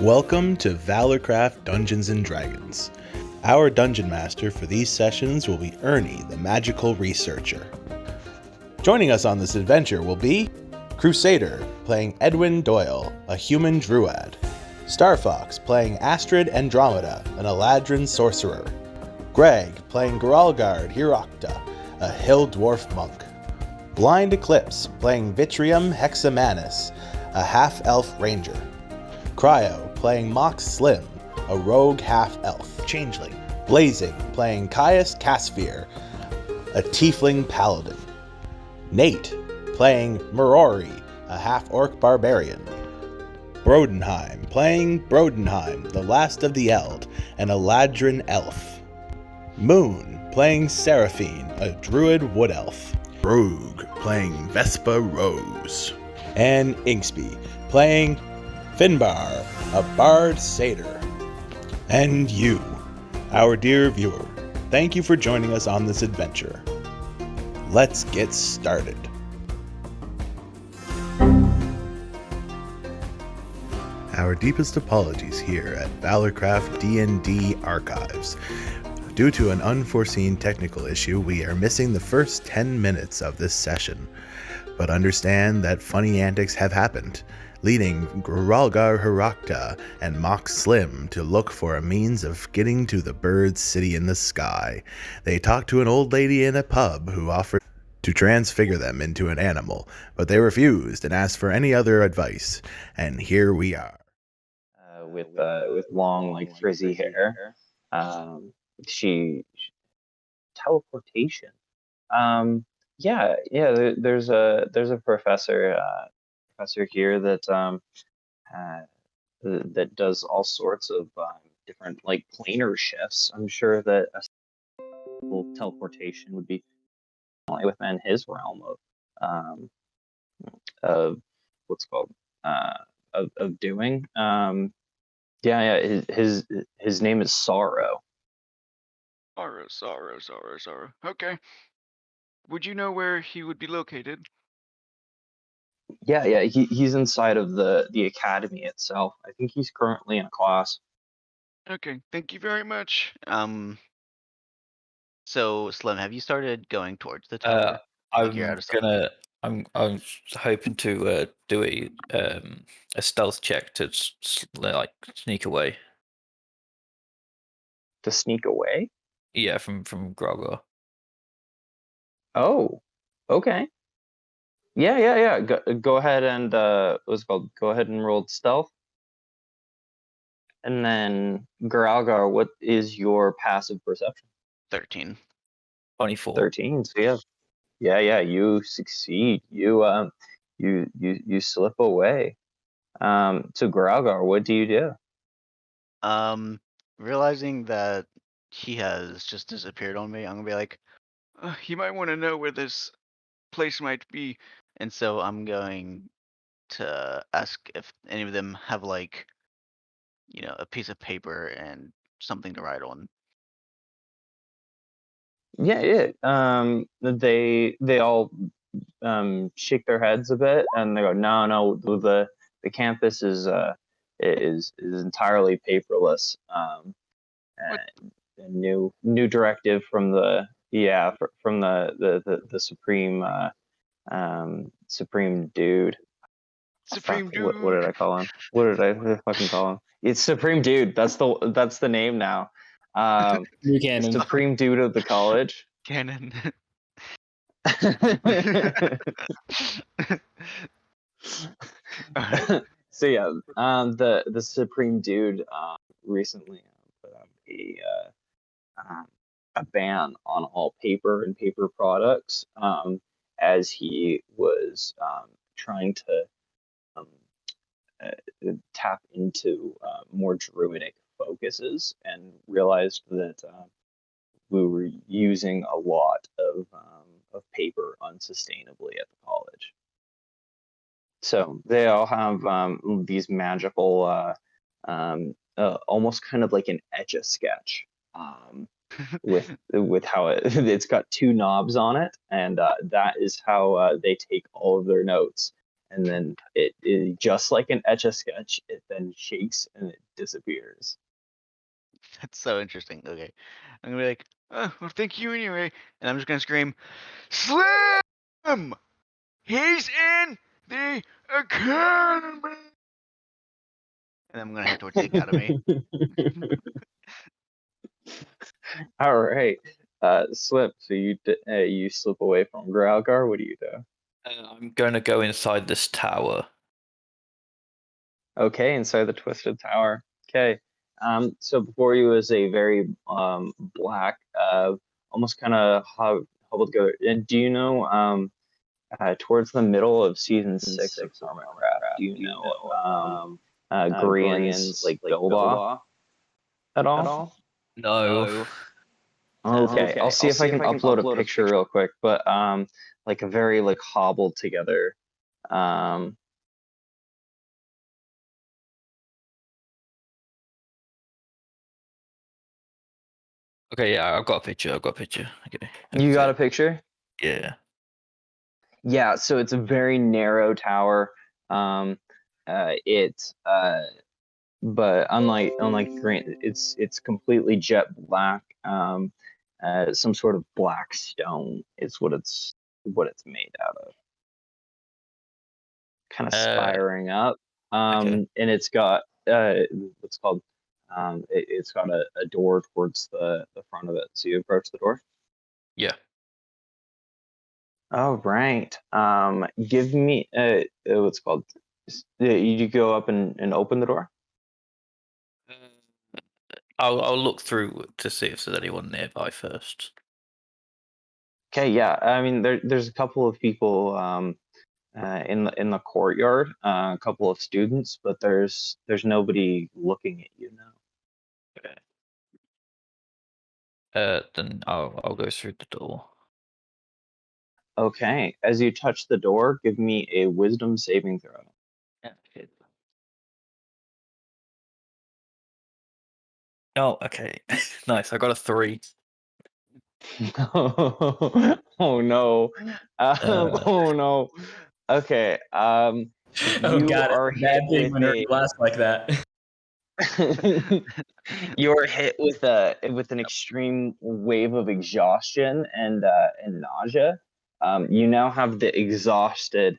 Welcome to ValourCraft Dungeons & Dragons. Our dungeon master for these sessions will be Ernie, the magical researcher. Joining us on this adventure will be Crusader, playing Edwin Doyle, a human druid. Starfox, playing Astrid Andromeda, an Eladrin sorcerer. Greg, playing Geralgard Hirokta, a hill dwarf monk. Blind Eclipse, playing Vitrium Hexamanus, a half-elf ranger. Cryo, playing Mox Slim, a rogue half-elf changeling. Blazing, playing Caius Casphere, a tiefling paladin. Nate, playing Merori, a half-orc barbarian. Brodenheim, playing Brodenheim, the last of the Eld, an Eladrin elf. Moon, playing Seraphine, a druid wood elf. Rogue, playing Vespa Rose. And Inksby, playing Finbar, a bard satyr. And you, our dear viewer, thank you for joining us on this adventure. Let's get started. Our deepest apologies here at ValourCraft DnD Archives. Due to an unforeseen technical issue, we are missing the first 10 minutes of this session. But understand that funny antics have happened, leading Geralgar Hirokta and Mox Slim to look for a means of getting to the bird city in the sky. They talked to an old lady in a pub who offered to transfigure them into an animal, but they refused and asked for any other advice. And here we are. With long, like, frizzy hair. She teleportation. There's a professor here that that does all sorts of different, like, planar shifts. I'm sure that a simple teleportation would be within his realm of what's called of doing. His name is Sorrow. Sorrow. Okay. Would you know where he would be located? Yeah, he's inside of the academy itself. I think he's currently in a class. Okay, thank you very much. So Slim, have you started going towards the tower? I'm hoping to do a stealth check to like sneak away. To sneak away? Yeah, from Grogor. Oh, okay. Yeah. Go ahead and what's it called? Go ahead and roll stealth. And then Geralgar, what is your passive perception? 13. 24. 13. So yeah. You succeed. You slip away. So Geralgar, what do you do? Realizing that he has just disappeared on me, I'm gonna be like, You might want to know where this place might be. and so I'm going to ask if any of them have, like, a piece of paper and something to write on. Yeah. They all shake their heads a bit and they go, no. The campus is entirely paperless. A new directive from the supreme dude. Supreme Dude. What did I call him? What did I fucking call him? It's Supreme Dude. That's the name now. New canon. Supreme Dude of the college. Cannon. So yeah, the Supreme Dude recently put up a ban on all paper and paper products, as he was trying to tap into more druidic focuses and realized that we were using a lot of paper unsustainably at the college. So they all have these magical, almost kind of like an Etch-a-Sketch, with how it's got two knobs on it, and that is how they take all of their notes. and then it just like an Etch-a-Sketch, it then shakes and it disappears. That's so interesting. Okay. I'm gonna be like, oh, well, thank you anyway. And I'm just gonna scream, Slim! He's in the academy! And I'm gonna head towards the academy. All right, Slip. So you slip away from Grailgar. What do you do? I'm going to go inside this tower. Okay, inside the Twisted Tower. Okay. So before you is a very black, almost kind of hobbled together. And do you know towards the middle of season 6 of ValourCraft, do you know Grian's like Bilbao at all? No. Okay, I'll see if I can upload a picture real quick, but like a very like hobbled together. Okay, yeah, I've got a picture. Okay. You got a picture? Yeah. Yeah, so it's a very narrow tower. But unlike Grant, it's completely jet black. Some sort of black stone is what it's made out of. Kind of spiring up. Okay. And it's got what's called it's got a door towards the front of it. So you approach the door. Yeah. Oh, right. Give me what's called. You go up and open the door. I'll look through to see if there's anyone nearby first. Okay, yeah. I mean, there's a couple of people in the courtyard, a couple of students, but there's nobody looking at you now. Okay. Then I'll go through the door. Okay. As you touch the door, give me a wisdom saving throw. Yeah. Oh, okay. Nice. I got a 3. Oh no. Oh no. Okay. Oh You god, are it's a bad hit thing with when you laugh like that. You're hit with an extreme wave of exhaustion and nausea. You now have the exhausted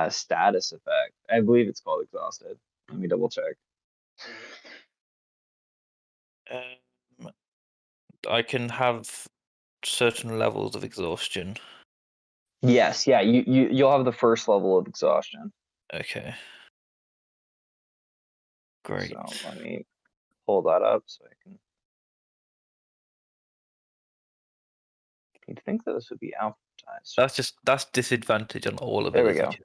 status effect. I believe it's called exhausted. Let me double check. I can have certain levels of exhaustion. Yes, yeah, you'll have the first level of exhaustion. Okay. Great. So let me pull that up so I can. You'd think that this would be advertised. That's disadvantage on all There we ability. go.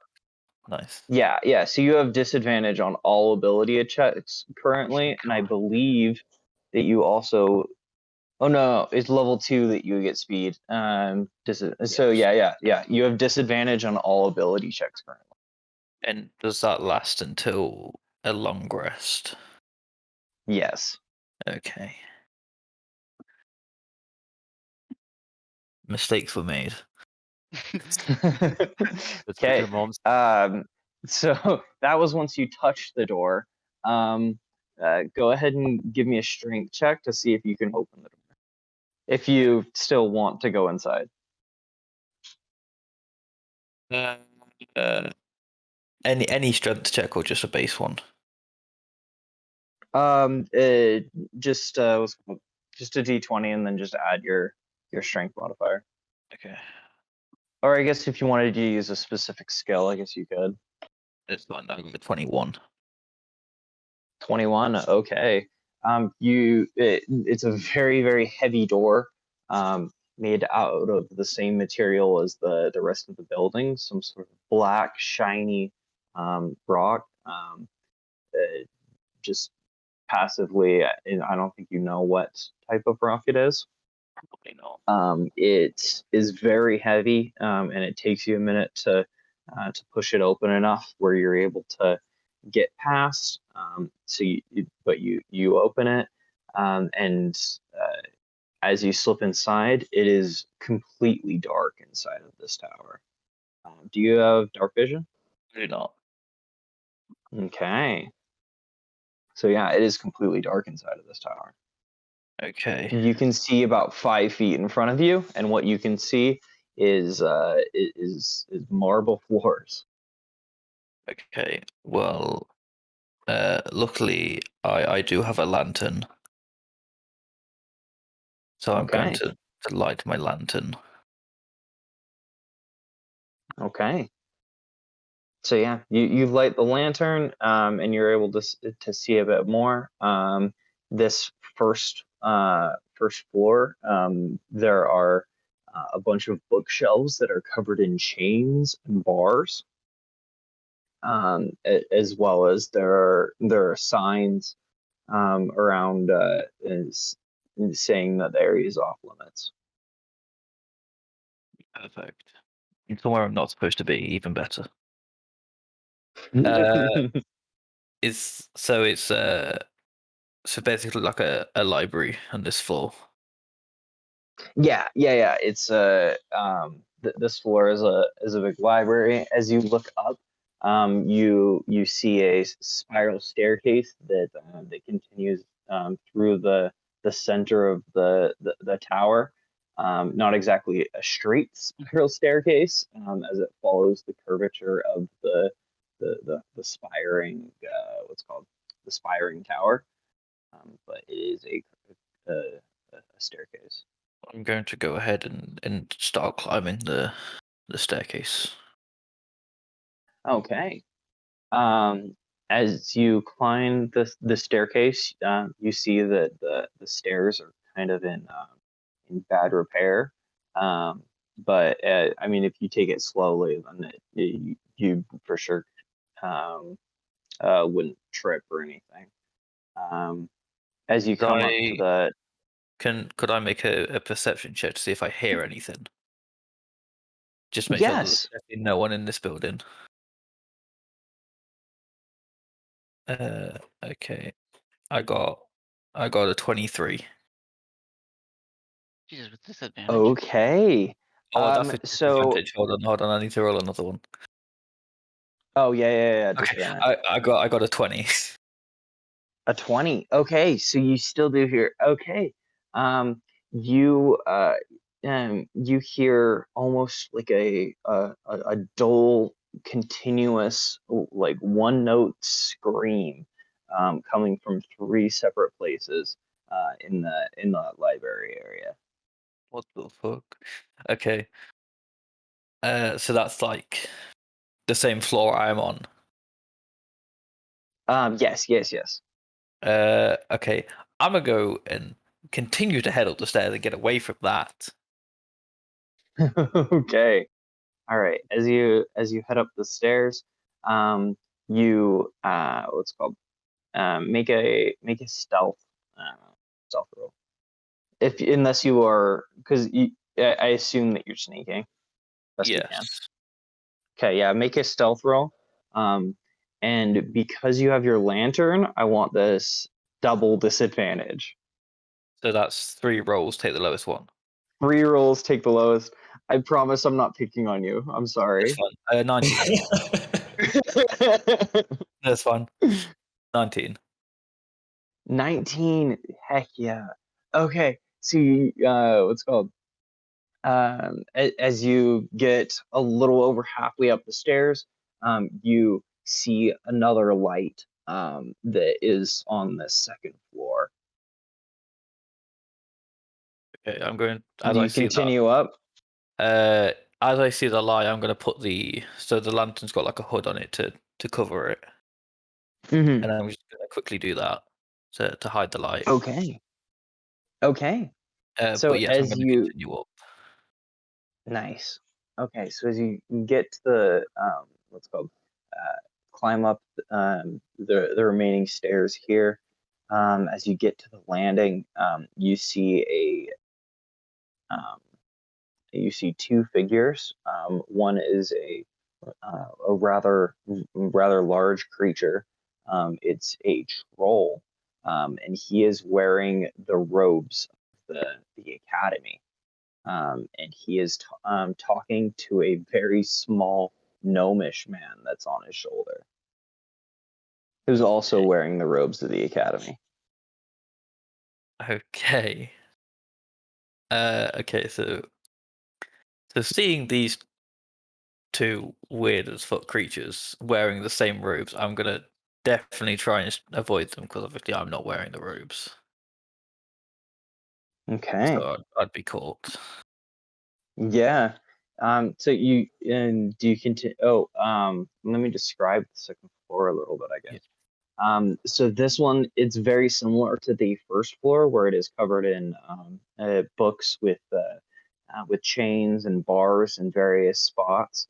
Nice. Yeah. So you have disadvantage on all ability checks currently, and I believe that you also. Oh no, it's level 2 that you get speed. So yeah. You have disadvantage on all ability checks currently. And does that last until a long rest? Yes. Okay. Mistakes were made. Okay. So that was once you touched the door. Go ahead and give me a strength check to see if you can open the door. If you still want to go inside. Any strength check or just a base one? Just a D20 and then just add your strength modifier. Okay. Or I guess if you wanted to use a specific skill, I guess you could. It's fine. I got 21. 21. Okay. It's a very, very heavy door, made out of the same material as the rest of the building, some sort of black, shiny rock. Just passively, I don't think you know what type of rock it is. Probably not. It is very heavy, and it takes you a minute to push it open enough where you're able to get past. So you open it, and as you slip inside, it is completely dark inside of this tower. Do you have dark vision? Do not. Okay. So yeah, it is completely dark inside of this tower. Okay. You can see about 5 feet in front of you, and what you can see is marble floors. Okay. Well, luckily I do have a lantern, so I'm going Okay. to light my lantern. Okay. So yeah, you light the lantern, and you're able to see a bit more. This first floor, there are a bunch of bookshelves that are covered in chains and bars, as well as there are signs around saying that the area is off limits. Perfect. Somewhere I'm not supposed to be, even better. Uh, it's so basically like a library on this floor. Yeah. It's this floor is a big library. As you look up, you see a spiral staircase that continues through the center of the tower. Not exactly a straight spiral staircase, as it follows the curvature of the spiring what's called the spiring tower. But it is a staircase. I'm going to go ahead and start climbing the staircase. Okay. As you climb the staircase, you see that the stairs are kind of in bad repair. But I mean, if you take it slowly, then you for sure wouldn't trip or anything. As you come up to the Could I make a perception check to see if I hear anything? Just make sure that yes. there's definitely no one in this building. Okay. I got a 23. Jesus, with disadvantage. Okay. Oh, that's a So disadvantage. Hold on. I need to roll another one. oh yeah, Okay, disadvantage. I got a 20. A 20. Okay, so you still do hear. Okay. Um you you hear almost like a dull continuous like one note scream coming from 3 separate places in the library area. What the fuck? Okay. So that's like the same floor I'm on. Yes. Okay. I'm gonna go and continue to head up the stairs and get away from that. Okay. All right. As you head up the stairs, you what's it called make a stealth roll. If unless you are because I assume that you're sneaking. Best you can. Yes. Okay. Yeah. Make a stealth roll. And because you have your lantern, I want this double disadvantage. So that's 3 rolls. Take the lowest one. 3 rolls, take the lowest. I promise I'm not picking on you. I'm That's sorry. fine. 19. That's fine. 19. 19. Heck yeah. Okay. So what's it called? As you get a little over halfway up the stairs, you see another light that is on the second floor. Okay, I'm going as Do I you see that. continue up? As I see the light, I'm gonna put the lantern's got like a hood on it to cover it, Mm-hmm. and I'm just gonna quickly do that to hide the light. Okay. Okay. So But yes, I'm as gonna you continue up. Nice. Okay, so as you get to the what's it called climb up the remaining stairs here, as you get to the landing, you see 2 figures. One is a rather large creature. It's a troll, and he is wearing the robes of the academy. And he is talking to a very small gnomish man that's on his shoulder, who's also wearing the robes of the academy. Okay. Okay, so seeing these two weird as fuck creatures wearing the same robes, I'm gonna definitely try and avoid them because obviously I'm not wearing the robes. Okay. So I'd be caught. Yeah. So do you continue? Oh, let me describe the second floor a little bit, I guess. So this one, it's very similar to the first floor, where it is covered in books with chains and bars in various spots.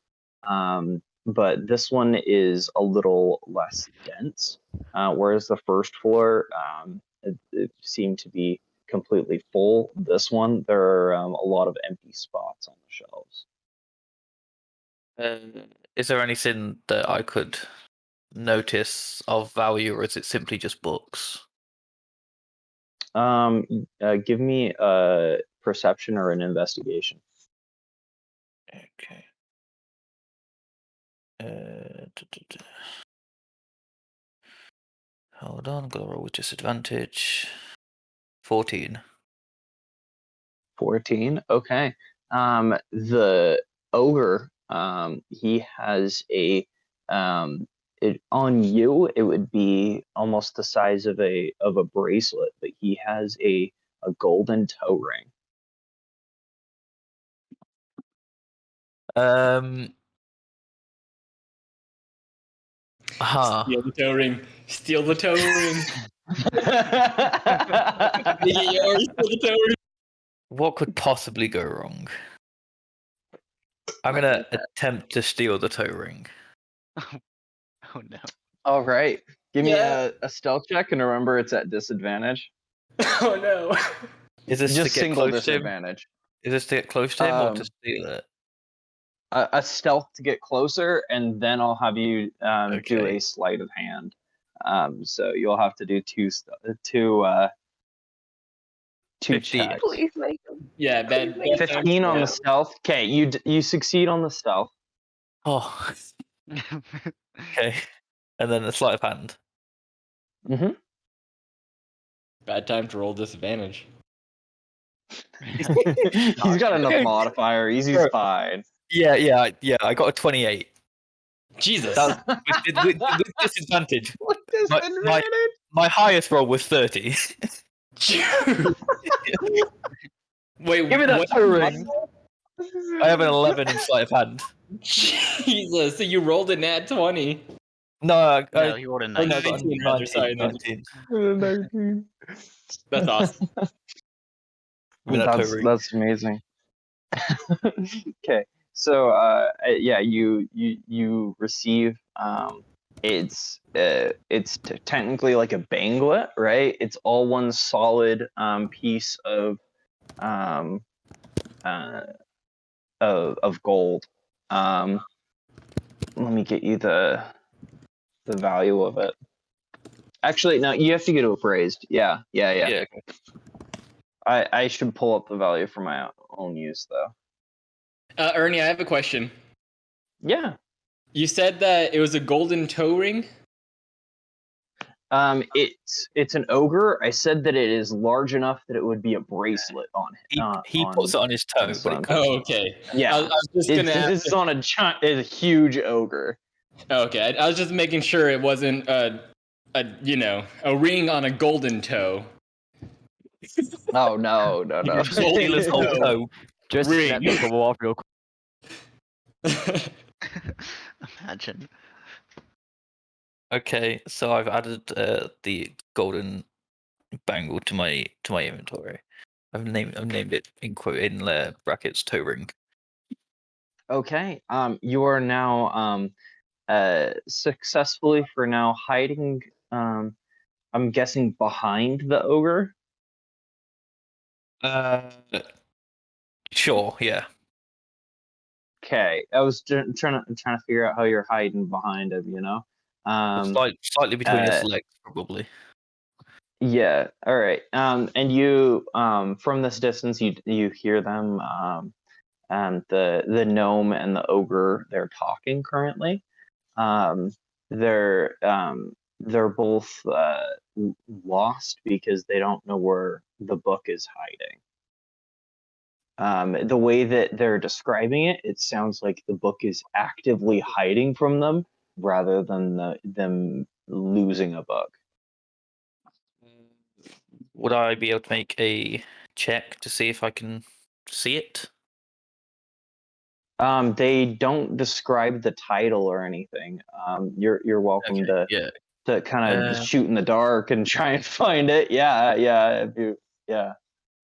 But this one is a little less dense, whereas the first floor it seemed to be completely full. This one, there are a lot of empty spots on the shelves. Is there anything that I could notice of value, or is it simply just books? Give me a perception or an investigation. Okay. Hold on, gotta roll with disadvantage. 14. 14. Okay. The ogre, he has a on you. It would be almost the size of a bracelet, but he has a golden toe ring. Steal the toe ring. Steal the toe ring. You get yours, steal the toe ring. What could possibly go wrong? I'm gonna attempt to steal the toe ring. Oh no. All right. Give me a stealth check, and remember it's at disadvantage. Oh no. Is this Just to get single close to him? disadvantage. Is this to get close to him or to steal it? A stealth to get closer, and then I'll have you do Okay. a sleight of hand. So you'll have to do two 50. checks. Yeah, bad 15 on the stealth. Okay, you succeed on the stealth. Oh, okay. And then a sleight of hand. Mm-hmm. Bad time to roll disadvantage. He's got enough modifier. He's fine. Yeah. I got a 28. Jesus. That was, with disadvantage. My highest roll was 30. Wait, Give me that what? toe ring. I have an 11 in sleight of hand. Jesus, so you rolled a nat 20. No, No, he rolled a Oh, 19. 19 rather, sorry, 19. That's awesome. Give me that toe ring. That's amazing. Okay, so yeah, you receive it's technically like a banglet, right? It's all one solid piece of gold. Let me get you the value of it. Actually, no, you have to get it appraised. Yeah. Yeah. I should pull up the value for my own use, though. Ernie, I have a question. Yeah. You said that it was a golden toe ring? It's an ogre. I said that it is large enough that it would be a bracelet on it. He puts it on his toe. Oh, okay. Yeah. I was just gonna ask. This is on a huge ogre. Okay, I was just making sure it wasn't a ring on a golden toe. Oh no. Steal his whole toe. Just Ring. let me go off real quick. Imagine. Okay, so I've added the golden bangle to my inventory. I've named it in brackets toe ring. Okay. You are now successfully for now hiding. I'm guessing behind the ogre. Sure, yeah. Okay, I was trying to figure out how you're hiding behind him. Slightly between his legs, probably. Yeah. All right. And you from this distance, you hear them the gnome and the ogre, they're talking currently. They're both lost because they don't know where the book is hiding. The way that they're describing it, it sounds like the book is actively hiding from them rather than them losing a book. Would I be able to make a check to see if I can see it? They don't describe the title or anything. You're welcome Okay, yeah. to kind of Uh, shoot in the dark and try and find it. Yeah.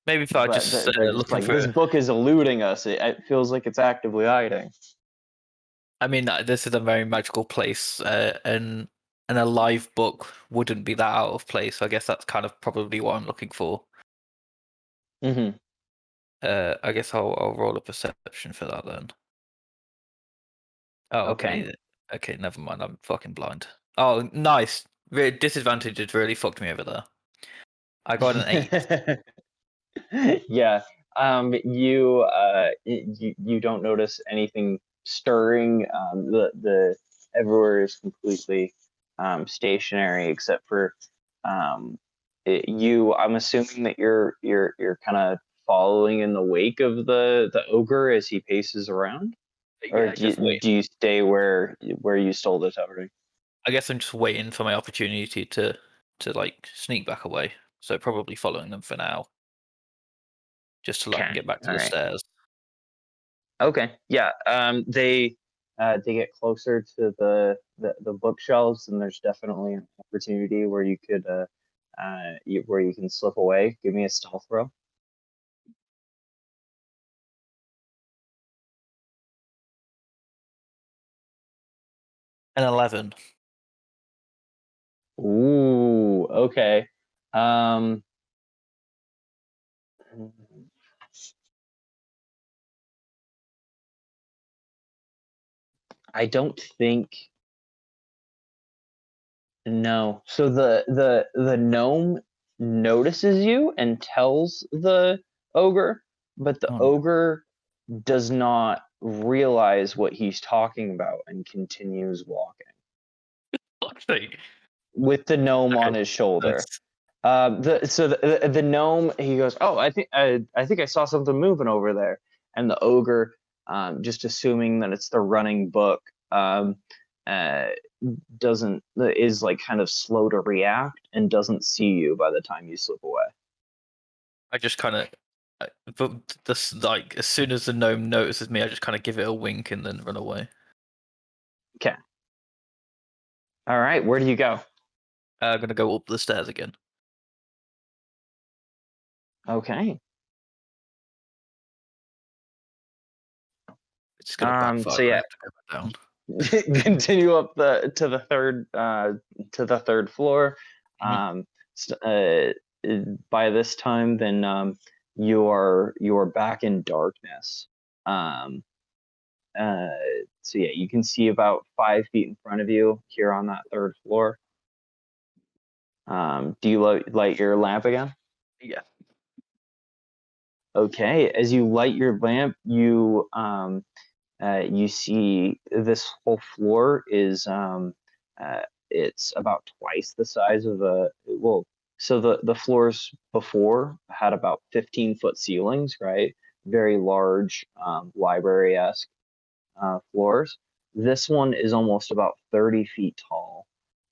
Maybe if I But just they're just looking like, for. this book is eluding us. It feels like it's actively hiding. I mean, this is a very magical place, and a live book wouldn't be that out of place. I guess that's kind of probably what I'm looking for. Mm-hmm. I guess I'll roll a perception for that then. Oh, okay. Okay, never mind. I'm fucking blind. Oh, nice. Disadvantage really fucked me over there. I got an 8. Yeah. You don't notice anything stirring. The everywhere is completely stationary except for you. I'm assuming that you're kind of following in the wake of the ogre as he paces around, or Yeah, just wait. do you stay where you stole the towering? I guess I'm just waiting for my opportunity to like sneak back away. So probably following them for now, just till I can Okay. get back to All the right. stairs. Okay. Yeah. They get closer to the bookshelves, and there's definitely an opportunity where you could where you can slip away. Give me a stealth roll. An 11. Ooh. Okay. Um. I don't think. No. So the gnome notices you and tells the ogre, but the Oh, no. ogre does not realize what he's talking about and continues walking Fuck's sake. with the gnome Okay. on his shoulder. Nice. The gnome, he goes, "Oh, I think I saw something moving over there," and the ogre, just assuming that it's the running book, uh, doesn't is like kind of slow to react and doesn't see you by the time you slip away. I just kind of, but this like as soon as the gnome notices me, I just kind of give it a wink and then run away. Okay. All right. Where do you go? I'm gonna go up the stairs again. Okay. It's gonna backfire. So I yeah, have to go back down. continue up to the third floor. Mhm. By this time, then you're back in darkness. Um, so yeah, you can see about 5 feet in front of you here on that third floor. Do you light your lamp again? Yeah. Okay, as you light your lamp, you see this whole floor is it's about twice the size of a well. So the floors before had about 15-foot ceilings, right? Very large library-esque floors. This one is almost about 30 feet tall,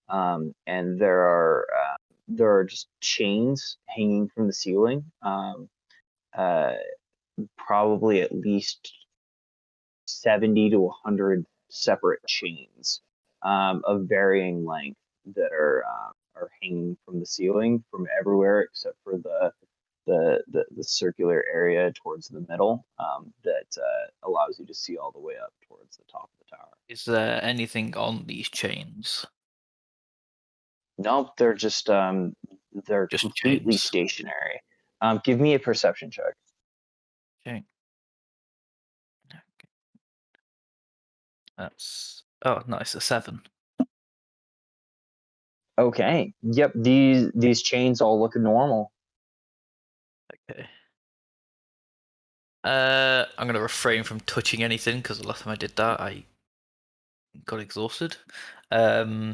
and there are just chains hanging from the ceiling. Uh, Probably at least 70 to 100 separate chains of varying length that are hanging from the ceiling from everywhere except for the circular area towards the middle that allows you to see all the way up towards the top of the tower. Is there anything on these chains? Nope, they're Just completely chains. stationary. Give me a perception check. Okay. That's nice, a 7. Okay. Yep, these chains all look normal. Okay. I'm gonna refrain from touching anything because the last time I did that, I got exhausted. So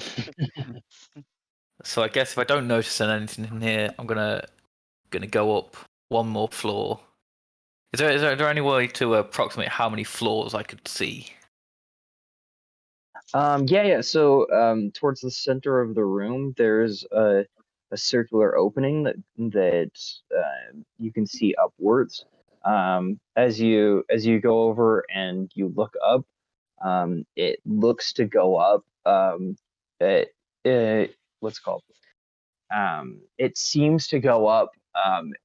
I guess if I don't notice anything in here, I'm gonna go up one more floor. Is there any way to approximate how many floors I could see? Yeah. So, towards the center of the room, there's a circular opening that you can see upwards. As you go over and you look up, it looks to go up. What's it called? It seems to go up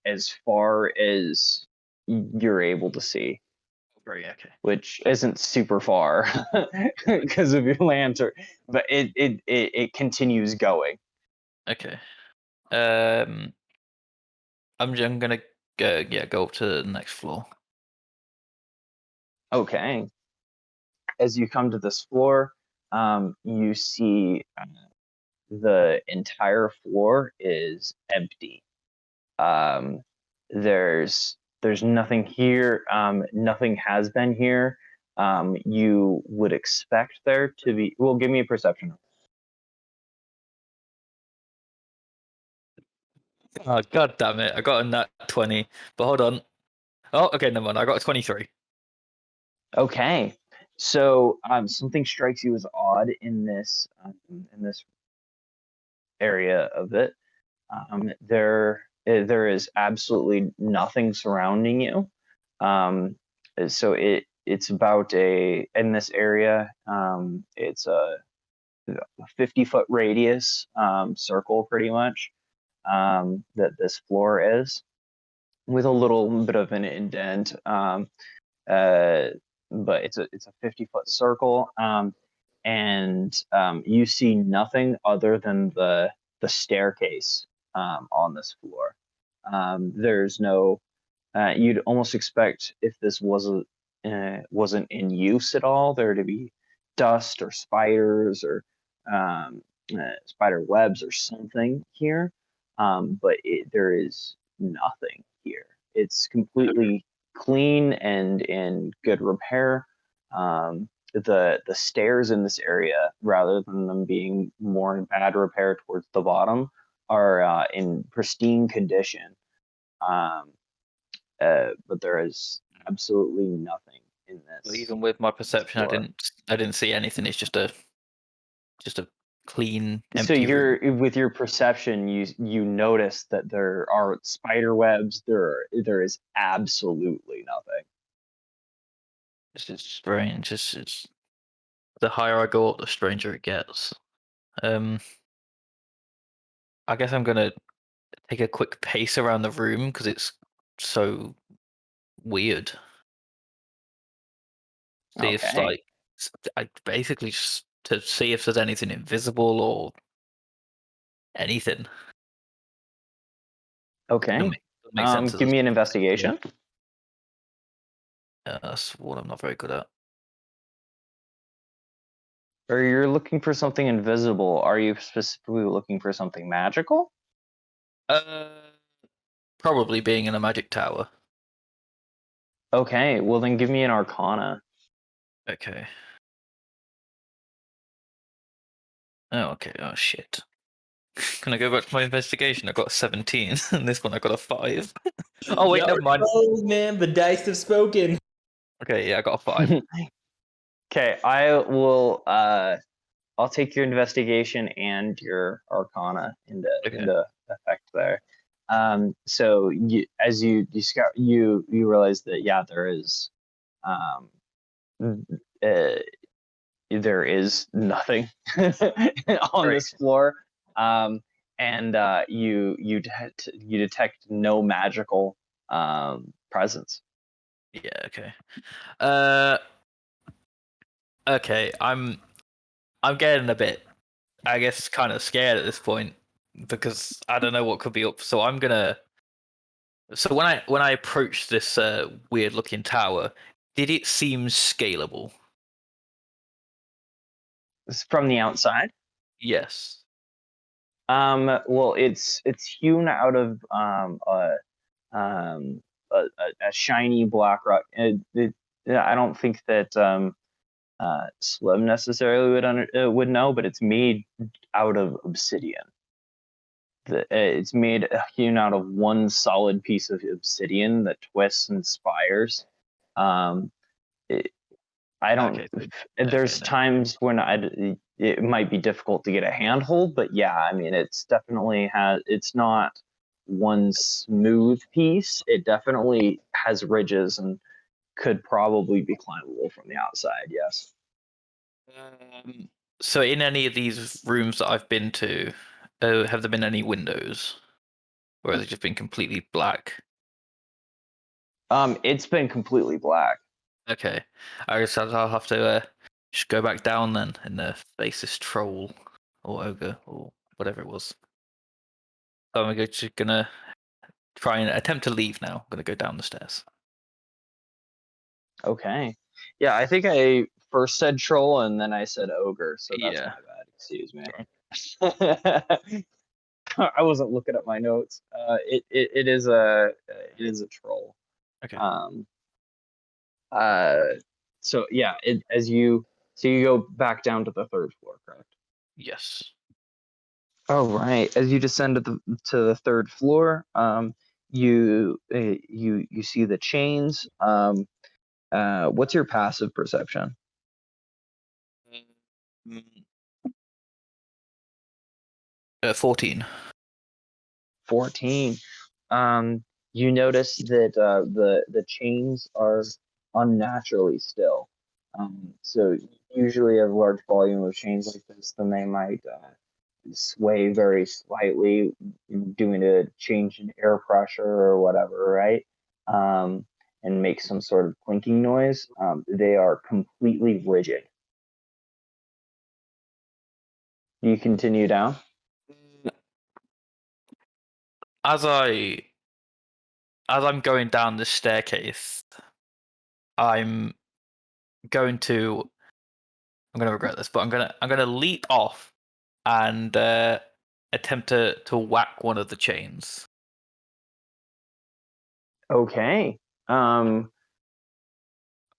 as far as you're able to see, Right. Okay. which isn't super far because of your lantern, but it continues going. Okay. I'm gonna go up to the next floor. Okay. As you come to this floor, you see the entire floor is empty. There's nothing here. Nothing has been here. You would expect there to be. Well, give me a perception. Oh, god damn it! I got a nat 20, but hold on. Oh, okay, never mind. I got a 23. Okay, so something strikes you as odd in this area of it. There is absolutely nothing surrounding you. So it's about in this area. It's a 50-foot radius circle, pretty much, that this floor is, with a little bit of an indent. But it's a 50-foot circle, and you see nothing other than the staircase on this floor. There's no. You'd almost expect if this wasn't in use at all, there to be dust or spiders or spider webs or something here, but there is nothing here. It's completely clean and in good repair. The stairs in this area, rather than them being more in bad repair towards the bottom, are in pristine condition. But there is absolutely nothing in this. Even with my perception, floor. I didn't see anything. It's just a clean, So empty room. with your perception, you notice that there are spider webs. There is absolutely nothing. This is strange. It's the higher I go up, the stranger it gets. I guess I'm gonna take a quick pace around the room because it's so weird. See if Okay. like I basically just to see if there's anything invisible or anything. Okay. Doesn't make sense. Give me an investigation. That's what I'm not very good at. Or you're looking for something invisible. Are you specifically looking for something magical? Probably being in a magic tower. Okay. Well, then give me an Arcana. Okay. Oh, okay. Oh, shit. Can I go back to my investigation? I got a 17, and this one I got a 5. Oh, wait, never mind. Oh man, the dice have spoken. Okay, yeah, I got a 5. Okay, I will. I'll take your investigation and your Arcana into effect there. So as you discover, you realize that there is, there is nothing on this floor, and you detect no magical presence. Yeah, okay. Okay, I'm getting a bit, I guess, kind of scared at this point because I don't know what could be up. So I'm gonna. So when I approached this weird looking tower, did it seem scalable? From the outside. Yes. Well, it's hewn out of a shiny black rock. I don't think that Slim necessarily would know, but it's made out of obsidian. It's made hewn out of one solid piece of obsidian that twists and spires. I don't. Okay, There's no. times when it might be difficult to get a handhold, but yeah, I mean, it's definitely it's not one smooth piece. It definitely has ridges and could probably be climbable from the outside. Yes. So in any of these rooms that I've been to, have there been any windows, or has it just been completely black? It's been completely black. Okay, I guess I'll have to just go back down then and face this troll or ogre or whatever it was. So I'm just gonna try and attempt to leave now. I'm gonna go down the stairs. Okay. Yeah, I think I first said troll and then I said ogre, so that's Yeah. my bad. Excuse me. I wasn't looking at my notes. It is a troll. Okay. So yeah, you go back down to the third floor, correct? Yes. All right. As you descend to the third floor, you see the chains. What's your passive perception? 14. 14. You notice that the chains are unnaturally still. So usually a large volume of chains like this, then they might sway very slightly, doing a change in air pressure or whatever, right? And make some sort of clinking noise. They are completely rigid. You continue down. As I'm going down the staircase, I'm going to regret this, but I'm gonna leap off and attempt to whack one of the chains. Okay.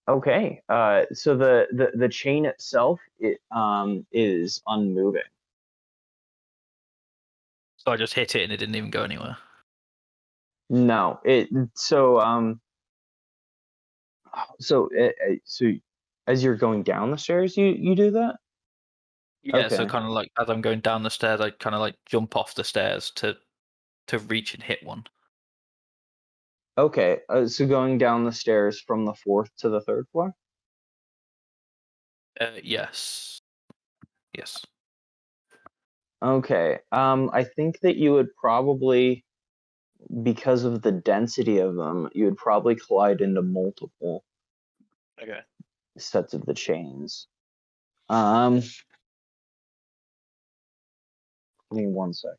Okay. So the chain itself is unmoving. So I just hit it and it didn't even go anywhere. No. So as you're going down the stairs, you do that? Yeah, so Okay. kind of like as I'm going down the stairs, I kind of like jump off the stairs to reach and hit one. Okay. So going down the stairs from the fourth to the third floor? Yes. Yes. Okay. I think that you would probably, because of the density of them, you would probably collide into multiple Okay. sets of the chains. Give me 1 second.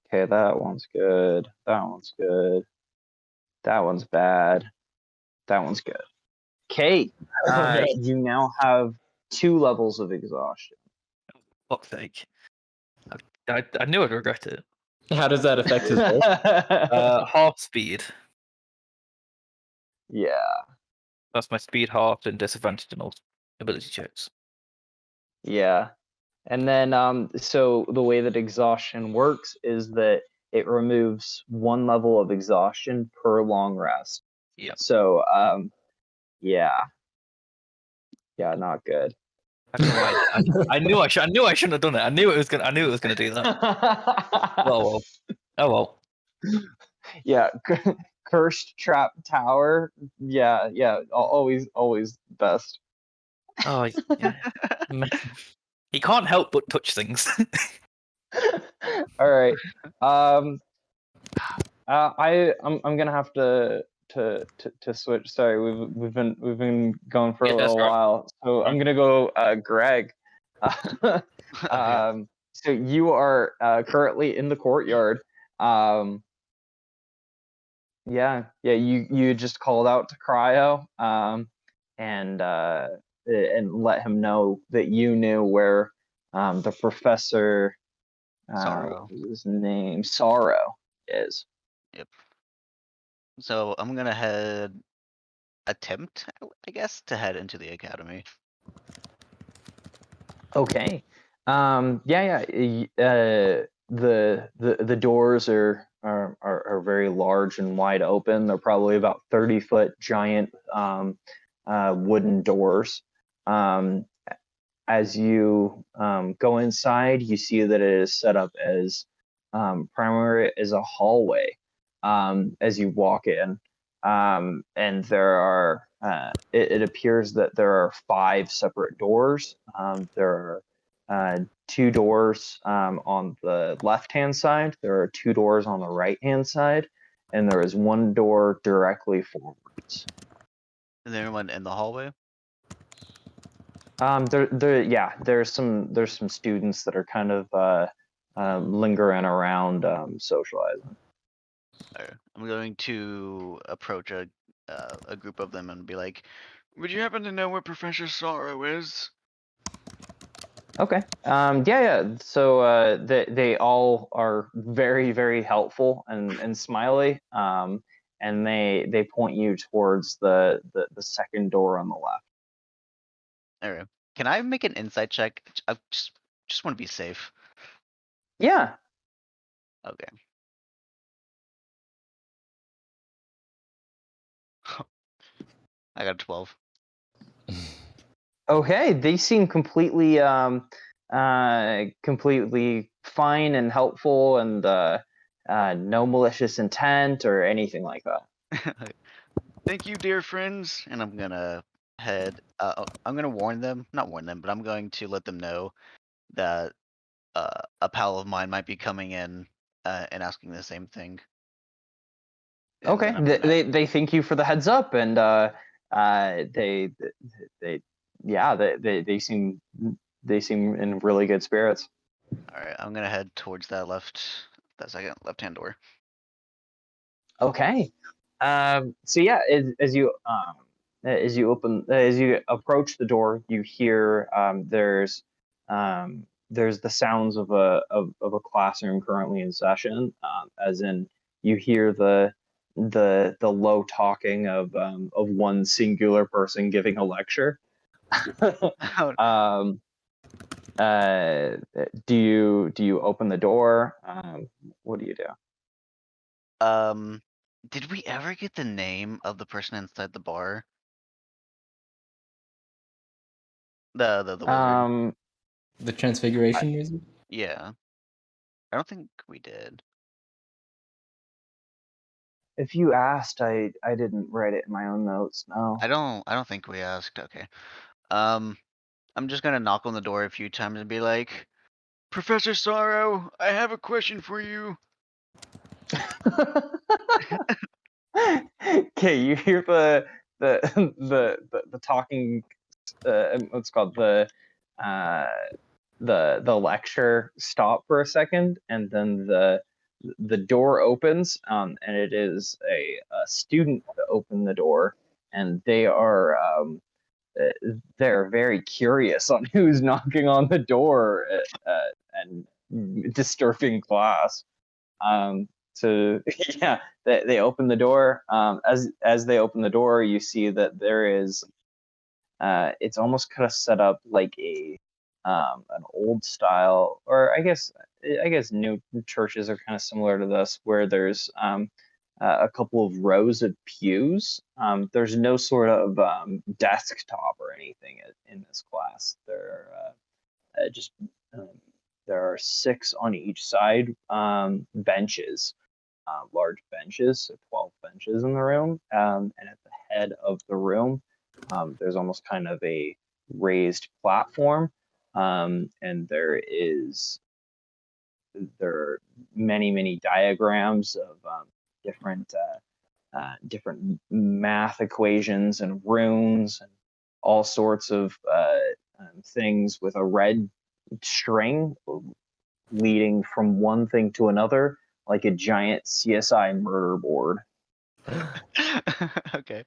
Okay, that one's good. That one's good. That one's bad. That one's good. Okay, you now have 2 levels of exhaustion. Fuck's sake. I knew I'd regret it. How does that affect his roll? Half speed. Yeah. That's my speed halved and disadvantage in all ability checks. Yeah. And then so the way that exhaustion works is that it removes 1 level of exhaustion per long rest. Yeah. So yeah. Yeah, not good. I knew I shouldn't have done it. I knew it was gonna do that. Oh well. Yeah, cursed trap tower. Yeah, always best. Oh yeah. He can't help but touch things. All right. I'm gonna have to switch. Sorry, we've been going for a little while, so I'm gonna go Greg. So you are currently in the courtyard. Yeah, you just called out to Cryo, and let him know that you knew where the professor, Sorrow. what was his name, Sorrow is. Yep. So I'm gonna attempt, I guess, to head into the academy. Okay. The doors are very large and wide open. They're probably about 30-foot giant wooden doors. As you go inside, you see that it is set up as primarily as a hallway as you walk in. And there are, it appears that there are 5 separate doors. There are 2 doors on the left-hand side. There are 2 doors on the right-hand side, and there is 1 door directly forwards. Is there anyone in the hallway? There's some students that are kind of lingering around, socializing. Alright, I'm going to approach a group of them and be like, Would you happen to know where Professor Sorrow is? Okay. So they all are very, very helpful and smiley. And they point you towards the second door on the left. alright, can I make an insight check? I just want to be safe. Yeah. Okay. I got a 12. Okay. They seem completely completely fine and helpful, and no malicious intent or anything like that. Thank you, dear friends. And I'm gonna I'm gonna warn them, not warn them, but I'm going to let them know that a pal of mine might be coming in and asking the same thing. And Okay. then I'm gonna- They thank you for the heads up, and they seem in really good spirits. Alright, I'm gonna head towards that second left-hand door. Okay. So yeah, as you approach the door, you hear there's the sounds of a classroom currently in session, as in you hear the low talking of one singular person giving a lecture. um, do you open the door? What do you do? Did we ever get the name of the person inside the bar? The wizard? The Transfiguration Wizard? Yeah. I don't think we did. If you asked, I didn't write it in my own notes. No. I don't think we asked. Okay. I'm just gonna knock on the door a few times and be like, Professor Sorrow, I have a question for you. Okay, you hear the talking. What's called the lecture stop for a second, and then the door opens, and it is a student to open the door, and they're very curious on who's knocking on the door and disturbing class. So yeah, they open the door. As they open the door, you see that there is. It's almost kind of set up like an old style, or I guess new churches are kind of similar to this, where there's a couple of rows of pews. There's no sort of desktop or anything in this class. There are 6 on each side, benches, large benches, so 12 benches in the room. And at the head of the room, there's almost kind of a raised platform, and there are many diagrams of different math equations and runes and all sorts of things with a red string leading from one thing to another, like a giant CSI murder board. okay.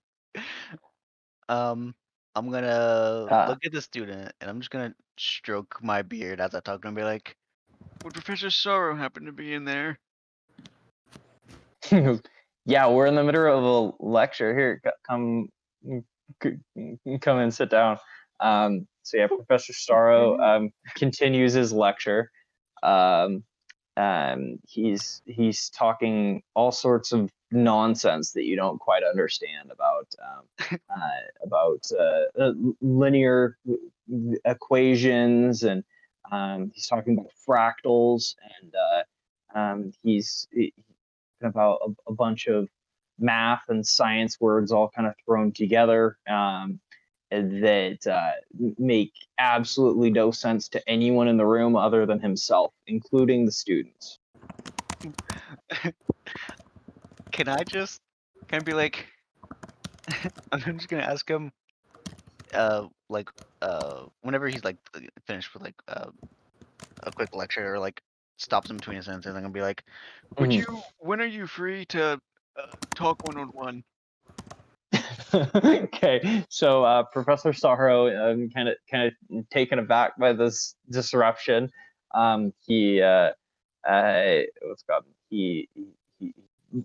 I'm gonna look at the student and I'm just gonna stroke my beard as I talk to him and be like, Would Professor Sorrow happen to be in there? Yeah, we're in the middle of a lecture. Here, come and sit down. So yeah, Professor Starro continues his lecture. He's talking all sorts of nonsense that you don't quite understand about linear equations, and he's talking about fractals, and he's about a bunch of math and science words all kind of thrown together that make absolutely no sense to anyone in the room other than himself, including the students. Can I be like, I'm just gonna ask him, whenever he's like finished with like a quick lecture or like stops in between his sentences, I'm gonna be like, When are you free to talk one-on-one? Okay, so Professor Starro, kind of taken aback by this disruption, he he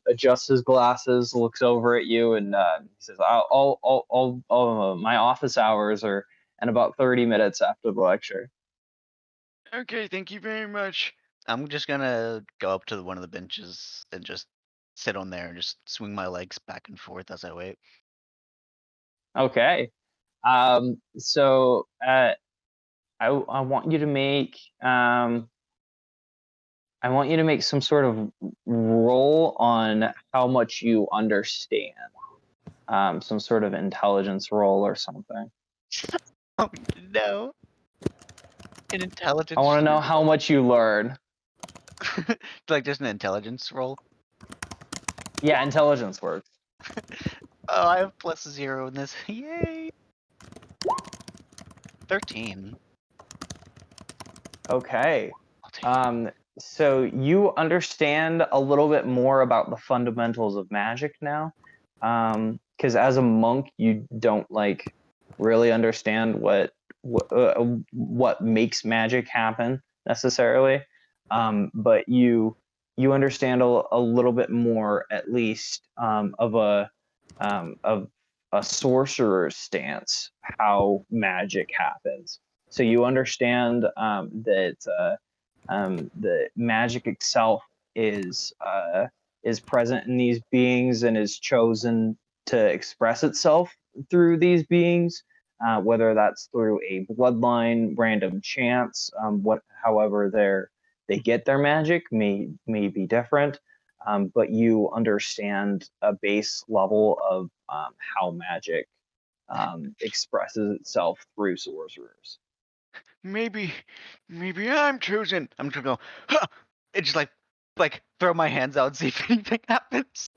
adjusts his glasses, looks over at you, and he says, "I'll my office hours are in about 30 minutes after the lecture." Okay, thank you very much. I'm just gonna go up to one of the benches and just sit on there and just swing my legs back and forth as I wait. Okay, so I want you to make some sort of roll on how much you understand. Some sort of intelligence roll or something. Oh no! An intelligence. I want to know how much you learn. Like just an intelligence roll. Yeah, intelligence works. Oh, I have +0 in this. Yay! 13. Okay. I'll take it. So you understand a little bit more about the fundamentals of magic now. Because as a monk, you don't like really understand what makes magic happen necessarily. But you understand a little bit more, at least, of a sorcerer's stance, how magic happens. So you understand that the magic itself is present in these beings and is chosen to express itself through these beings, whether that's through a bloodline, random chance, however they get their magic may be different. But you understand a base level of how magic expresses itself through sorcerers. Maybe I'm chosen. I'm just gonna go, huh! And just like throw my hands out and see if anything happens.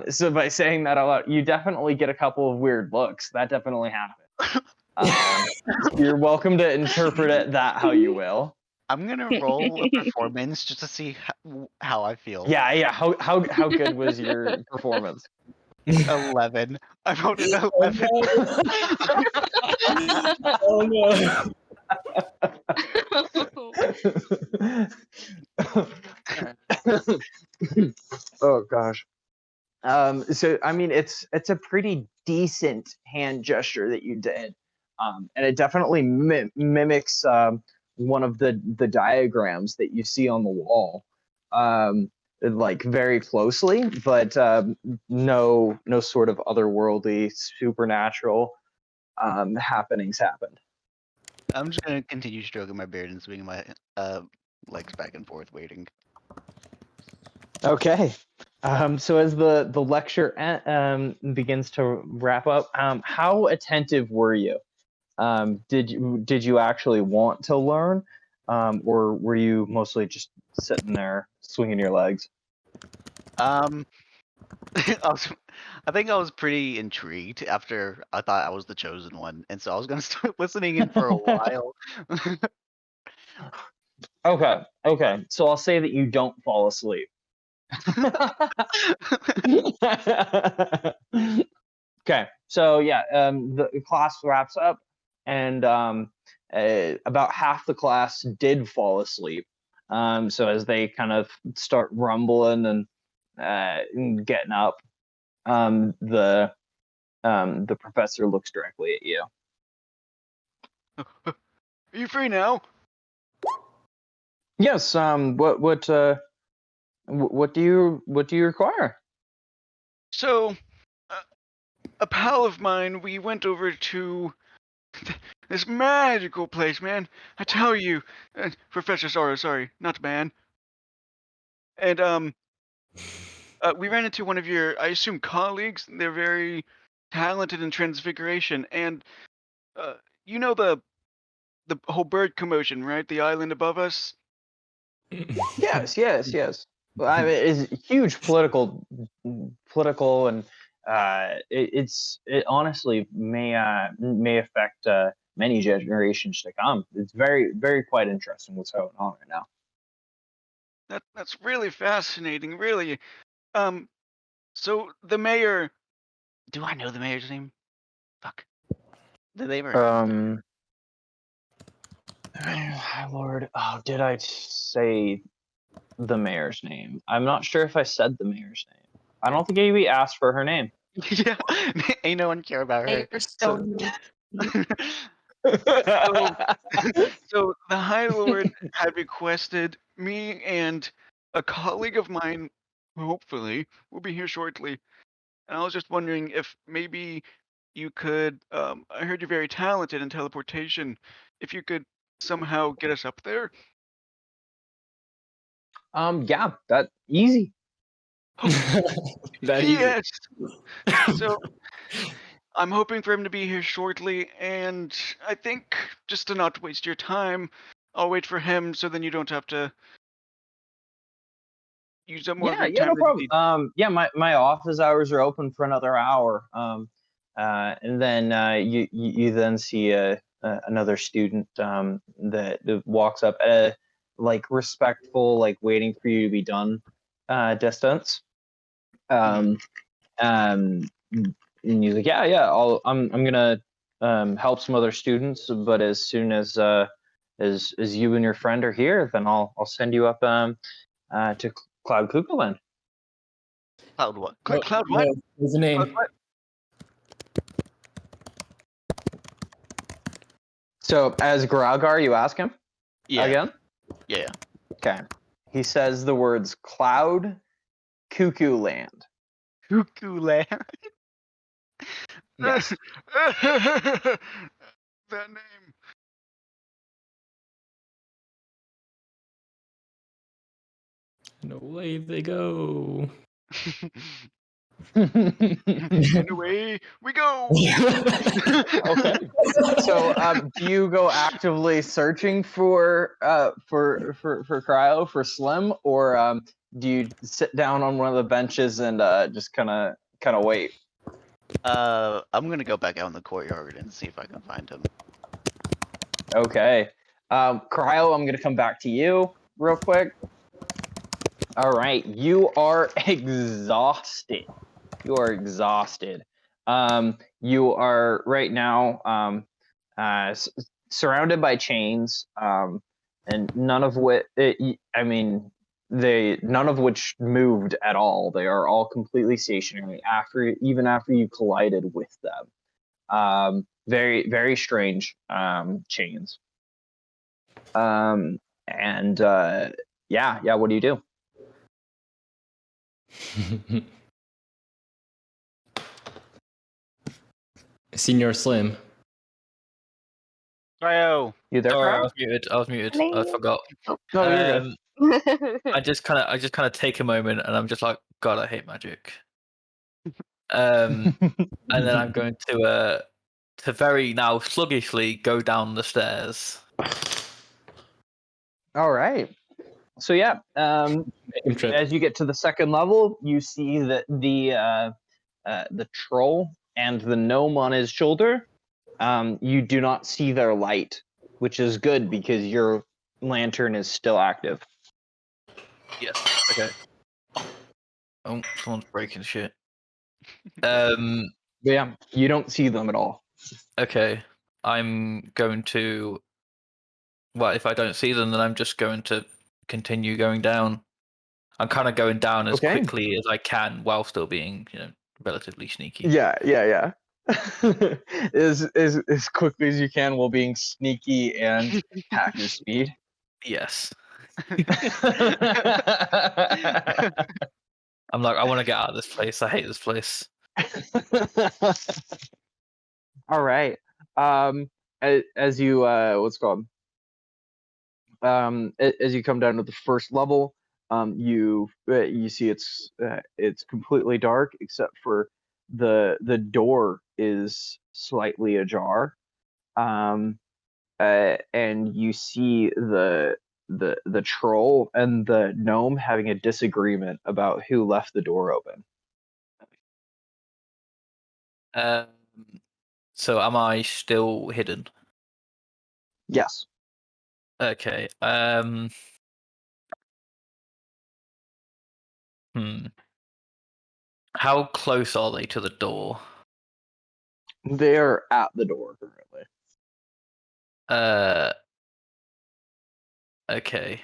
So by saying that out loud, you definitely get a couple of weird looks. That definitely happened. You're welcome to interpret it how you will. I'm gonna roll a performance just to see how I feel. Yeah. How good was your performance? 11. I rolled an 11. Oh no. Oh gosh. So I mean, it's a pretty decent hand gesture that you did, and it definitely mimics one of the diagrams that you see on the wall, like very closely, but no sort of otherworldly, supernatural happenings happened. I'm just gonna continue stroking my beard and swinging my legs back and forth, waiting. Okay. So as the lecture begins to wrap up, how attentive were you? Did you actually want to learn, or were you mostly just sitting there swinging your legs? I think I was pretty intrigued after I thought I was the chosen one, and so I was gonna start listening in for a while. Okay. So I'll say that you don't fall asleep. Okay. So yeah, the class wraps up, and about half the class did fall asleep. So as they kind of start rumbling and getting up, the professor looks directly at you. Are you free now? Yes. What do you require? So, a pal of mine, we went over to this magical place, man. I tell you, Professor Sorrow, sorry, not man. And we ran into one of your, I assume, colleagues. They're very talented in transfiguration, and you know the whole bird commotion, right? The island above us. Yes. Well, I mean, it's huge political, and it honestly may affect many generations to come. It's very quite interesting what's going on right now. That's really fascinating, really. So the mayor. Do I know the mayor's name? Fuck. Did they ever? My lord, oh, did I say the mayor's name? I'm not sure if I said the mayor's name. I don't think we asked for her name. Yeah, ain't no one care about her. So the High Lord had requested me and a colleague of mine, who hopefully will be here shortly. And I was just wondering if maybe you could. I heard you're very talented in teleportation. If you could somehow get us up there. Yeah, that easy. That easy. Yes. So I'm hoping for him to be here shortly, and I think just to not waste your time, I'll wait for him so then you don't have to use up more of your Yeah, time. no problem. Yeah, my office hours are open for another hour. And then you then see another student that walks up at a like respectful, like waiting for you to be done distance. And he's like, yeah, I'm gonna help some other students, but as soon as you and your friend are here, then I'll send you up to Cloud Cuckoo Land. Cloud what? Cloud what? What's the name? Cloud what? So as Gragar, you ask him Yeah. again? Yeah. Okay. He says the words Cloud Cuckoo Land. Cuckoo Land. Yes. That name. And away they go. And away we go. Okay. So do you go actively searching for Cryo, for Slim, or do you sit down on one of the benches and just kind of wait? I'm gonna go back out in the courtyard and see if I can find him. Okay. Cryo, I'm gonna come back to you real quick. All right, you are exhausted. You are exhausted. You are right now surrounded by chains, and none of which none of which moved at all. They are all completely stationary even after you collided with them. Very, very strange chains. Yeah. What do you do? Senior Slim. Cryo. You there? Sorry, Cryo? I was muted. I forgot. No, you're good. I just kind of take a moment, and I'm just like, God, I hate magic. And then I'm going to very now sluggishly go down the stairs. All right. So yeah, as you get to the second level, you see that the troll and the gnome on his shoulder. You do not see their light, which is good because your lantern is still active. Yes. Okay. Oh, someone's breaking shit. Yeah, you don't see them at all. Okay. I'm going to. Well, if I don't see them, then I'm just going to continue going down. I'm kind of going down as Okay. quickly as I can while still being, relatively sneaky. Yeah. As quickly as you can while being sneaky and half your speed. Yes. I'm like, I want to get out of this place. I hate this place. All right. As you what's it called? As you come down to the first level, you see it's completely dark except for the door is slightly ajar, and you see the troll and the gnome having a disagreement about who left the door open. So am I still hidden? Yes. Okay. How close are they to the door? They're at the door currently. Okay.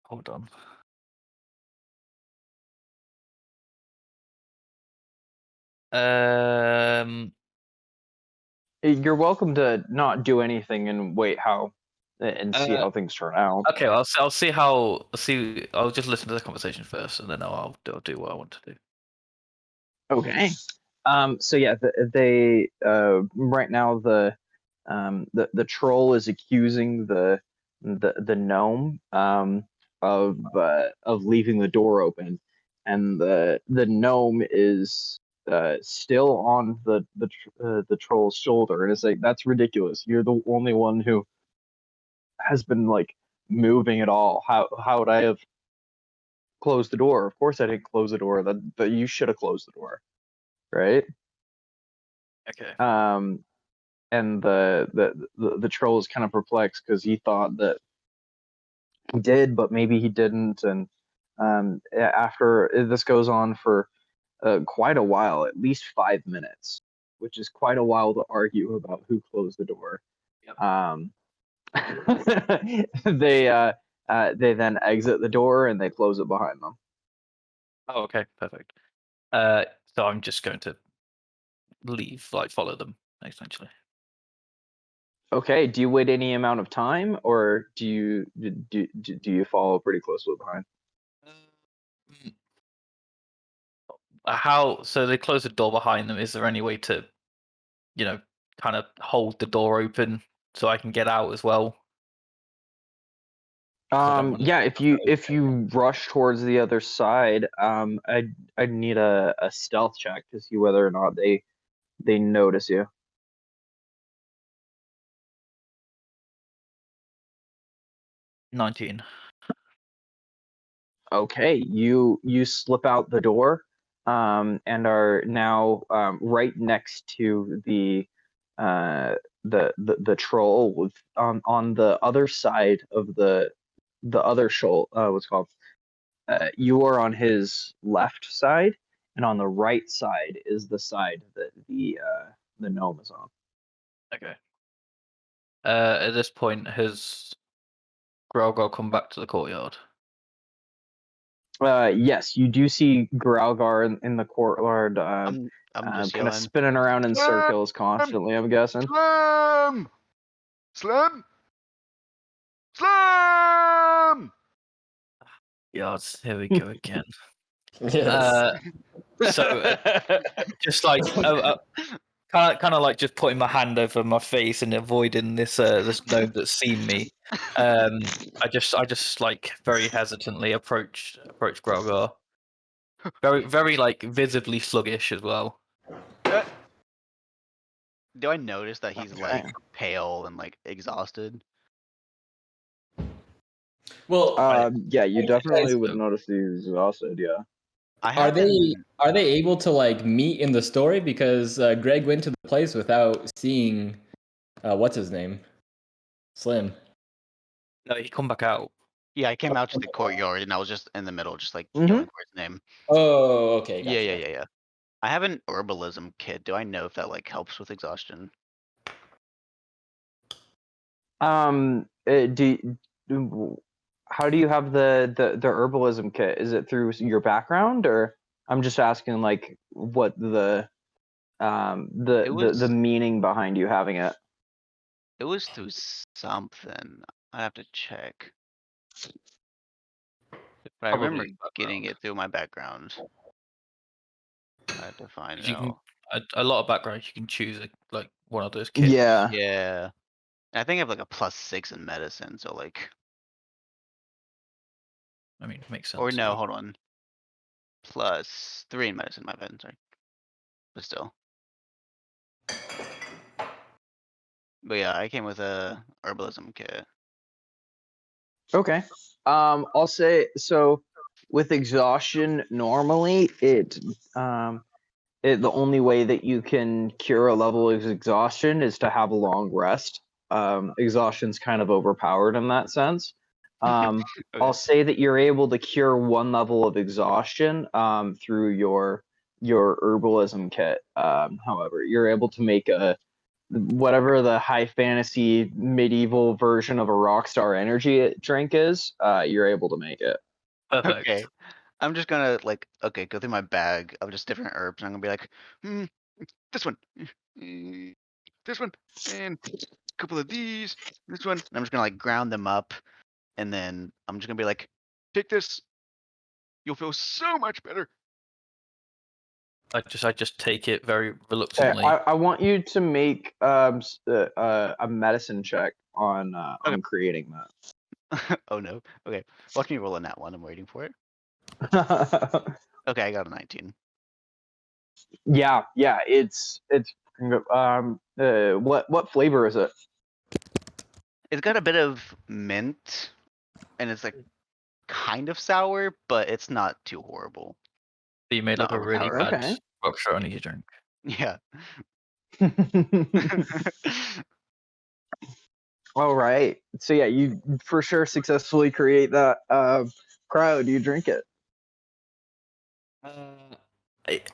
Hold on. You're welcome to not do anything and wait and see how things turn out. Okay, I'll see how. I'll just listen to the conversation first, and then I'll do what I want to do. Okay. So yeah, they right now the troll is accusing the gnome of leaving the door open, and the gnome is still on the troll's shoulder, and it's like, that's ridiculous. You're the only one who has been like moving at all. How would I have closed the door? Of course I didn't close the door. That you should have closed the door, right? Okay. And the troll is kind of perplexed because he thought that he did, but maybe he didn't. And after this goes on for quite a while, at least 5 minutes, which is quite a while to argue about who closed the door. Yep. They then exit the door and they close it behind them. Oh, okay, perfect. So I'm just going to leave, follow them, essentially. Okay. Do you wait any amount of time, or do you follow pretty closely behind? So they close the door behind them. Is there any way to, kind of hold the door open so I can get out as well? Yeah, if you rush towards the other side, I'd need a stealth check to see whether or not they notice you. 19. Okay, you slip out the door, and are now right next to the troll with on the other side of the other shoal. What's it called? You are on his left side, and on the right side is the side that the gnome is on. Okay. At this point, has Grelgar come back to the courtyard? Yes, you do see Gralgar in the courtyard. I'm just kind of yelling. spinning around in circles constantly, I'm guessing. Slim! Yards, here we go again. Yes. So, just like kind of like just putting my hand over my face and avoiding this gnome that's seen me. I just like very hesitantly approach Grelgar. Very very like visibly sluggish as well. Do I notice that he's like pale and like exhausted? Well, yeah, you definitely would so- notice he's exhausted. Yeah. are they able to like meet in the story? Because Greg went to the place without seeing what's his name, Slim. No, he come back out. Yeah, I came out to the courtyard and I was just in the middle, just like Mhm. yelling for his name. Oh, okay. Gotcha. Yeah. I have an herbalism kit. Do I know if that like helps with exhaustion? How do you have the herbalism kit? Is it through your background, or I'm just asking like what the meaning behind you having it? It was through something. I have to check. But I remember Probably getting background. it through my background. I have to find 'Cause you can now. a lot of backgrounds you can choose like one of those kits. Yeah. Yeah. I think I have like a +6 in medicine, so like. I mean, it makes sense. Or no, hold on. +3 in medicine, my bad, sorry. But still. But yeah, I came with a herbalism kit. Okay. I'll say so. With exhaustion, normally the only way that you can cure a level of exhaustion is to have a long rest. Exhaustion's kind of overpowered in that sense. Okay. I'll say that you're able to cure one level of exhaustion through your herbalism kit. However, you're able to make whatever the high fantasy medieval version of a Rockstar energy drink is. You're able to make it. Perfect. Okay. I'm just gonna like go through my bag of just different herbs and I'm gonna be like, this one. This one. And a couple of these. This one. And I'm just gonna like ground them up and then I'm just gonna be like, take this. You'll feel so much better. I just take it very Okay, reluctantly. I want you to make a medicine check on creating Oh no. Okay. Watch me roll in that one. I'm waiting for it. that. Okay, I got a 19. Yeah, it's what flavor is it? It's got a bit of mint and it's like kind of sour, but it's not too horrible. So you made like Not a really overpowering. bad Okay. Rockstar energy drink. Yeah. All right. So yeah, you for sure successfully create that crowd. You drink it.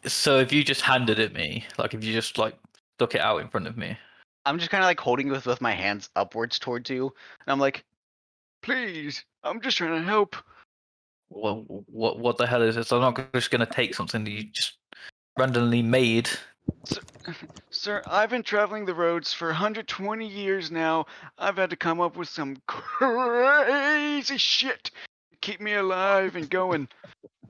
So if you just handed it me, like if you just like stuck it out in front of me, I'm just kind of like holding it with my hands upwards towards you, and I'm like, Please, I'm just trying to help. what the hell is this? I'm not just gonna take something that you just randomly made. Sir, I've been traveling the roads for 120 years now. I've had to come up with some crazy shit to keep me alive and going.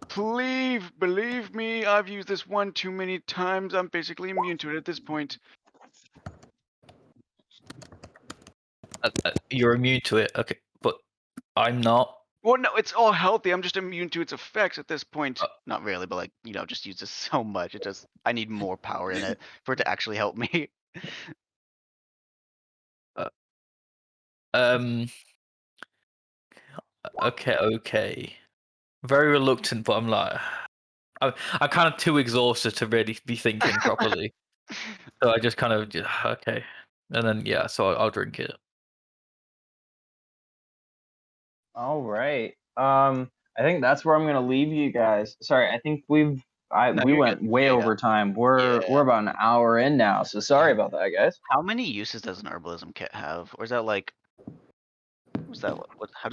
Please believe me, I've used this one too many times. I'm basically immune to it at this point. You're immune to it, okay, but I'm not. Well, no, it's all healthy. I'm just immune to its effects at this point. not really, but like just use this so much. I need more power in it for it to actually help me. Okay. Very reluctant, but I'm like, I'm kind of too exhausted to really be thinking properly. So I just kind of okay, and then yeah, so I'll drink it. All right. I think that's where I'm gonna leave you guys. Sorry, I think we you're went good. way Yeah. over time. We're about an hour in now, so sorry about that, guys. How many uses does an herbalism kit have, or is that like, how does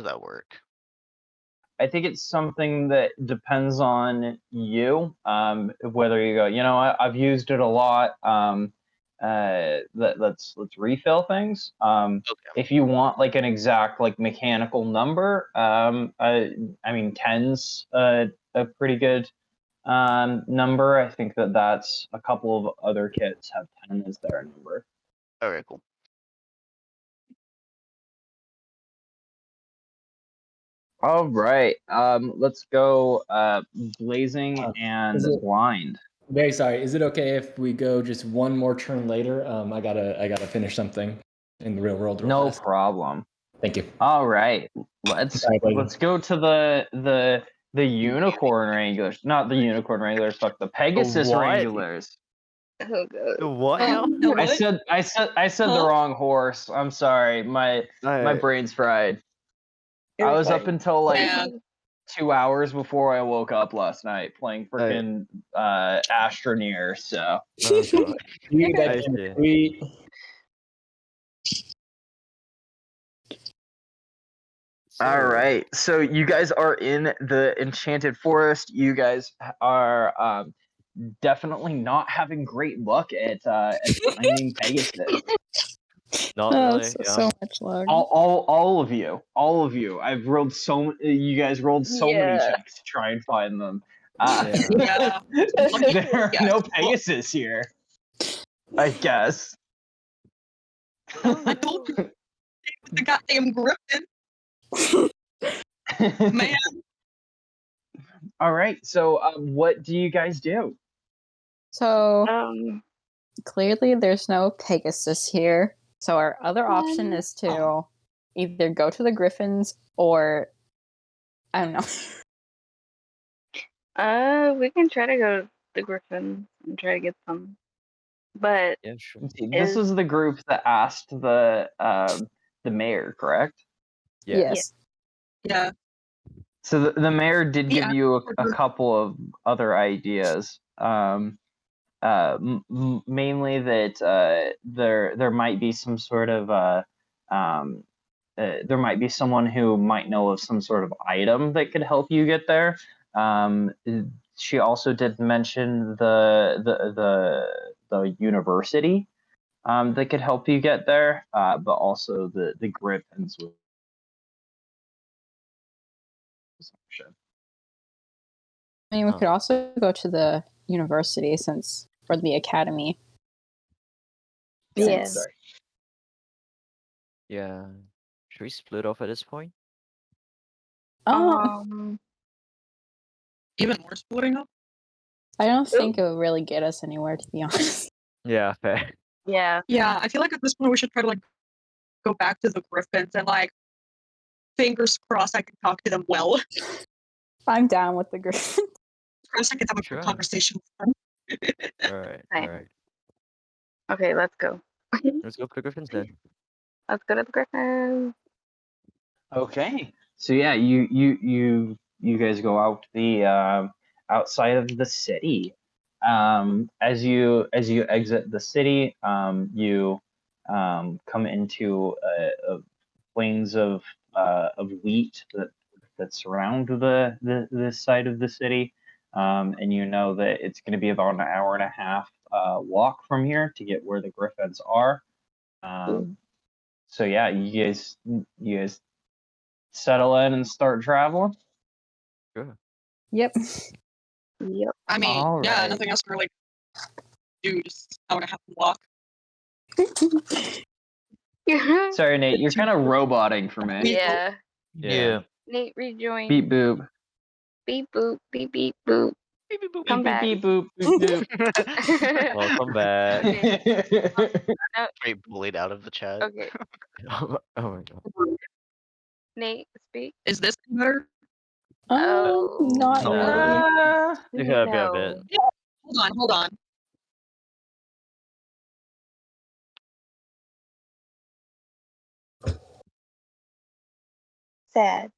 that work? I think it's something that depends on you. Whether you go, I've used it a lot. Let's refill things. Okay. If you want like an exact like mechanical number, I mean 10's a pretty good number. I think that's a couple of other kits have 10 as their number. Okay, cool. All right. Let's go blazing and blind. Very sorry. Is it okay if we go just one more turn later? I gotta finish something in the real world. No fast. problem. Thank you. All right. Let's go to the unicorn wranglers. Not the unicorn wranglers, fuck the Pegasus What? wranglers. Oh god. What? I said the wrong horse. I'm sorry. My brain's fried. I was up until like Yeah. 2 hours before I woke up last night playing freaking Astroneer. So Oh god. You I that can see. tweet. all right, so you guys are in the Enchanted Forest. You guys are definitely not having great luck at finding Pegasus. Not Oh, really. Yeah. so much luck. All of you. I've rolled you guys rolled so many Yeah. checks to try and find them. Yeah. There are Yeah. no Pegasus here. I guess. I told you the goddamn griffin. Man. All right. So, what do you guys do? So Um, clearly there's no Pegasus here. So our other option is to either go to the Griffins or I don't know. we can try to go to the Griffin and try to get some. But Yeah, sure. This is the group that asked the mayor, correct? Yeah. Yes. Yeah. So the mayor did Yeah. give you a couple of other ideas. Mainly that there might be some sort of there might be someone who might know of some sort of item that could help you get there. She also did mention the university that could help you get there, but also the Griffins was an option. I mean, we could also go to the university or the academy. Yeah. Sorry. Yeah. Should we split off at this point? Even more splitting up? I don't think it would really get us anywhere, to be honest. Yeah, fair. Yeah. Yeah, I feel like at this point we should try to go back to the Griffins and fingers crossed I can talk to them well. I'm down with the Griffins. Cross I can have a Sure. good conversation with them. Alright, Fine. alright. Okay, let's go. Let's go for the Griffins then. Let's go to the Griffin. Okay. So yeah, you guys go out the outside of the city. As you exit the city, you come into plains of wheat that surround the side of the city, and you know that it's going to be about an hour and a half walk from here to get where the Griffins are. So yeah, you guys settle in and start traveling. Sure. Yep. Yep. I mean, All yeah, right. nothing else to really do, just hour and a half to walk. Sorry, Nate, you're kind of roboting for me. Yeah. Yeah. Nate, rejoin. Beep boop. Beep boop. Beep beep boop. Beep, beep, boop, Come Beep, back. beep, boop, boop, boop. Welcome back. Straight bullied out of the chat. Okay. Oh my god. Nate, speak. Is this better? Not No. really. You have a bit. Hold on. Sad.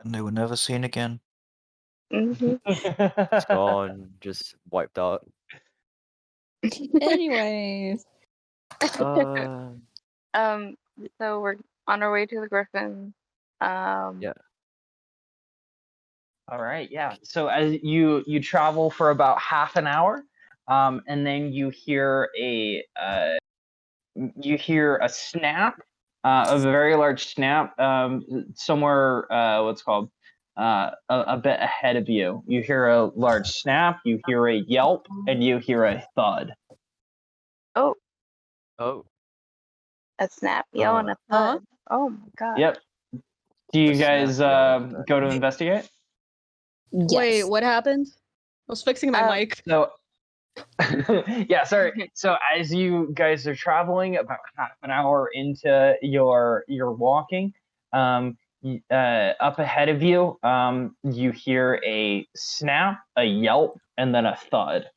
And they were never seen again. Mm-hmm. It's gone, just wiped out. Anyways. Uh, So we're on our way to the Griffin. Yeah. All right, yeah. So as you travel for about half an hour, and then you hear a snap, a very large snap, somewhere what's called a bit ahead of you. You hear a large snap, you hear a yelp, and you hear a thud. Oh, oh. a snap, yell, and a thud. Oh my god. Yep. Do you A snap, guys yell, and a thud. go to investigate? Yes. Wait, what happened? I was fixing my mic. So, yeah, sorry. So as you guys are traveling, about half an hour into your walking, up ahead of you, you hear a snap, a yelp, and then a thud.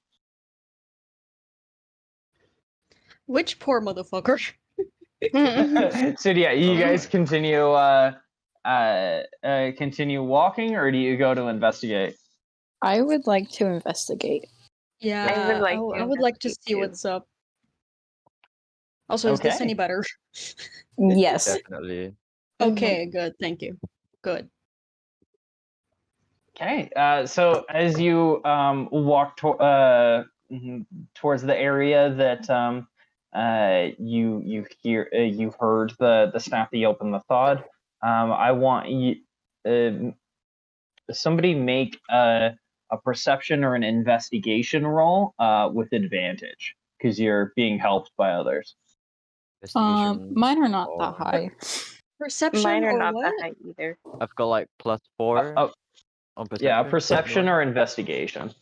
Which poor motherfucker? So yeah, you guys continue continue walking, or do you go to investigate? I would like to investigate. Yeah, like I to would like to investigate see too. what's up. Also, is this Okay. any better? Yes. Definitely. Okay, good. Thank you. Good. Okay. So as you walk towards the area that you you heard the snap, the open, the thud. I want you somebody make a perception or an investigation roll with advantage because you're being helped by others. Investigation. Mine are not that or- high. Perception Mine are or not what? that high either. I've got like +4 Oh, on perception. yeah, perception Anyone? or investigation.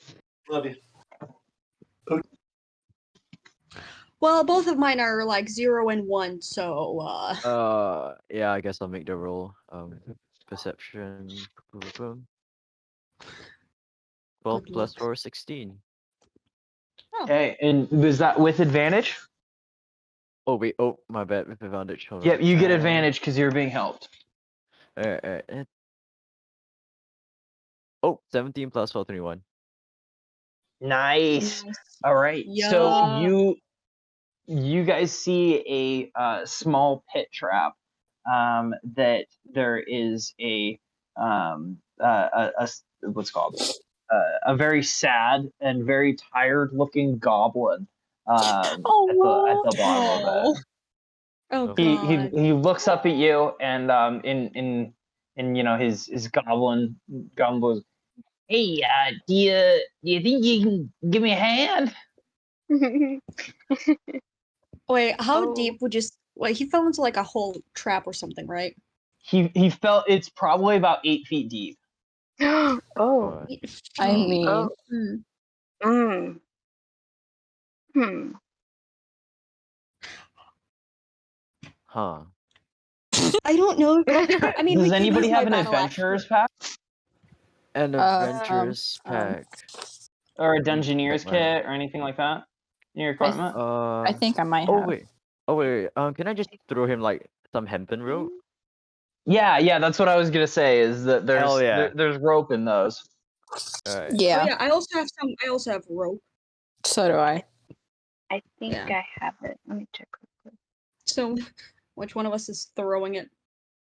Well, both of mine are like 0 and 1, so Yeah, I guess I'll make the roll. Perception. 12 Good plus luck. 4, 16. Okay, and was that with advantage? Oh wait, oh my bad, with advantage. Hold Yep, on. you get advantage because you're being helped. Alright. Oh, 17 plus 4, 21. Nice. nice. All right. Yeah. So you guys see a small pit trap. That there is a what's called a very sad and very tired looking goblin at the bottom of it. Oh He god. he looks up at you and in you know his goblin goes, hey, do you think you can give me a hand? Wait, how Oh. deep would you? Wait, he fell into like a whole trap or something, right? He felt it's probably about 8 feet deep. Oh. I mean, Oh. Mm. Hmm. Huh. I don't know. I mean, we Does could anybody use my have an battle axe, adventurer's pack An adventurous pack. or a dungeoneer's Check mine. kit or anything like that in your equipment? I think I might Oh have. wait. Can I just throw him like some hempen rope? Yeah, that's what I was gonna say. Is that Hell yeah. there's rope in those. Alright. Oh Yeah, yeah, I also have some. I also have rope. so do I. I think Yeah. I have it. Let me check quickly. So, which one of us is throwing it?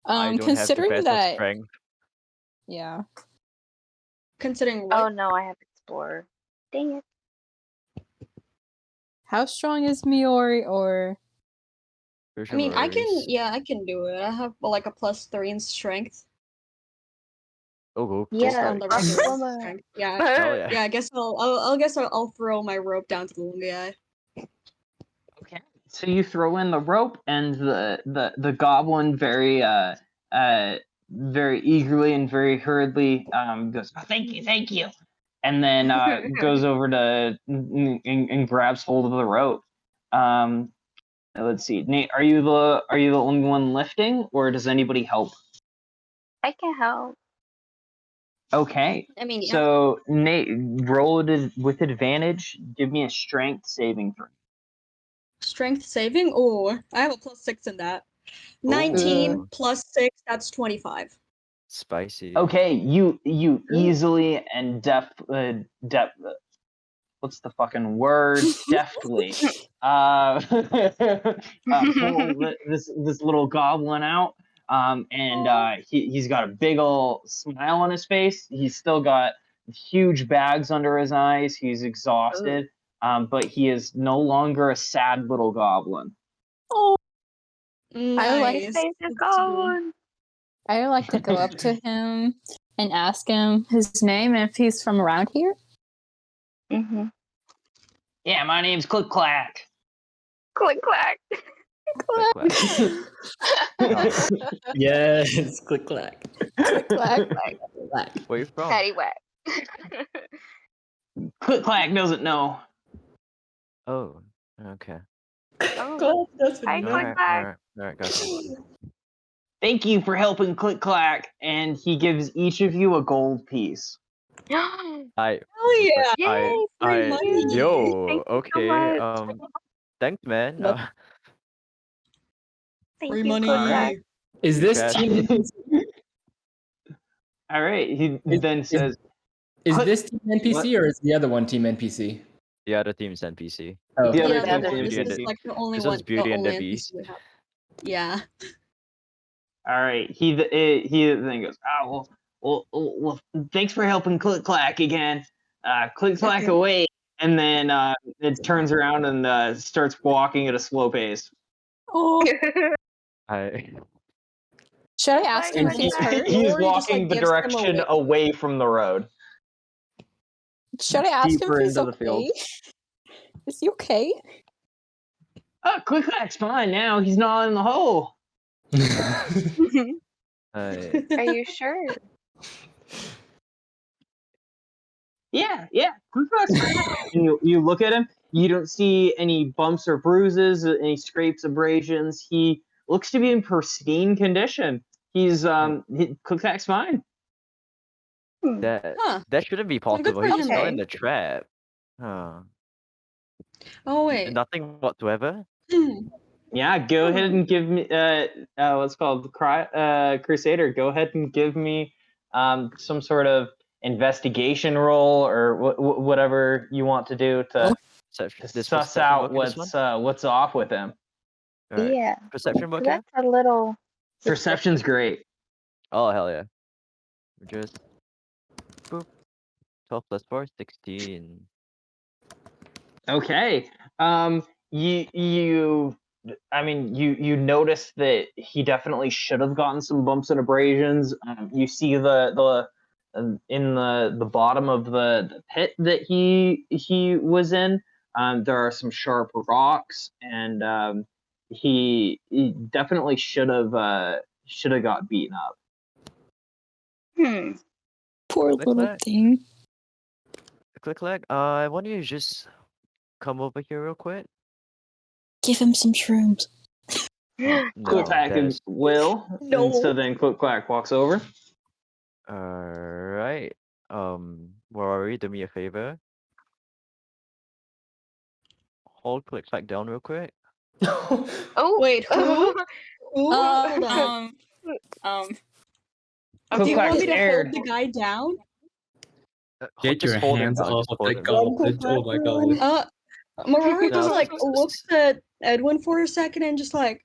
I don't Considering have the best of that, strength. yeah. Considering Oh what? no, I have Explorer. Dang it. How strong is Miori? Or I mean, I can do it. I have like a +3 in strength. Oh, go. Yeah, On the I'll regular throw my- strength. Yeah. Hell yeah. Yeah, I guess I'll throw my rope down to the little guy. Okay. So you throw in the rope, and the goblin very very eagerly and very hurriedly goes, oh, thank you, and then goes over to and grabs hold of the rope. Let's see, Nate, are you the only one lifting, or does anybody help? I can help. Okay. I mean, yeah. So Nate, roll it with advantage. Give me a strength saving throw. Strength saving? Oh, I have a +6 in that. 19 Ooh. +6, that's 25. Spicy. Okay, you easily and what's the fucking word? Deftly pull this little goblin out. And he's got a big old smile on his face. He's still got huge bags under his eyes. He's exhausted, but he is no longer a sad little goblin. oh, Nice. like- Save the goblin. I would like to go up to him and ask him his name and if he's from around here. Mm-hmm. Yeah, my name's Click Clack. Click clack. Yes, click clack. Click clack. Clack. Where you from? Patty whack. Click Clack doesn't know. Oh, okay. Oh, That's I click clack. Alright, gotcha. Thank you for helping Click Clack, and he gives each of you a gold piece. I Hell yeah. Yay, free money. yo, Thank you so okay. much. Thanks, man. But- Thank Free you, money. Kodak. Is this Trash. team? All right. He Is- then is- says, Is What- this team NPC or is the other one team NPC? The other team's NPC. Oh, The okay. other Yeah, The the other one. This Beauty and is the- like the only this one. one's Beauty the and the only Beast. NPC we have. Yeah. "All right." He then goes, well, thanks for helping Click Clack again. Click Clack Okay. away, and then it turns around and starts walking at a slow pace. Oh, I should I ask Bye, him And if he's Kodak. hurt? he's Or he just, walking like, the gives them direction away. away from the road. Should I ask him Deeper if he's into the okay? field. Is he okay? Click Clack's fine now. He's not in the hole. Are you sure? Yeah. Click Clack's fine. And you look at him. You don't see any bumps or bruises, any scrapes, abrasions. He looks to be in pristine condition. Click Clack's fine. that Huh. that shouldn't be Well, good possible. for He's just him. not in Okay. the trap. Huh. Oh wait. Nothing whatsoever. Yeah, go ahead and give me what's called Crusader. Go ahead and give me some sort of investigation roll or whatever you want to do to This suss perception out work, this one? what's off with him. Alright. Yeah. Perception So work here? that's a little. Perception's great. Oh hell yeah. Just boop. 12 plus 4, 16. Okay. You notice that he definitely should have gotten some bumps and abrasions. You see in the bottom of the pit that he was in. There are some sharp rocks, and he definitely should have got beaten up. Poor Click little that. thing. Click clack. I want you to just come over here real quick. Give him some shrooms. No, Click Clack there's- will. No. And so then Click Clack walks over. Alright. Rory, do me a favor. Hold Click clack down real quick. Oh Wait, who? Who? Hold on. Click Do you Clack want me to scared. hold the guy down? Get Just your hold him hands down, off just of hold that him down. garbage. Oh my god. Marari No, just like looks at Edwin for a second and just like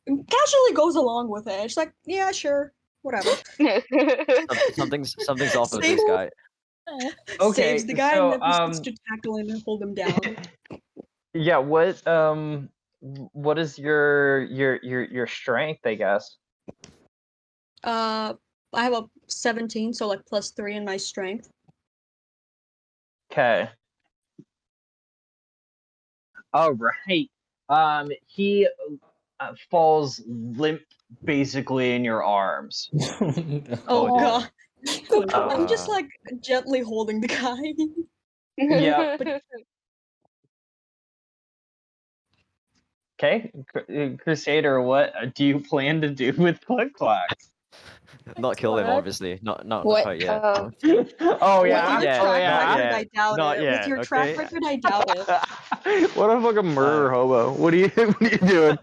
casually goes along with it. She's like, yeah, sure, whatever. Something's off with this guy. Okay, Saves the guy so, and then proceeds to tackle him and hold him down. Yeah, what is your strength, I guess? I have a 17, so like +3 in my strength. Okay. All right. He falls limp basically in your arms. Oh dear. god. I'm just like gently holding the guy. Yeah. Okay, Crusader, what do you plan to do with Click Clack? Not kill him, What? obviously. Not What? quite yet. Oh With yeah, your yeah, oh track yeah. record, I doubt Not it. yet, With your okay? track record, I doubt it. What a fucking murder hobo! What are you doing?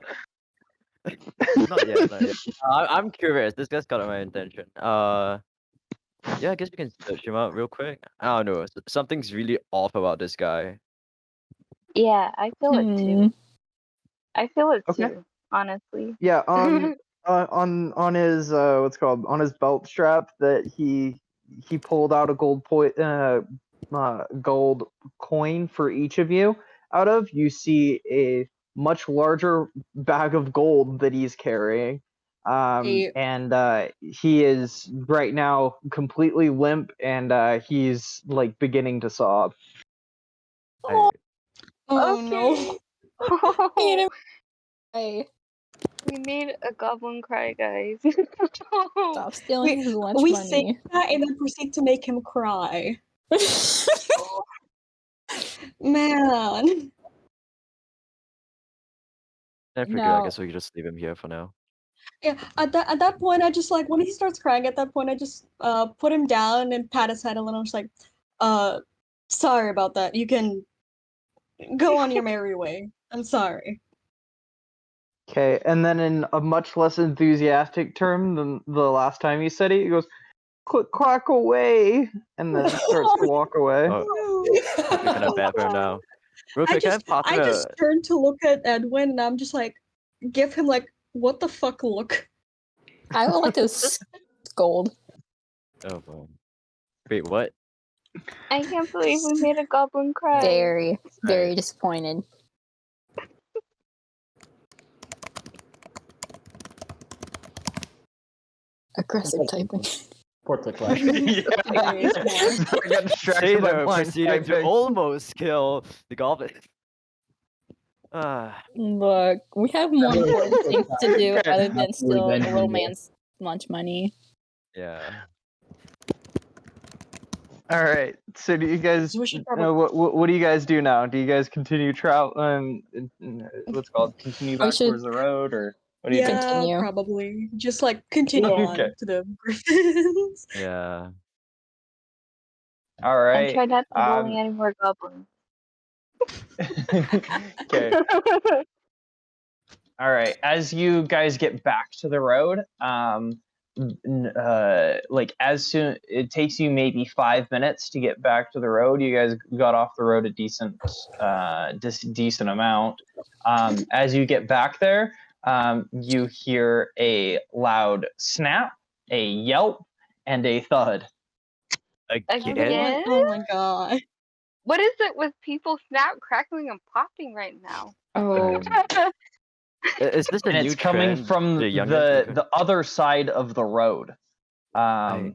Not yet, not yet. I'm curious. This guy's got my attention. Yeah, I guess we can search him out real quick. I don't know. Something's really off about this guy. Yeah, I feel it too. I feel it Okay. too, honestly. Yeah, on his on his belt strap that he pulled out a gold gold coin for each of you out of. You see a much larger bag of gold that he's carrying. And he is right now completely limp, and he's like beginning to sob. Oh Okay. no. Made him cry. We made a goblin cry, guys. Stop stealing his lunch We money. say that and then proceed to make him cry. Man. I figure No. I guess we could just leave him here for now. Yeah, at that point, I just like when he starts crying. At that point, I just put him down and pat his head a little. I'm just like, sorry about that. You can go on your merry way. I'm sorry. Okay, and then in a much less enthusiastic term than the last time you said it, he goes, "Click clack away," and then starts to walk away. We're gonna bathroom now. Real I quick, can I just, pop I in just turned to look at Edwin, and I'm just like, give him like, what the fuck look. I would like to scold. Oh, boy. Wait, what? I can't believe we made a goblin cry. Very, very Alright. disappointed. Aggressive typing. Poor click clack. I got distracted by Sailor blind proceeded to typing. almost kill the goblin. Look, we have more important things to do Okay. other than steal a Revenge little angle. man's lunch money. Yeah. All right. So do you guys? We should probably- what do you guys do now? Do you guys continue travel? What's it called? Continue We back should- towards the road, or what do you Yeah, think? Continue. probably. Just like continue Okay. on to the Griffins. Yeah. All right. And try not to bully any more goblins. Okay. All right. As you guys get back to the road, like as soon it takes you maybe 5 minutes to get back to the road. You guys got off the road a decent amount. As you get back there, you hear a loud snap, a yelp, and a thud. Again? Oh my god. What is it with people snap, crackling, and popping right now? Oh, Is this a And new it's coming trend? from the other side of the road. Other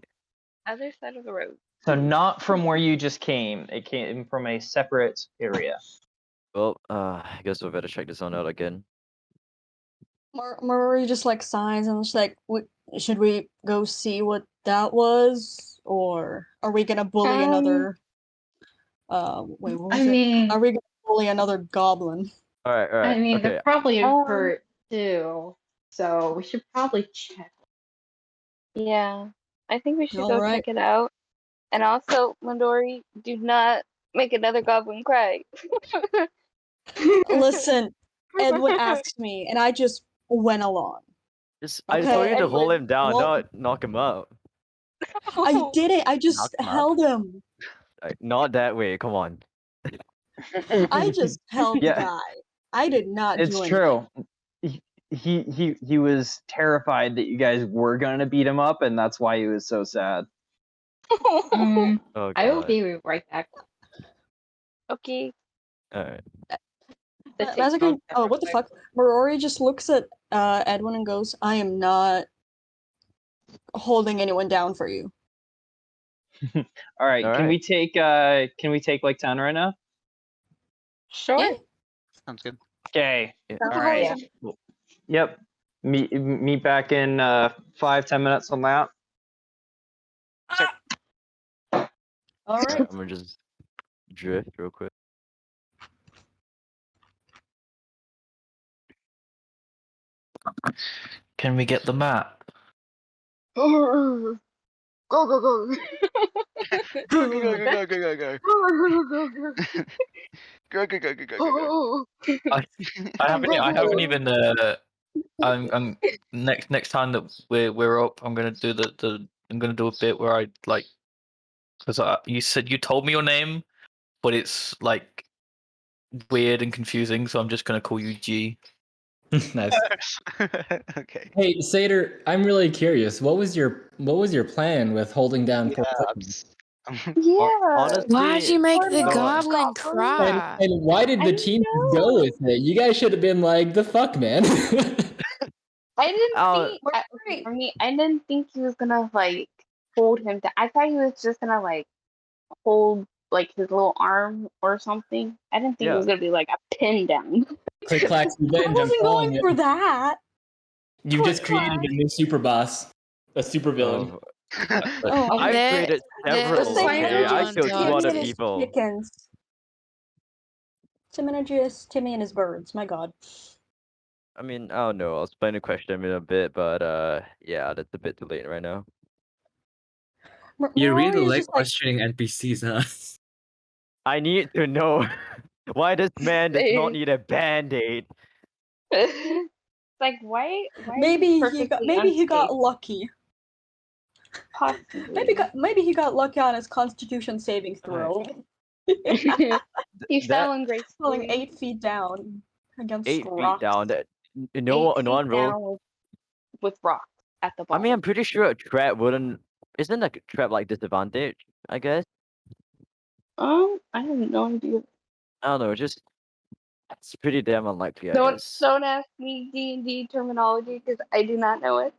side of the road. So not from where you just came. It came from a separate area. Well, I guess we better check this one out again. Murray just like sighs and she's like, should we go see what that was? Or are we gonna bully another wait, what was I it? mean, Are we gonna bully another goblin? Alright, I mean, okay. they're probably hurt too, so we should probably check. Yeah, I think we should go Alright. check it out. And also, Midori, do not make another goblin cry. Listen, Edwin asked me, and I just went along. I told you to hold Edwin, him down, well- not knock him out. I didn't. I just Knock him out. held him. Not that way, come on. I just held the Yeah. guy. I did not It's do true. He was terrified that you guys were gonna beat him up, and that's why he was so sad. Mm, Oh, I will God. be right back. Okay. Alright. Massacre. Oh, what the fuck? Marori just looks at Edwin and goes, "I am not holding anyone down for you." All right. All Can right. we take like 10 right now? Sure. Yeah. Sounds good. Okay. Yeah. All right. Yep. Meet back in 5-10 minutes on that. All Alright, right. I'm gonna just drift real quick. Can we get the map? Go, go, go. Go, go, go, go, go, go, go. Go, go, go, go, go, go. I haven't even. I'm next time that we're up, I'm gonna do I'm gonna do a bit where I like, because you said you told me your name, but it's like weird and confusing, so I'm just gonna call you G. Nice. Okay. Hey, Sater, I'm really curious. What was your plan with holding down poor Clinton? Yeah. Honestly, Why'd you make the Poor goblin And, cry? and why did the team go with it? You guys should have been like, the fuck, man. I didn't Oh, think for me, I didn't think he was gonna like hold him down. I thought he was just gonna like hold like his little arm or something. I didn't think it was gonna be like a pin down. Click clack's I revenge. I'm wasn't calling going it. for that. You've just created a new super boss, a super villain. Oh, I've There- created there's several. the same Okay, energy I ones killed two on other this. people. Chickens. Same energy as Timmy and his birds. My god. I mean, I don't know. I'll explain the question in a bit, but yeah, that's a bit too late right now. You Marori really is like just like, questioning NPCs, huh? I need to know why this man does not Same. need a band-aid. like, why Maybe is he perfectly got unstable? lucky. Possibly. Maybe he got lucky on his Constitution saving throw. He That fell Falling ungracefully. 8 feet down against 8 feet rocks. down. That Eight no feet one rolled. down with rocks at the I bottom. mean, I'm pretty sure a trap wouldn't. Isn't a trap like disadvantage? I guess. I have no idea. I don't know. Just it's pretty damn unlikely. I guess. Don't ask me D&D terminology because I do not know it.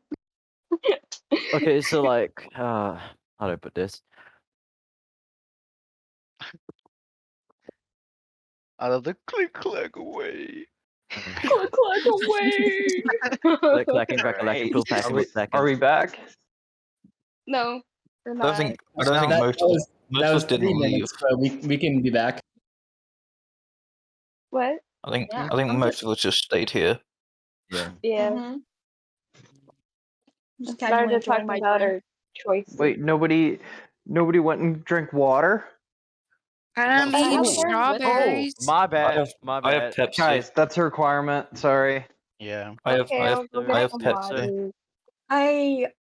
Okay, so like, how do I put this? Out of the click away. Click away. Click, clacking, crack, Alright, electric, cool, packing, with are we seconds. back? No, we're I not. don't think most of that us, was most of us 3 didn't leave. minutes, so we can be back. What? I think Yeah, I think I'm most of us just stayed here. Yeah. Yeah. Mhm. Just Started casually enjoying talking my about drink. our choices. Wait, nobody went and drank water? I I'm have eating a strawberries. My bad. have- my I have bad. Pepsi. Guys, that's a requirement. Sorry. Yeah. I have Okay, I have I'll go I get have some Pepsi. water.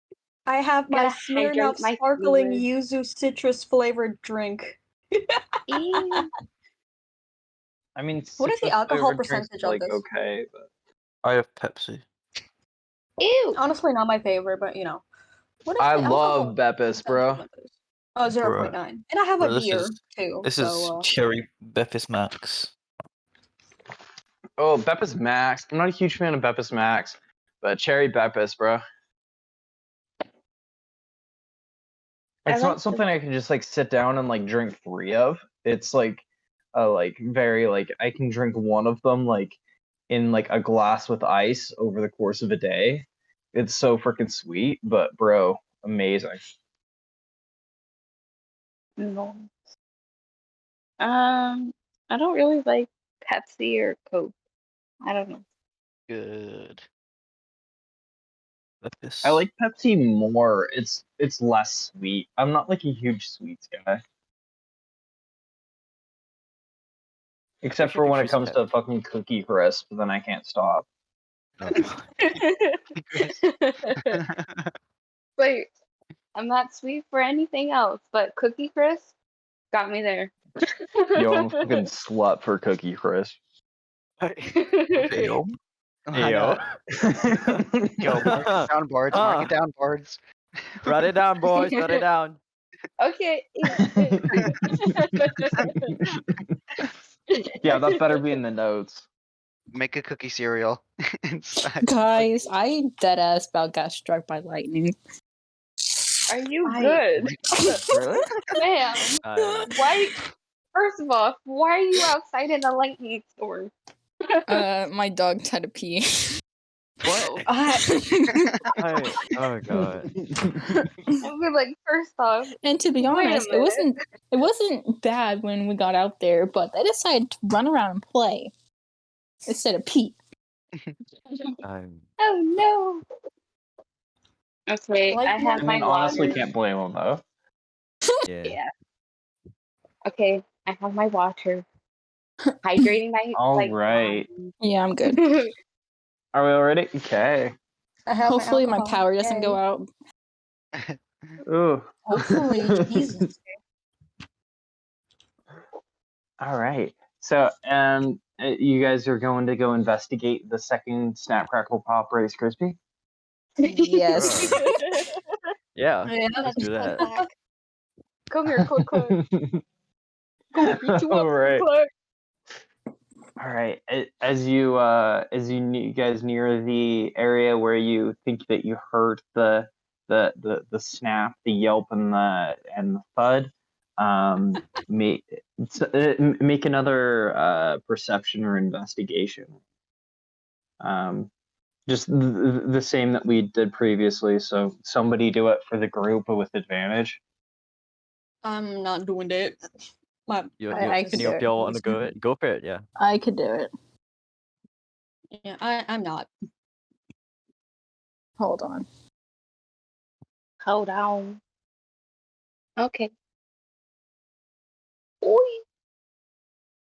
I have my Gotta hydrate Smirnoff my sparkling fluid. yuzu citrus flavored drink. Ew. I mean, What is the citrus alcohol flavored drinks percentage are, of like, this? okay, but I have Pepsi. Ew. Honestly, not my favorite, but you know. What is I the alcohol love Beppis, bro. percentage of this? Oh, 0.9. And I have a Bro, beer too. This is So cherry Beppis Max. Oh, Beppis Max. I'm not a huge fan of Beppis Max, but cherry Beppis, bro. It's like not something I can just like sit down and like drink 3 of. It's like very like I can drink one of them like in like a glass with ice over the course of a day. It's so freaking sweet, but bro, amazing. No. I don't really like Pepsi or Coke. I don't know. Good. Beppis. I like Pepsi more. It's less sweet. I'm not like a huge sweets guy. Except Wish I for could when it choose comes Pep. to fucking Cookie Crisp, then I can't stop. Wait, I'm not sweet for anything else, but Cookie Crisp got me there. Yo, I'm a fucking slut for Cookie Crisp. Yo. Ayo. Yo, mark it down, Bards. Mark it down, Bards. Write it down, boys. Write it down. Okay. Yeah, that better be in the notes. Make a cookie cereal inside. Guys, I deadass about got struck by lightning. Are you good? Really? Ma'am. Why? First of all, why are you outside in a lightning storm? My dog tried to pee. What? Oh god. I mean, like, first off, And to be wait a honest, it minute. wasn't bad when we got out there, but they decided to run around and play instead of pee. Oh no. Okay, Like I have I my mean, honestly, water. can't blame them though. Yeah. Okay, I have my water. Hydrating my All like. right. Yeah, I'm good. Are we all ready? Okay. I have Hopefully my alcohol. power doesn't go Yay. out. Ooh. Hopefully, Jesus. All right. So, you guys are going to go investigate the second Snap Crackle Pop Rice Krispie? Yes. Yeah. Yeah, Let's do that. Come here, quick. Go beat you All up, right. quick. All right. As you guys near the area where you think that you heard the snap, the yelp, and the thud, make another perception or investigation. Just the same that we did previously. So somebody do it for the group with advantage. I'm not doing it. I could do If it. y'all want to go for it, yeah. I could do it. Yeah, I'm not. Hold on. Hold on. Okay. Oi,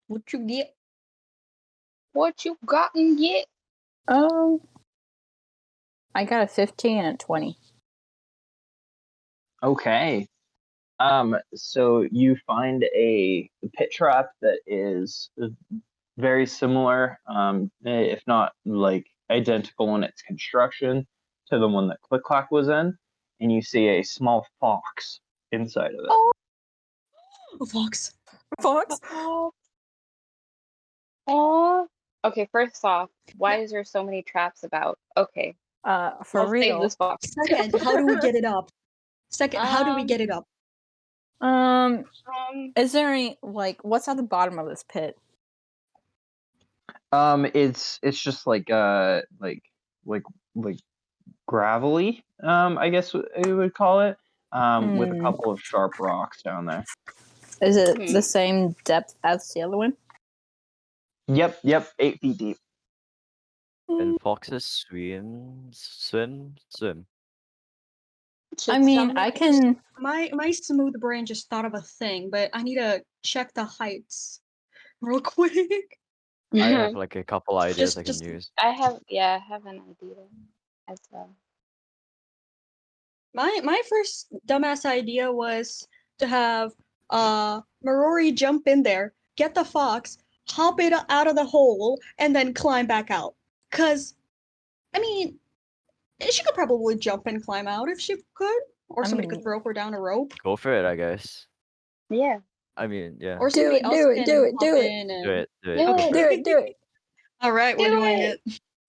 What you get? what you got and get? I got a 15 and a 20. Okay. So you find a pit trap that is very similar, if not like identical in its construction to the one that Click Clack was in, and you see a small fox inside of it. Oh, A fox. Fox? oh. Okay, first off, why is there so many traps about? Okay. For I'll save real. this fox. Second, how do we get it up? Second, how do we Um, get it up? Is there any what's at the bottom of this pit? It's just like gravelly, I guess you would call it, with a couple of sharp rocks down there. Is it the same depth as the other one? Yep, 8 feet deep. And foxes swim. I mean, I can. My smooth brain just thought of a thing, but I need to check the heights real quick. I have like a couple ideas I can Just- use. I have an idea as well. My first dumbass idea was to have Marori jump in there, get the fox, hop it out of the hole, and then climb back out. 'Cause I mean, she could probably jump and climb out if she could, or somebody could throw her down a rope, Go for it, I guess. Yeah. I mean, yeah. or somebody else can hop in and... Do it. Okay. Do it. All right, we're doing it.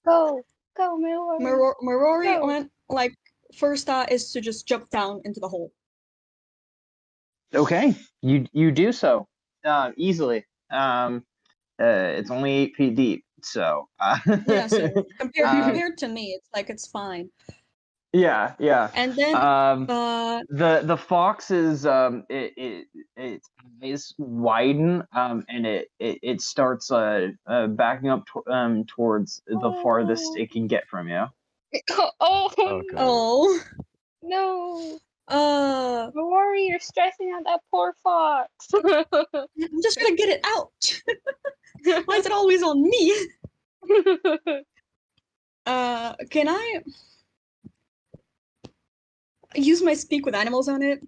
Go, Marori. Marori Go. went first thought is to just jump down into the hole. Okay, you do so easily. It's only 8 feet deep, so Yeah, so compared to me, it's like it's fine. yeah. And then the fox is its eyes widen, and it starts backing up towards the farthest it can get from you. Oh no. Don't worry, you're stressing out that poor fox. I'm just gonna get it out. Why is it always on me? Can I use my speak with animals on it?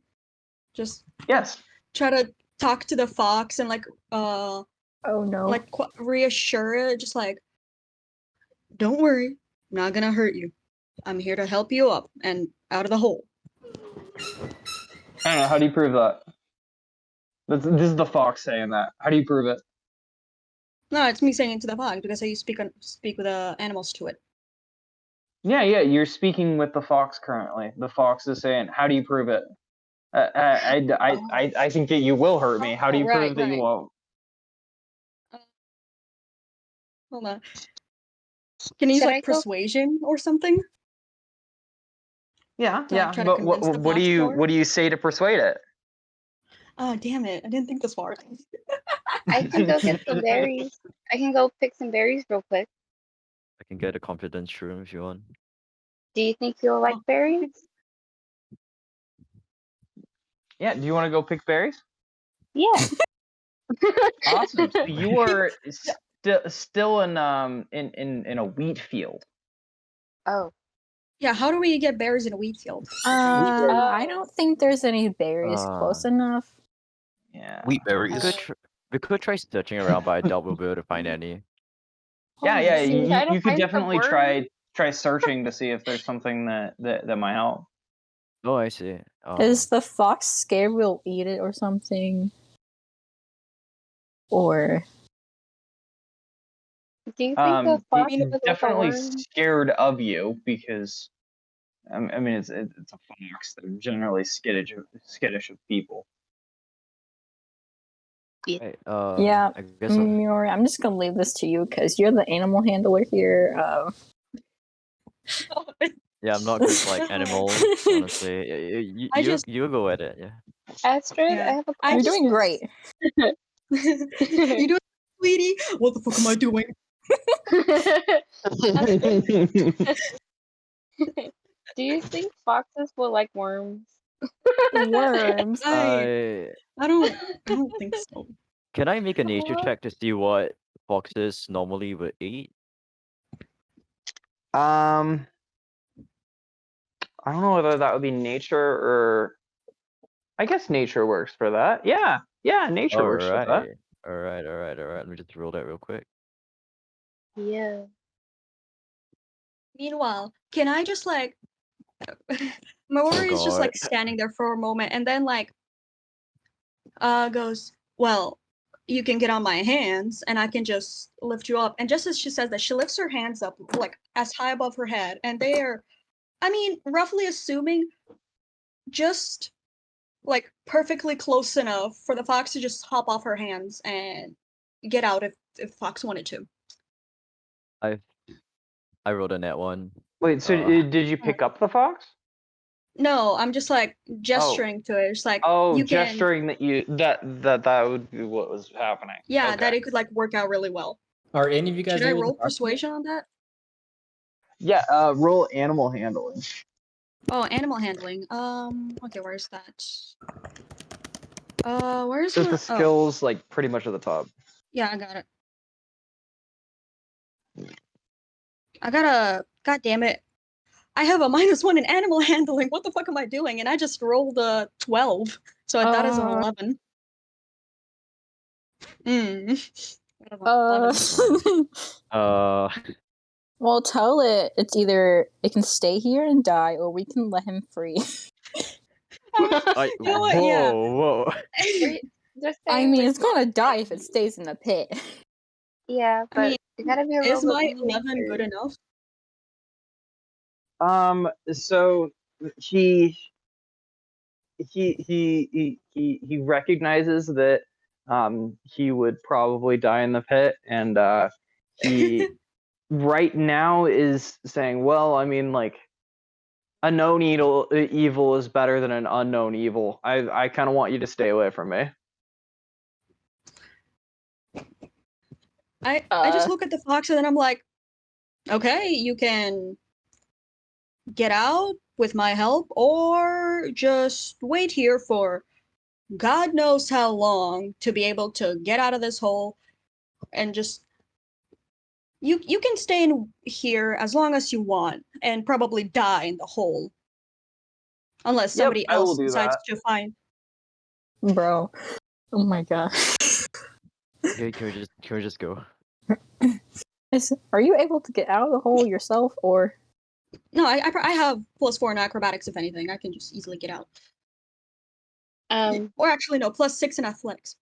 Just yes. Try to talk to the fox and oh no, reassure it. Just don't worry, I'm not gonna hurt you. I'm here to help you up and out of the hole. I don't know. How do you prove that? This is the fox saying that. How do you prove it? No, it's me saying it to the fox because I speak with animals to it. Yeah. You're speaking with the fox currently. The fox is saying, "How do you prove it?" I think that you will hurt me. How do you prove that you won't? Hold on. Can you use persuasion or something? Yeah. But what do you say to persuade it? Oh, damn it! I didn't think this far. I can go get some berries. I can go pick some berries real quick. I can get a confidence room if you want. Do you think you'll like berries? Yeah. Do you want to go pick berries? Yeah. Awesome. So you are still in a wheat field. Oh. Yeah. How do we get berries in a wheat field? I don't think there's any berries close enough. Yeah. Wheat berries. We could try searching around, but I doubt we'll be able to find any. Yeah. You could definitely try searching to see if there's something that might help. Oh, I see. Is the fox scared we'll eat it or something? Or do you think the fox he's was definitely scared of you because I mean it's a fox. They're generally skittish of people. yeah, I guess Miori, I'm just gonna leave this to you because you're the animal handler here. Yeah, I'm not good with like animals, honestly. You go at it, yeah. Astrid, I have a question. You're doing great. You doing, sweetie? What the fuck am I doing? Do you think foxes will like worms? Worms? I don't think so. Can I make a nature check to see what foxes normally would eat? I don't know whether that would be nature or. I guess nature works for that. Yeah, nature works for that. All right. Let me just roll that real quick. Yeah. Meanwhile, can I just like Maori is just God. like standing there for a moment and then like goes, well, you can get on my hands and I can just lift you up. And just as she says that, she lifts her hands up like as high above her head, and they are, I mean, roughly assuming just like perfectly close enough for the fox to just hop off her hands and get out if Fox wanted to. I rolled a net one. Wait, so did you pick up the fox? No, I'm just like gesturing to it. It's like you gesturing can, that would be what was happening. yeah, Okay. that it could like work out really well. Are any of you guys Should I able roll to talk to me? persuasion on that? Yeah, roll animal handling. Oh, animal handling. Okay, where's that? Where's There's my... the skills like pretty much at the top. Yeah, I got it. I got a... God damn it. I have a -1 in animal handling. What the fuck am I doing? And I just rolled a 12. So I thought it was an 11. Well, tell it it's either it can stay here and die, or we can let him free. You know what? Yeah. Whoa. Just I saying, mean, like, it's gonna die if it stays in the pit. yeah, but I mean, it gotta be a is little my bit 11 good enough? So he recognizes that he would probably die in the pit, and he right now is saying, well, I mean, like, a known evil is better than an unknown evil. I kind of want you to stay away from me. I just look at the fox and then I'm like, okay, you can get out with my help, or just wait here for God knows how long to be able to get out of this hole, and just you can stay in here as long as you want and probably die in the hole, unless somebody I will else do decides that. to find. Bro. Oh my gosh. Okay, can we just go? Are you able to get out of the hole yourself, or? No, I have +4 in acrobatics. If anything, I can just easily get out. Or actually, no, +6 in athletics.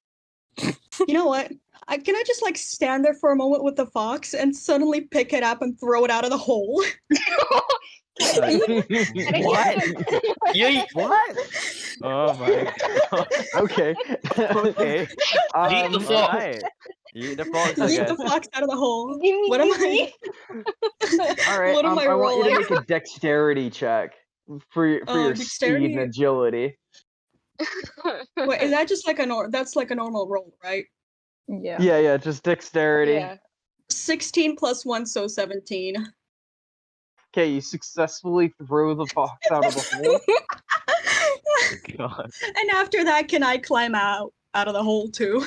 You know what? Can I just like stand there for a moment with the fox and suddenly pick it up and throw it out of the hole? What? What? Oh my god. Okay. Okay. Yeet the fox. Alright. Yeet the fox, I Yeet guess. the fox out of the hole. Gimme, What am gimme. All right. What am I I want you to rolling? make a dexterity check for your dexterity? speed and agility. Wait, is that just like that's like a normal roll, right? Yeah. Yeah, just dexterity. Yeah. 16 + 1, so 17. Okay, you successfully throw the fox out of the hole. God. And after that, can I climb out of the hole too?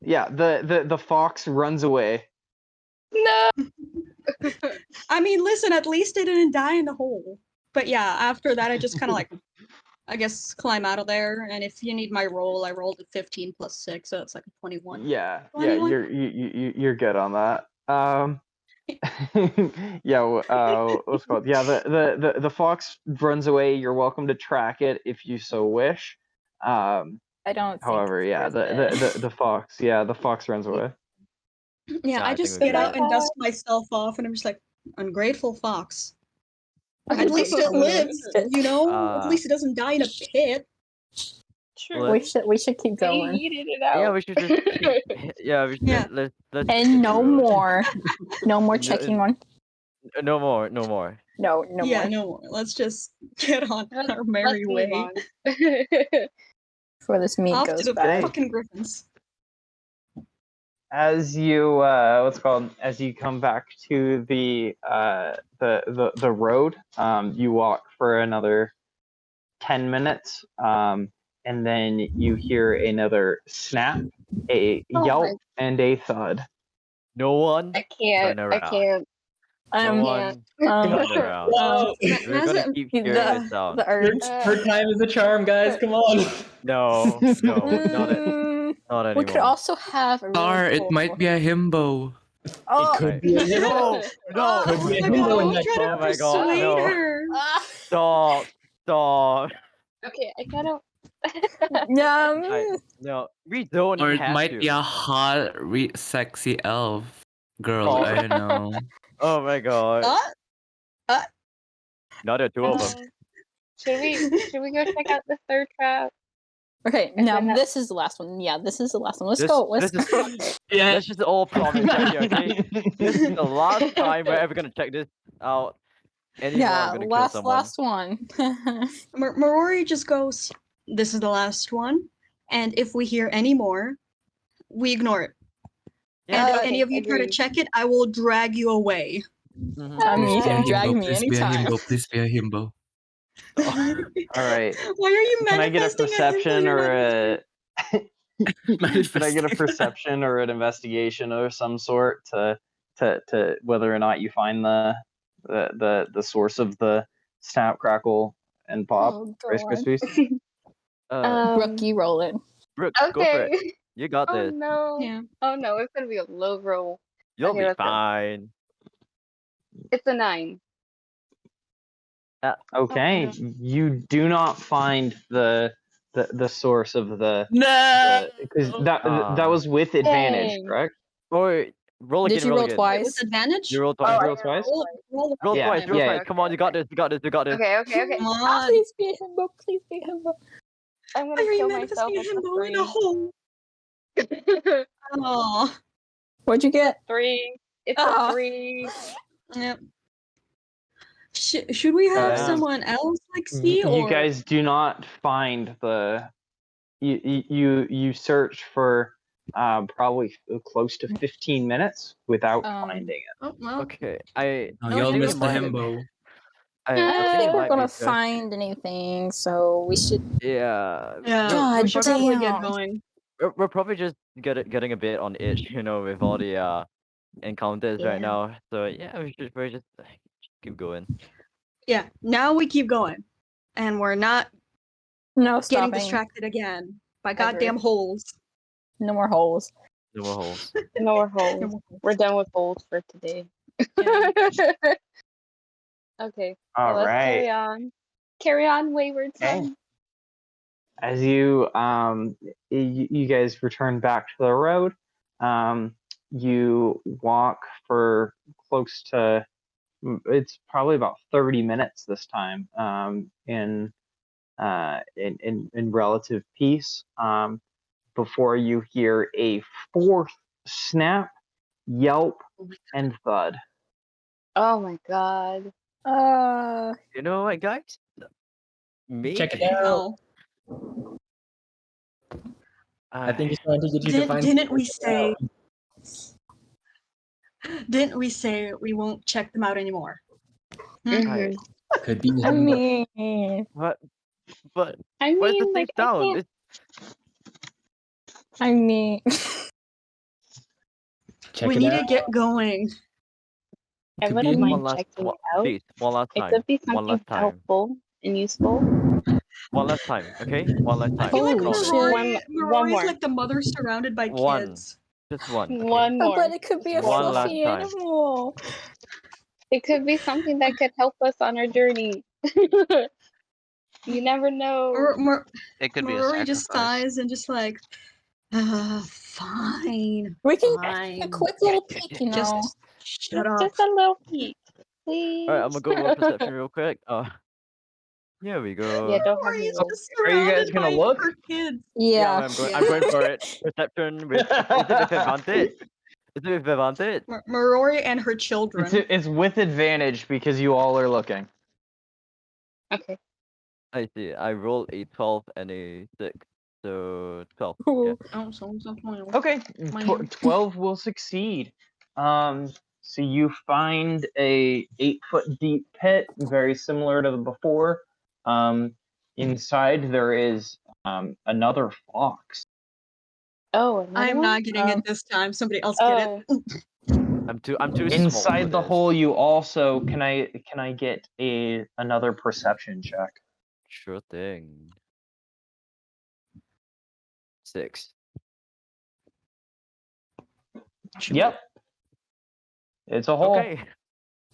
Yeah, the fox runs away. No. I mean, listen, at least it didn't die in the hole. But yeah, after that, I just kind of like, I guess, climb out of there. And if you need my roll, I rolled a 15 + 6, so it's like a 21. Yeah, 21? you're good on that. Yeah, what's it called? Yeah, the fox runs away. You're welcome to track it if you so wish. I don't think However, it's yeah, worth the fox runs away. Yeah, I I think just we get can out do and dust myself off, and I'm just like, ungrateful fox. At least it lives, you know? At least it doesn't die in a pit. True. We should keep They going. yeeted it out. Yeah, we should just yeah, we should Yeah. let's And no more. No more No, checking on. no more. No more. Yeah, no more. Let's just get on our merry Let's move way. on. Before this meat Off to goes the bad. fucking griffins. As you as you come back to the road, you walk for another 10 minutes, and then you hear another snap, a Oh yelp, my- and a thud. No one. I can't. Turn I around. can't. Someone um, turn around. Whoa! We're gonna keep hearing this sound. the urge. Her time is a charm, guys. Come on. No, no, not it. Mm, Not we could anymore. also have a really Star, it cool- might be a himbo. Oh, It could be a No, no. Could be a Oh my himbo god, in don't that try to Oh my god, persuade no. her. Stop, stop. Okay, I gotta. No, we don't Or it have might to. be a hot, sexy elf girl. Oh. I don't know. Oh my god. Not the two of them. Should we go check out the third trap? okay, And now then this is the last one. Yeah, this is the last one. Let's This- go. Let's this go. Yeah. Let's just all promise right here, okay? This is the last time we're ever gonna check this out. Anymore, I'm Yeah, gonna kill someone. last one. Marori just goes, this is the last one, and if we hear any more, we ignore it. Yeah. And if Okay, any of you try to agreed. check it, I will drag you away. I mean, you Please be a can drag himbo. me Please be a anytime. himbo. Please be a himbo. All right. Why are you Can I get a manifesting perception or a? Can I get a Manifesting. perception or an investigation of some sort to whether or not you find the source of the snap, crackle, and pop Oh, Rice God. Krispies? Rookie, roll it. Brooke, go for Okay. it. You got Oh this. no. Yeah. Oh no, it's gonna be a low roll. You'll Okay, be let's go. fine. It's a 9. Okay, Oh, you do not find the source of the No. because that was with advantage, Dang. correct? Or roll again, Did you roll roll again. twice? With advantage? You roll Oh, twice. I rolled twice. Roll Roll Yeah, twice, roll yeah. twice. Come on, you got this, you got this, you got this. Okay, okay. Come on. Please be a himbo. Please be a himbo. I'm Why gonna are you kill myself manifesting with a himbo in a a hole? 3. Aw. What'd you get? 3. It's Aw. a 3. Yep. Should we have Um, someone else like see you or guys do not find the you search for probably close to 15 minutes without finding it. Oh well. Okay, Oh, No, y'all you missed the don't. himbo. I I don't think think it we're might gonna be just, find anything, so we should. yeah. Yeah, God we should probably get damn. going. We're probably just getting a bit on itch, you know, with all the encounters Yeah. right now. So yeah, we're just keep going. Yeah, now we keep going. And we're not No getting stopping. distracted again by Ever. goddamn holes. No more holes. No more holes. No more holes. We're done with holes for today. Yeah. Okay, All so let's right. carry on. Carry on, wayward Okay. son. As you you guys return back to the road, you walk for close to it's probably about 30 minutes this time in relative peace before you hear a fourth snap, yelp, and thud. Oh my god. You know what, guys? Maybe. Check it out. I think it's going to get you to find. Didn't we say? Didn't we say we won't check them out anymore? Mhm. Could be. I mean, But I where's the mean, thing like, I down? can't. I mean, Check We it need out. to get going. I Could wouldn't be mind one last, checking one, it out. please, one last It time. could be One something last time. helpful and useful. One last time, okay? One last I time. feel like Holy Promise. shit. One Marori's more. like the mother surrounded by One. kids. Just one. Okay? One more. but it could be a One last fluffy time. animal. It could be something that could help us on our journey. You never know. It could be a Marori just sacrifice. sighs and just like, fine. We can Fine. a quick little peek, you know. Just shut up. Just a little peek, please. Alright, I'm gonna go roll perception real quick. Here we go. Yeah, don't have Marori me is roll. just Are you guys surrounded gonna by look? her kids. Yeah. I'm going for it. Perception with. Is it with advantage? Is it with advantage? Marori and her children. It's with advantage because you all are looking. Okay. I see. I rolled a 12 and a 6. So 12. Ooh. Yeah. Oh, someone's not playing. Okay, 12 will succeed. So you find a 8-foot deep pit, very similar to the before. Inside there is another fox. Oh, another I'm one? not getting it this time. Somebody else get it. I'm too small for Inside the this. hole, you also can I get another perception check? Sure thing. 6. Yep. It's a hole. Okay.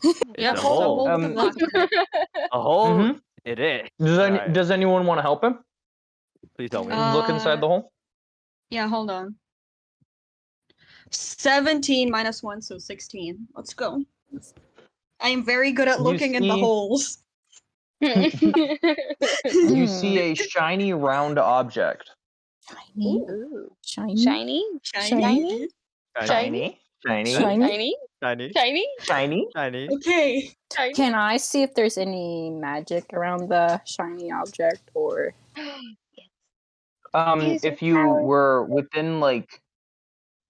Yep, It's a so hole. hold the fox in it. A hole. Mhm. It is. Does anyone want to help him? Please tell me. Look inside the hole. Yeah, hold on. 17 minus 1, so 16. Let's go. I am very good at You looking in the see- holes. You see a shiny round object. Shiny. Ooh. Shiny. Shiny? Shiny. Shiny. Shiny. Shiny. Shiny. Shiny? Shiny. Shiny. Okay. Shiny? Can I see if there's any magic around the shiny object or Use your If you power. were within like,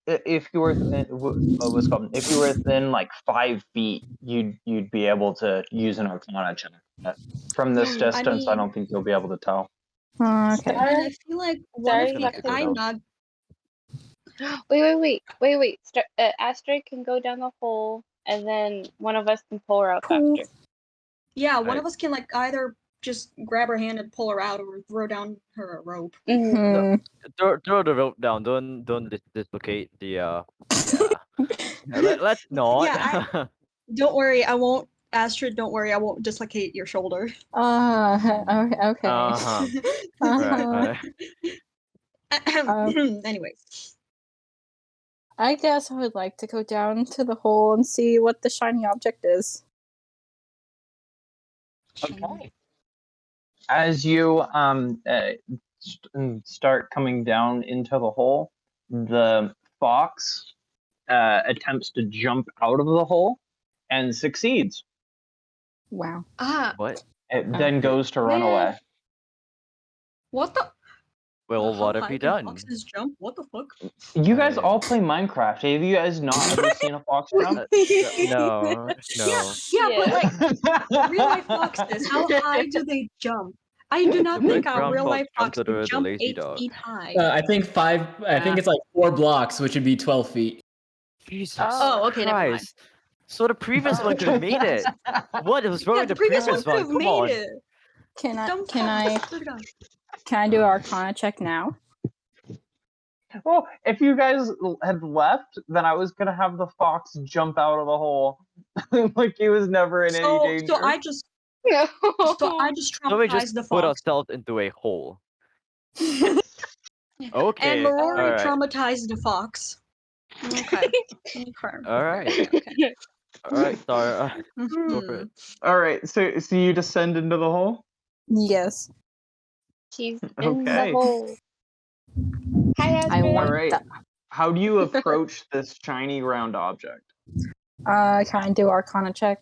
if you were what's it called? If you were within like 5 feet, you'd be able to use an Arcana check. But from this distance, I don't think you'll be able to tell. okay. I mean, I feel like one Sorry, of you the have to I'm go. not. Wait. Astrid can go down the hole, and then one of us can pull her out faster. Yeah, one Right. of us can like either just grab her hand and pull her out, or throw down her a rope. Hmm. Throw the rope down. Don't dislocate the Yeah. Let's not. Yeah, don't worry, I won't. Astrid, don't worry, I won't dislocate your shoulder. Okay. Uh-huh. Uh-huh. Right. Anyways. I guess I would like to go down to the hole and see what the shiny object is. Okay. As you start coming down into the hole, the fox attempts to jump out of the hole and succeeds. Wow. What? It then goes to run Man. away. What the? Well, How what have high you can done? foxes jump? What the fuck? You guys all play Minecraft. Have you guys not ever seen a fox jump? No. Yeah, but like real life foxes, how high do they jump? I do not The think a brown real fox life fox jumps over can the jump lazy 8 dog. feet high. I think 5. I think it's like 4 blocks, which would be 12 feet. Jesus Oh, okay, never mind. Christ. So the previous one could have made it. What was wrong Yeah, with the the previous one previous could one? have Come made on. it. Can I Dumb can I fox. Look at that. can I do Arcana check now? Well, if you guys had left, then I was gonna have the fox jump out of the hole, like he was never in any danger. So I just So we traumatized just the put fox. ourselves into a hole. And Okay. Marori Alright. traumatized the fox. Okay. Alright. Alright, Tara. Go for it. All right, so you descend into the hole. Yes. She's in Okay. the hole. Hi, I Astrid. All want right. that. How do you approach this shiny round object? Can I do Arcana check?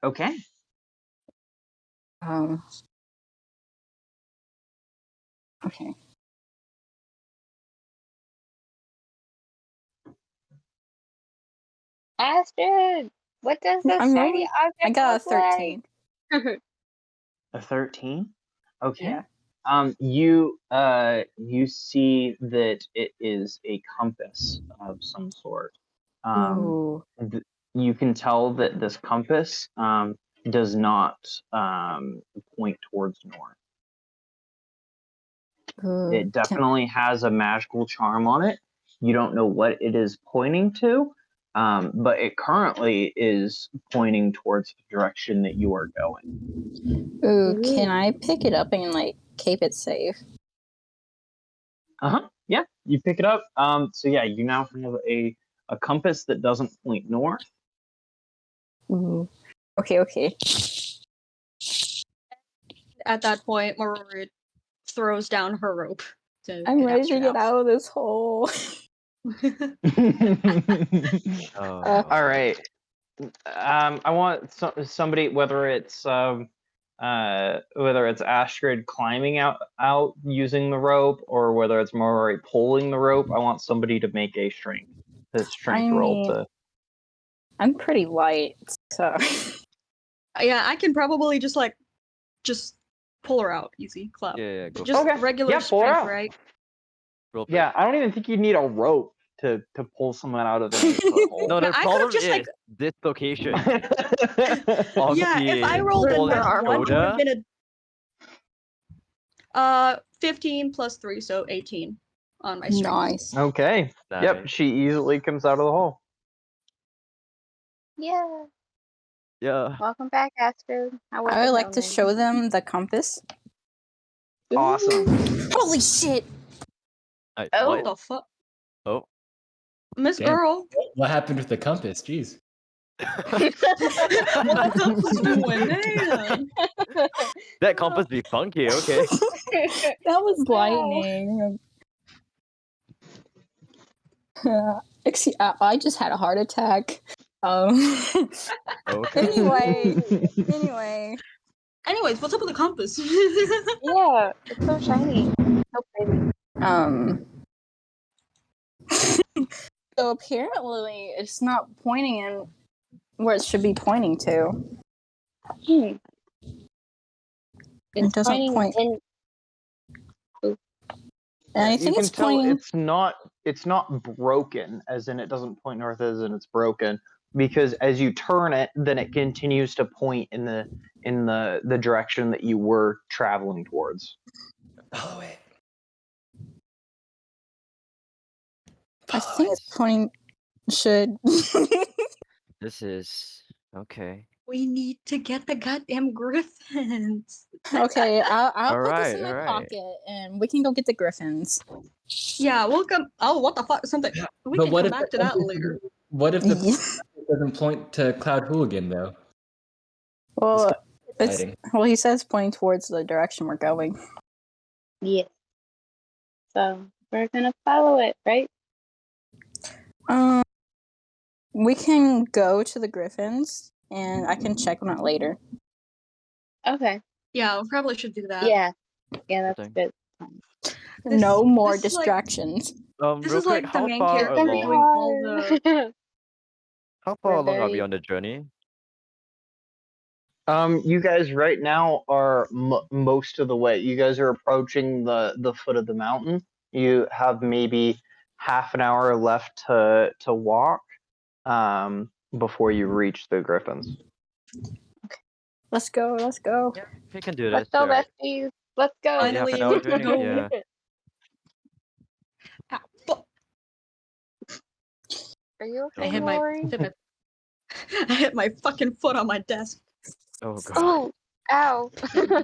Okay. Okay. Astrid, what does the I'm shiny rolling. object I got a look 13. like? A 13. Okay. Yeah. You see that it is a compass of some sort. Ooh. You can tell that this compass does not point towards north. Ooh. It definitely has a magical charm on it. You don't know what it is pointing to, but it currently is pointing towards the direction that you are going. Ooh, can I pick it up and like keep it safe? Yeah, you pick it up. So yeah, you now have a compass that doesn't point north. Ooh. Okay. At that point, Marori throws down her rope. I'm ready to get out of this hole. All right. I want somebody, whether it's Astrid climbing out using the rope, or whether it's Marori pulling the rope. I want somebody to make a strength roll. I'm pretty light, so Yeah, I can probably just pull her out. Easy clap. Yeah, go. Just Okay. regular Yeah, pull her strength, out. right? Yeah, I don't even think you need a rope to pull someone out of an 8-foot hole. No, the I could've problem just, is like- this location. Of Yeah, if I the rolled a fallen nat 1, it would have shoulder. been a 15 plus 3, so 18 on my strength. Nice. Okay. Yep, Nice. she easily comes out of the hole. Yeah. Yeah. Welcome back, Astrid. How was I would it, like to Hellman? show them the compass. Awesome. Holy shit! Oh. What the fuck? Oh. Miss Damn. Girl. What happened with the compass? Jeez. What the compass doing, man? That compass be funky, okay. That was lightning. Excuse, I just had a heart attack. Okay. Anyway. Anyways, what's up with the compass? Yeah, it's so shiny. So pretty. So apparently it's not pointing in where it should be pointing to. Hmm. It doesn't pointing point. in. And I You think can it's tell pointing. it's not broken, as in it doesn't point north, as in it's broken. Because as you turn it, then it continues to point in the direction that you were traveling towards. Follow it. I think it's pointing. Should. This is okay. We need to get the goddamn griffins. Okay, I'll put this Alright, in my alright. pocket, and we can go get the griffins. Yeah, we'll come. Oh, what the fuck? Something. We But can what come if back the to that compass later. doesn't- What if the Yeah. compass doesn't point to Cloud Hooligan though? Well, it's Exciting. well. He says pointing towards the direction we're going. Yes. So we're gonna follow it, right? We can go to the griffins, and I can check on it later. Okay. Yeah, we probably should do that. Yeah. Yeah, that's Okay. good. No more this is like- distractions. This Real is quick, like the how main far character Very doing along? all the. How far We're along are we very- on the journey? You guys right now are most of the way. You guys are approaching the foot of the mountain. You have maybe half an hour left to walk before you reach the griffins. Let's go. Let's go. Yeah, we can do this. Let's go, Alright. besties. Let's go. Maybe half Finally an hour able to journey? go. Yeah. Ah, fuck. Are you I okay, hit my, Lori? I hit my fucking foot on my desk. Oh god. Oh, ow.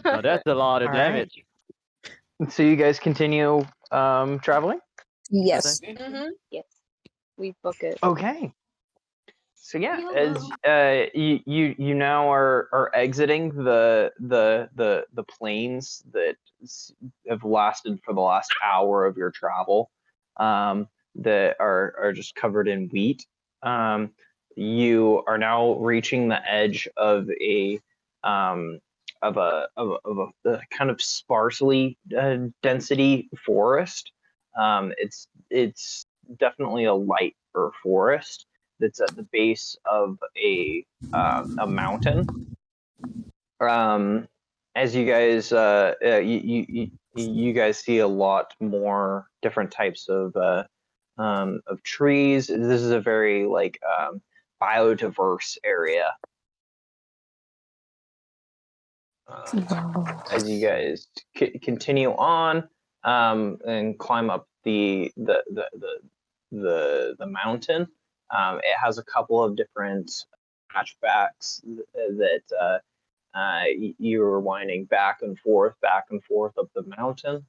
Now that's a lot of Alright. damage. So you guys continue traveling? Yes. Yes. We book it. Okay. So yeah, YOLO. as you now are exiting the plains that have lasted for the last hour of your travel, that are just covered in wheat. You are now reaching the edge of a kind of sparsely density forest. It's definitely a lighter forest that's at the base of a mountain. As you guys you guys see a lot more different types of trees. This is a very biodiverse area. As you guys continue on and climb up the mountain, it has a couple of different hatchbacks that you're winding back and forth up the mountain.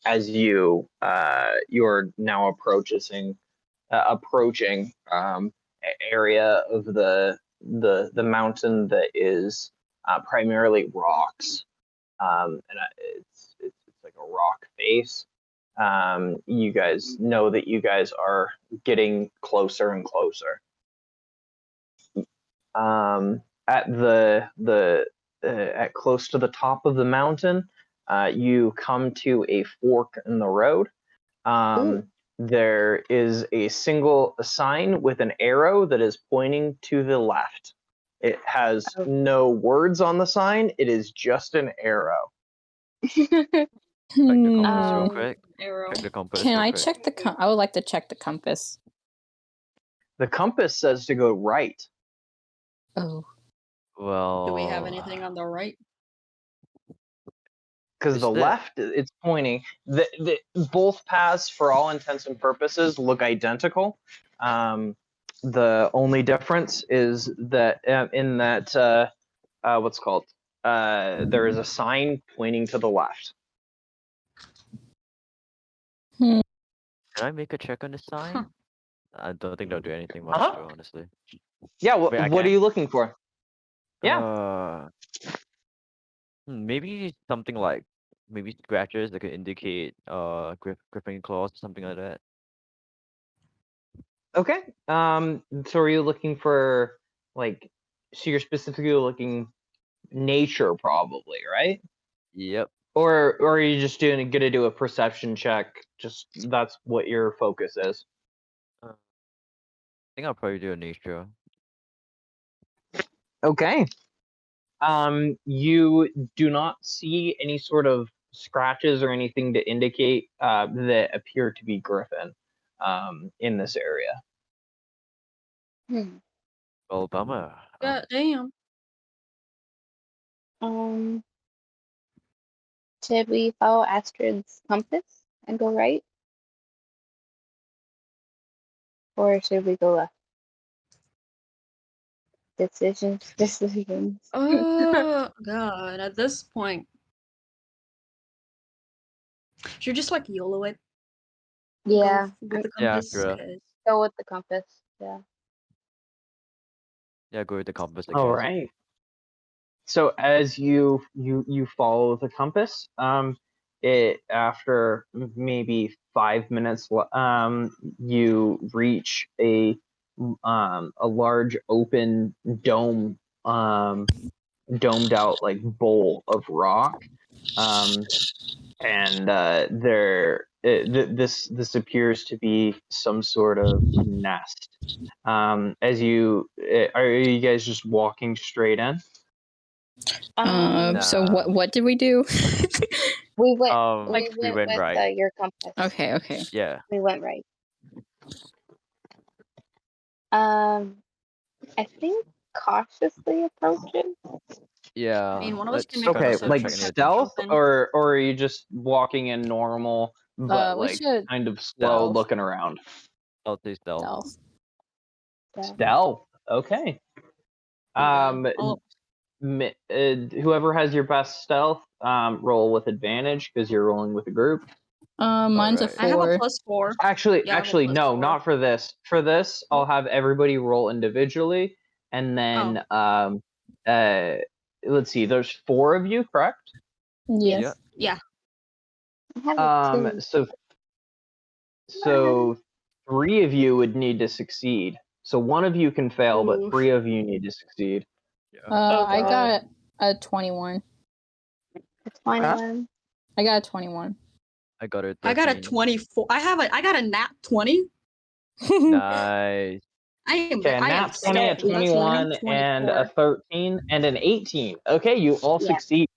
As you're now approaching area of the mountain that is primarily rocks, and it's like a rock face. You guys know that you guys are getting closer and closer. At close to the top of the mountain, you come to a fork in the road. There is a single sign with an arrow that is pointing to the left. It has no words on the sign. It is just an arrow. Check the compass real Hmm. quick. Arrow. Check the compass Can real I quick. check the? I would like to check the compass. The compass says to go right. Oh. Well. Do we have anything on the right? Because Is the that- left, it's pointing. Both paths, for all intents and purposes, look identical. The only difference is that in that what's it called? There is a sign pointing to the left. Can I make a check on the sign? I don't think they'll do anything much, Uh-huh. though, honestly. Yeah. Wait, I What are can? you looking for? Yeah. Maybe something like maybe scratches that could indicate gripping claws, something like that. Okay. So are you looking for like? So you're specifically looking nature, probably, right? Yep. Or are you just gonna do a perception check? Just that's what your focus is. I think I'll probably do a nature. Okay. You do not see any sort of scratches or anything to indicate that appear to be griffin in this area. Well, bummer. God damn. Should we follow Astrid's compass and go right? Or should we go left? Decisions. Oh god, at this point. Should just like YOLO it. Yeah. Go with the Yeah, compass. sure. 'Cause- Go with the compass. Yeah. Yeah, go with the compass, I All guess. right. So as you follow the compass, it after maybe 5 minutes, you reach a large open dome, domed out like bowl of rock, and this appears to be some sort of nest. As you are you guys just walking straight in? So Nah. what did we do? We went. We went with right. your compass. Okay. Yeah. We went right. I think cautiously approaching. Yeah. I mean, one of us let's can make a Okay, perception like check to stealth, jump in. or are you just walking in normal, but we like should kind of slow, stealth. looking around? I'll do stealth. Stealth. Okay. Whoever has your best stealth, roll with advantage because you're rolling with a group. Mine's a Alright. I have a 4. +4. Actually, Yeah, I have a no, +4. not for this. For this, I'll have everybody roll individually, and then let's see. There's 4 of you, correct? Yes. Yeah. I have a 2. So 3 of you would need to succeed. So 1 of you can fail, but Oof. 3 of you need to succeed. I got a 21. A 21. I got a 21. I got it. I got a 24. I got a nat 20. Nice. I am. Okay, a I am nat 20, a stealthy. That's 21, and a 13, and an 18. Okay, you all succeed.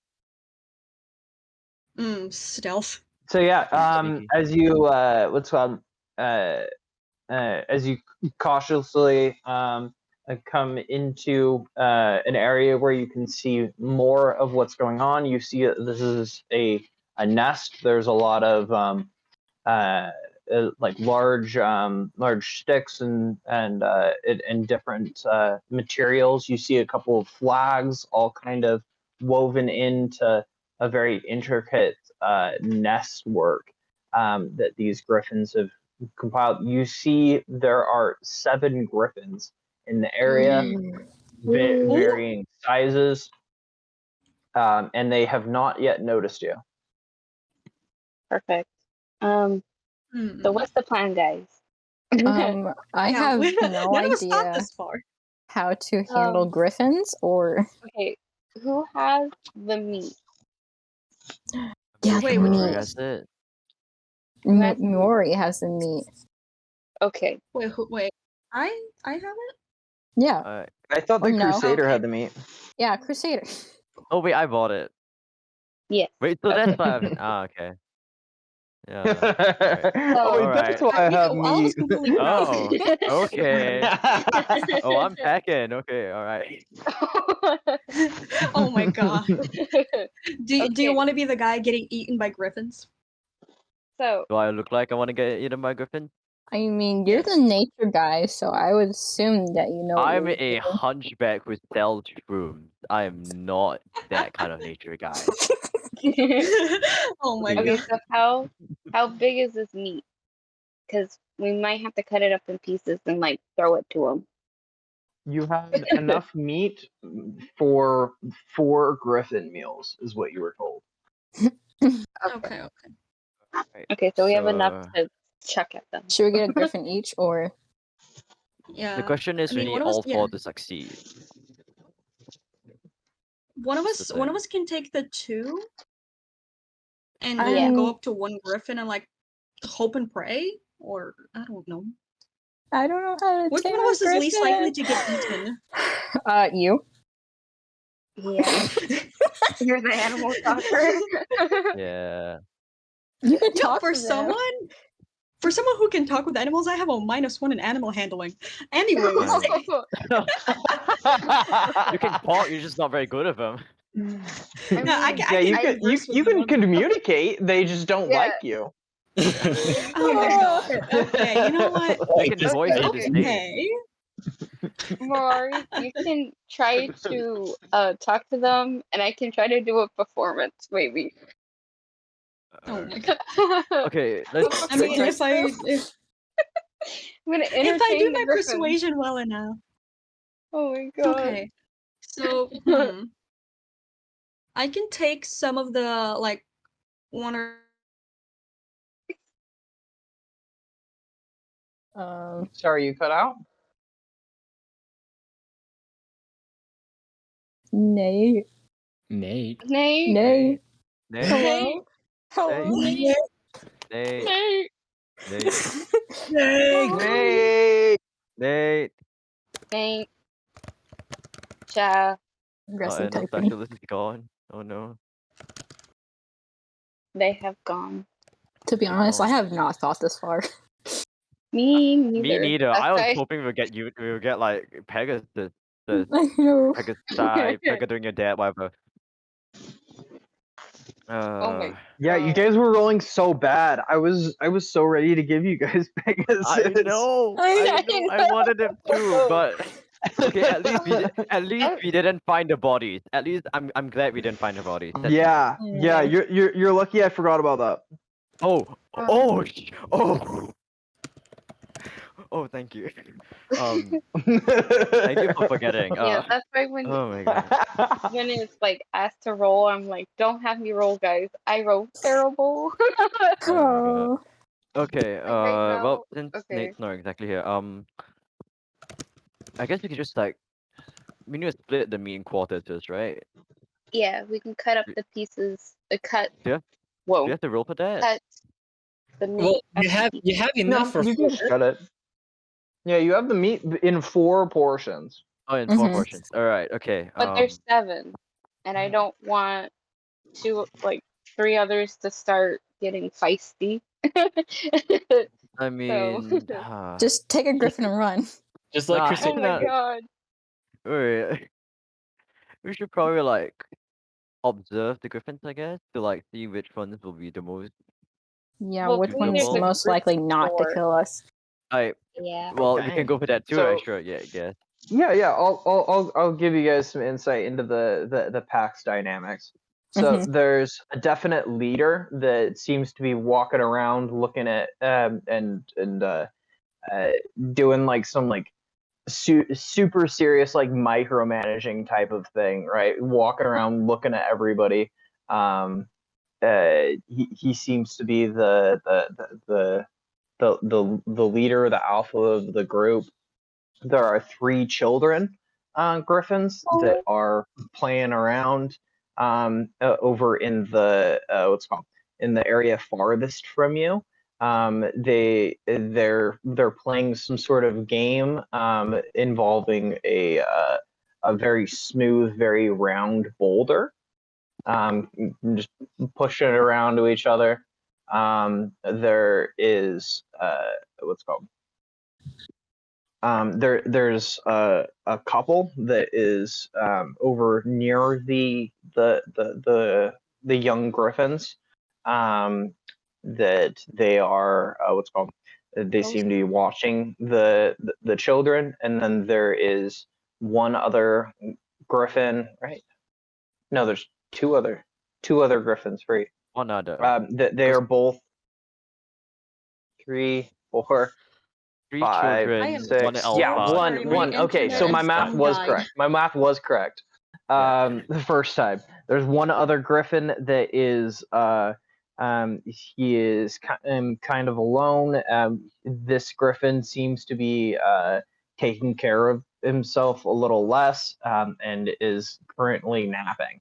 Stealth. So yeah, Sneaky. as you as you cautiously come into an area where you can see more of what's going on, you see this is a nest. There's a lot of like large sticks and different materials. You see a couple of flags, all kind of woven into a very intricate nest work that these griffins have compiled. You see there are 7 griffins in the area, varying sizes, and they have not yet noticed you. Perfect. So what's the plan, guys? I have no none of us thought idea this far. how to handle griffins or. Okay, who has the meat? Yeah, Wait, the which meat. That's it. Mori has the meat. Okay. Wait. I have it. Yeah. I thought the Or no. Crusader Okay. had the meat. Yeah, Crusader. Oh wait, I bought it. Yes. Wait, so that's 5. Okay. Yeah. Alright. Oh, So, that's Alright. why I have All was meat. completely Oh, wrong. okay. Oh, I'm packing. Okay, alright. Oh my god. Do you Okay. want to be the guy getting eaten by griffins? So, Do I look like I want to get eaten by griffin? I mean, you're the nature guy, so I would assume that you know what I'm you're a doing. hunchback who sells shrooms. I am not that kind of nature guy. Oh my okay, god. so how big is this meat? Because we might have to cut it up in pieces and like throw it to him. You have enough meat for 4 griffin meals, is what you were told. Okay. Right, Okay, so we have enough to chuck at them. Should we get a griffin each, or Yeah. The question is, I mean, we one need of us, all yeah. 4 to succeed. One of That's the us can take the 2 and I then go mean- up to one griffin and like hope and pray, or I don't know. I don't know how to Which tame one of us a is least likely griffin. to get eaten? You. Yeah. You're the animal talker. Yeah. You can Yo, talk for to them. someone who can talk with animals, I have a -1 in animal handling. Anyways, You can talk, you're just not very good at them. Yeah, you can communicate. They just don't Yeah. like you. Oh my god. Okay, you know what? You can voice your disdain. Okay. Mari, you can try to talk to them, and I can try to do a performance, maybe. Oh my god. Okay, let's. I mean, let's- I'm gonna if I entertain do the my griffin. persuasion well enough. Oh my god. Okay. So, I can take some of the like one or Sorry, you cut out? Nate. Nate. Nate. Nate. Nate. Hello. Hello. Nate. Nate. Nate. Nate. Nate. Hey! Nate. Nate. Cha. Aggressive And the typing. specialist is gone. Oh no. They have gone. To be honest, I have not thought this far. Me neither. Me neither. That's I was why- hoping we would get like Pegasus, the I know. Pegasus die, Pega doing your dad, whatever. Oh my. Yeah, you guys were rolling so bad. I was so ready to give you guys Pegasus. I know. I wanted them too, but okay. At least we didn't find the bodies. At least I'm glad we didn't find the bodies. That's Yeah, nice. yeah, you're lucky I forgot about that. Oh, thank you. Thank you for forgetting. Yeah, that's why when Oh my god. when it's like asked to roll, I'm like, don't have me roll, guys. I roll terrible. Oh. Okay. now- Well, since okay. Nate's not exactly here, I guess we can just like we need to split the meat in quarters first, right? Yeah, we can cut up the pieces. Cut. Yeah. Whoa. We have to roll for that. Cut the meat. Well, up you to have pieces. enough for you can shred it. Yeah, you have the meat in 4 portions. Oh, in 4 portions. All right. Okay. But there's 7, and I don't want 3 others to start getting feisty. I mean, Just take a griffin and run. Just like Nah, Christina. Oh my god. Wait. We should probably like observe the griffins, I guess, to like see which ones will be the most. Yeah, Well, which we one's need to most group likely not to score. kill us? Yeah. Well, we can go for that too. So- Sure. Yeah. I guess. Yeah, I'll give you guys some insight into the pack's dynamics. So there's a definite leader that seems to be walking around looking at and doing like some like super serious like micromanaging type of thing, right? Walking around looking at everybody. He seems to be the leader, the alpha of the group. There are 3 children griffins that are playing around over in the in the area farthest from you. They're playing some sort of game involving a very smooth, very round boulder. Just pushing it around to each other. there is what's it called? There's a couple that is over near the young griffins. That they are what's it called? They seem to be watching the children, and then there is one other griffin, right? No, there's two other griffins, right? One other. They are both 3, 4, Three 5, children, six. one Yeah, alpha, one. three One. Okay, so internet my and math some was guy. correct. My math was correct. The first time. There's one other griffin that is he is kind of alone. This griffin seems to be taking care of himself a little less, and is currently napping.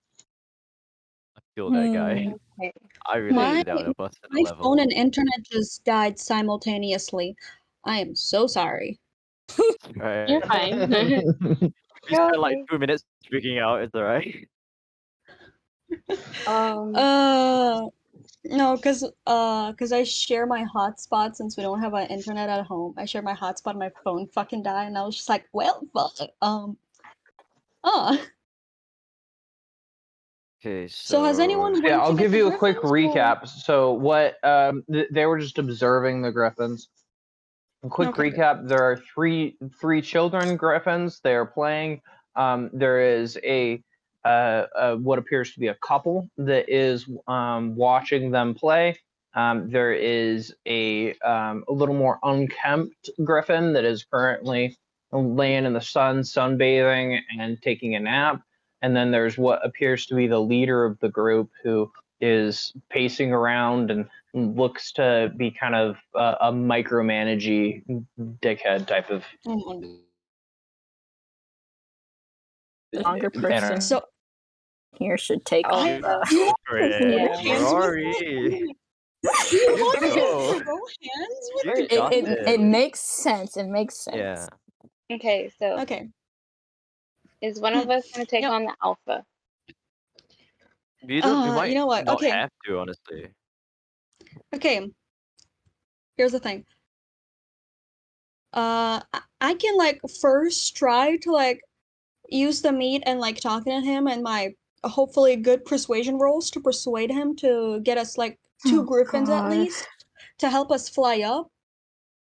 I feel that guy. Okay. I really My need out of us at a my level. phone and internet just died simultaneously. I am so sorry. Right. You're fine. We You're spent like okay. 2 minutes freaking out. It's alright. No, cause I share my hotspot since we don't have an internet at home. I share my hotspot, my phone fucking died, and I was just like, well, fuck. Okay, So has anyone Yeah, went I'll to get give the you a quick griffins, or- recap. So what they were just observing the griffins. A quick Okay. recap: there are three children griffins. They are playing. There is a what appears to be a couple that is watching them play. There is a little more unkempt griffin that is currently laying in the sun, sunbathing, and taking a nap. And then there's what appears to be the leader of the group, who is pacing around and looks to be kind of a micromanagey dickhead type of. Younger person So here should take Oh, off I the. you want Great. to throw Yeah. hands with Rory. me? You want to go. throw hands with You me? got It makes sense. It makes sense. Yeah. Okay, so Okay. is one of us gonna take Yep. on the alpha? We might You know what? not Okay. have to, honestly. Okay. Here's the thing. I can like first try to like use the meat and like talking to him and my hopefully good persuasion rolls to persuade him to get us like 2 Oh, griffins at God. least to help us fly up.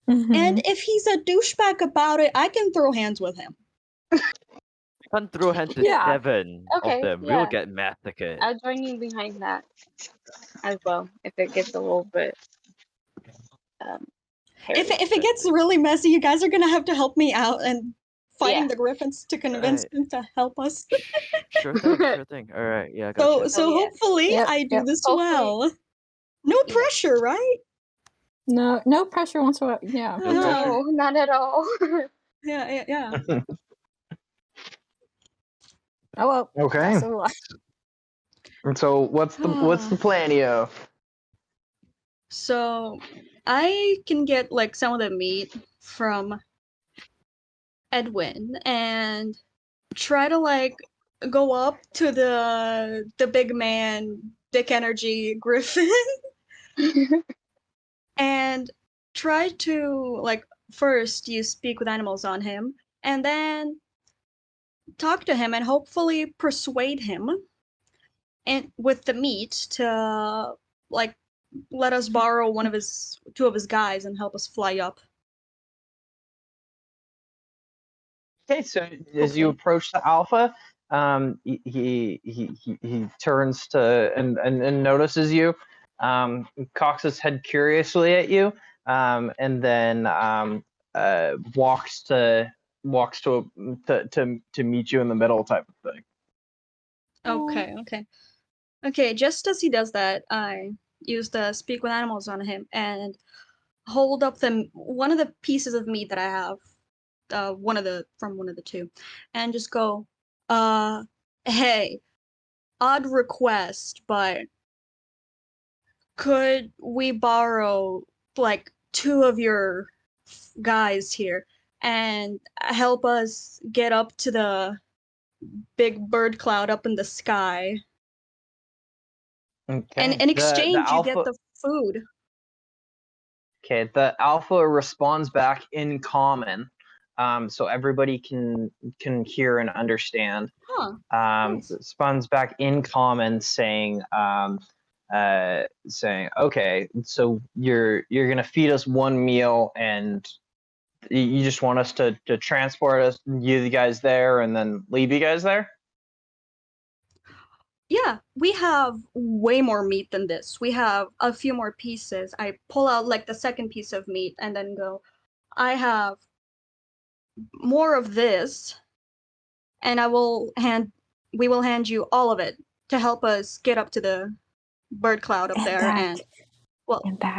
Mhm. And if he's a douchebag about it, I can throw hands with him. You can't throw hands with Yeah. 7 Okay, of them. yeah. We'll get massacred. I'll join you behind that as well if it gets a little bit If hairy. it gets really messy, you guys are gonna have to help me out and fighting Yeah. the griffins to convince them to help us. Sure thing. Alright, yeah, gotcha. So yeah. hopefully Yep, I do yep. this Hopefully- well. No Yeah. pressure, right? No pressure whatsoever. Yeah. No pressure. No, not at all. Yeah. Oh well. Okay. Best of luck. And so what's the plan-io? So I can get like some of the meat from Edwin and try to like go up to the big man dick energy griffin and try to like first use speak with animals on him and then talk to him and hopefully persuade him and with the meat to like let us borrow 2 of his guys and help us fly up. Okay, so as you approach the alpha, he turns to and notices you, cocks his head curiously at you, and then walks to meet you in the middle type of thing. Okay, just as he does that, I use the speak with animals on him and hold up one of the pieces of meat that I have, one of the 2, and just go, hey, odd request, but could we borrow like 2 of your guys here and help us get up to the big bird cloud up in the sky? Okay. And in exchange, you get alpha- the food. Okay, the alpha responds back in common, so everybody can hear and understand. Huh. Nice. Responds back in common, saying, okay, so you're gonna feed us one meal, and you just want us to transport us, you guys there, and then leave you guys there. Yeah, we have way more meat than this. We have a few more pieces. I pull out like the second piece of meat and then go, I have more of this, and we will hand you all of it to help us get up to the bird cloud up there and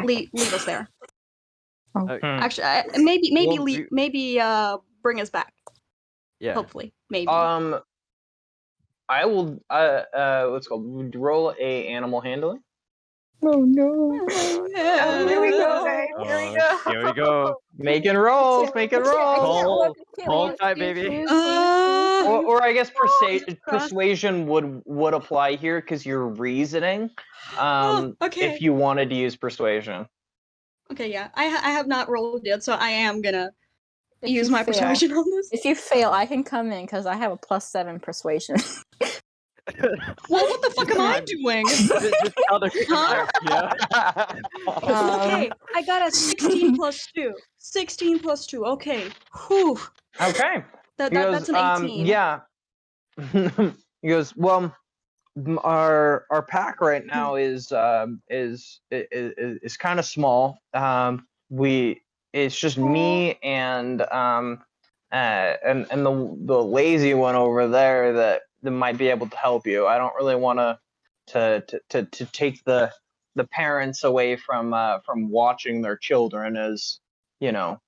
leave us there. Actually, maybe bring us back. Yeah. Hopefully, maybe. I will what's it called? Roll a animal handling. Oh no. Here we go, guys. Here we go. Making rolls. Hold tight, baby. Or I guess persuasion would apply here because you're reasoning. Okay. If you wanted to use persuasion. Okay, yeah. I have not rolled yet, so I am gonna use my persuasion on this. If you fail, I can come in because I have a +7 persuasion. Well, what the fuck am I doing? Okay, I got a 16 plus 2. 16 plus 2. Okay. Whew. Okay. That's an 18. Yeah. He goes, well, our pack right now is kind of small. It's just me and the lazy one over there that might be able to help you. I don't really want to take the parents away from watching their children, as you know.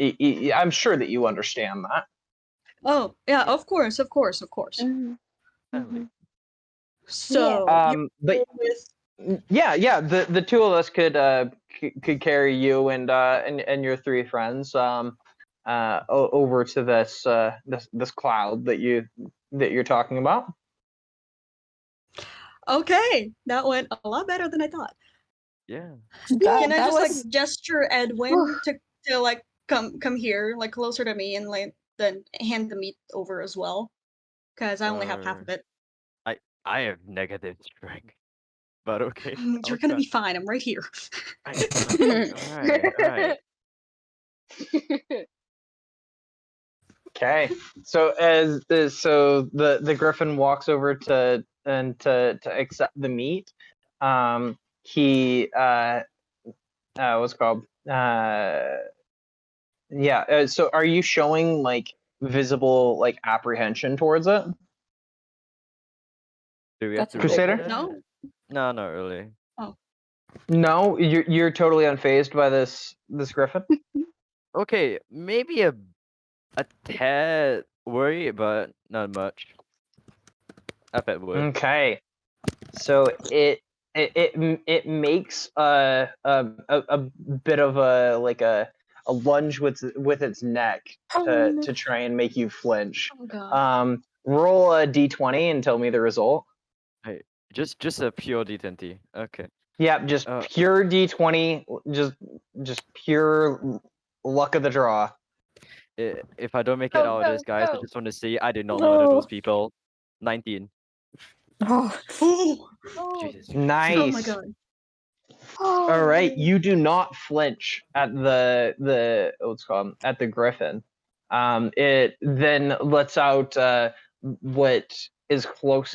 I'm sure that you understand that. Oh, yeah, of course. Mm-hmm. So, but yeah, the two of us could carry you and your three friends over to this cloud that you're talking about. okay, that went a lot better than I thought. Yeah. Can I just like gesture Edwin to like come here, like closer to me, and like then hand the meat over as well? Because I only have half of it. I have negative strength, but okay. You're gonna be fine. I'm right here. All right. Okay, so the griffin walks over to accept the meat. He what's it called? Yeah. So are you showing like visible like apprehension towards it? Do we have to Crusader? No. No, not really. Oh. No, you're totally unfazed by this griffin. Okay, maybe a tad worry, but not much. I bet would. Okay, so it makes a bit of a lunge with its neck to try and make you flinch. Oh god. Roll a d20 and tell me the result. Hey, just a pure D20. Okay. Yeah, just pure d20, just pure luck of the draw. If I don't make it out of this, guys, I just want to say I did not murder those people. 19. Oh. Jesus. Nice. Oh my god. All right, you do not flinch at the what's called at the griffin. It then lets out what is close.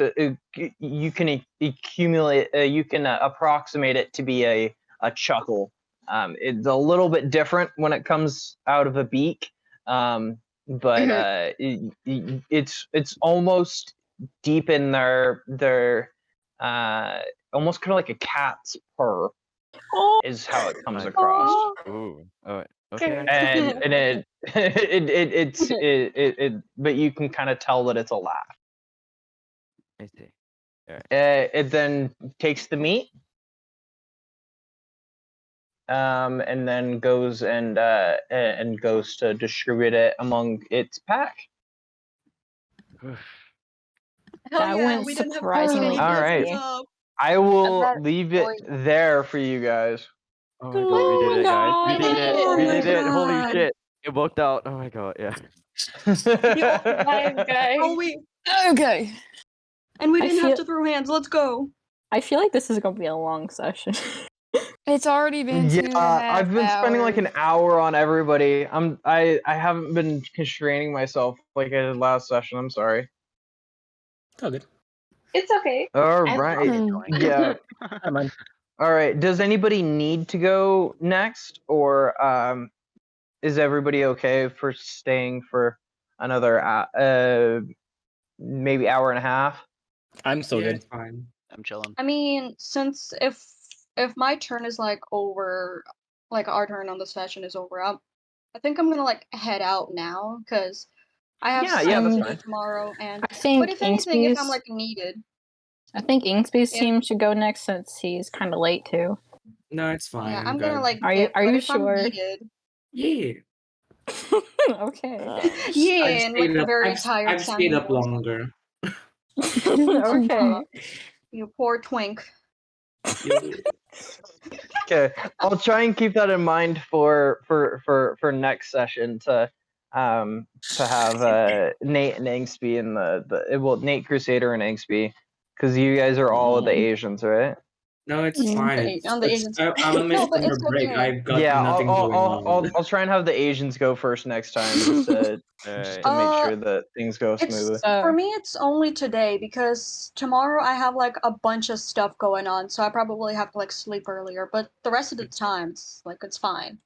You can accumulate. You can approximate it to be a chuckle. It's a little bit different when it comes out of a beak, but it's almost deep in their almost kind of like a cat's purr is how it comes across. Ooh. All right. Okay. And it but you can kind of tell that it's a laugh. I see. All right. It then takes the meat, and then goes and goes to distribute it among its pack. That went we didn't have surprisingly many All right. gifts, I will that leave it voice. there for you guys. Oh my god, we did it, guys. We God. did it. Oh We my did it. Holy God. shit. It worked out. Oh my god, yeah. Nice, guys. Oh, we Okay. and we I didn't have feel- to throw hands. Let's go. I feel like this is gonna be a long session. It's already been 2.5 I've been spending like an hours. hour on everybody. I haven't been constraining myself like I did last session. I'm sorry. Oh, good. It's okay. All I'm right. enjoying it. Yeah. I don't mind. All right. Does anybody need to go next, or is everybody okay for staying for another maybe hour and a half? I'm still Yeah, good. it's fine. I'm chilling. I mean, since if my turn is like over, like our turn on the session is over, I think I'm gonna like head out now because I have Yeah, stuff that's to fine. do tomorrow. And I think but if anything, if I'm Inkspi's- like needed, I think Inkspi's If- team should go next since he's kind of late too. No, it's fine. yeah, I'm I'm gonna good. like. Are you- dip, are but you if I'm sure? needed, Yeah. Okay. yeah, I've and like stayed a up. very I've tired stayed sounding up voice. longer. Okay. You poor twink. Okay, I'll try and keep that in mind for next session to have Nate and Inkspy and Nate Crusader and Inkspy, because you guys are all the Asians, right? No, it's Mm. fine. On the It's, Asians. I'm on my No, but summer it's break. okay. I've got Yeah, nothing going on. I'll try and have the Asians go first next time, just to Alright. make sure that things go smoothly. It's for me. It's only today because tomorrow I have like a bunch of stuff going on, so I probably have to like sleep earlier. But the rest of the time, it's fine.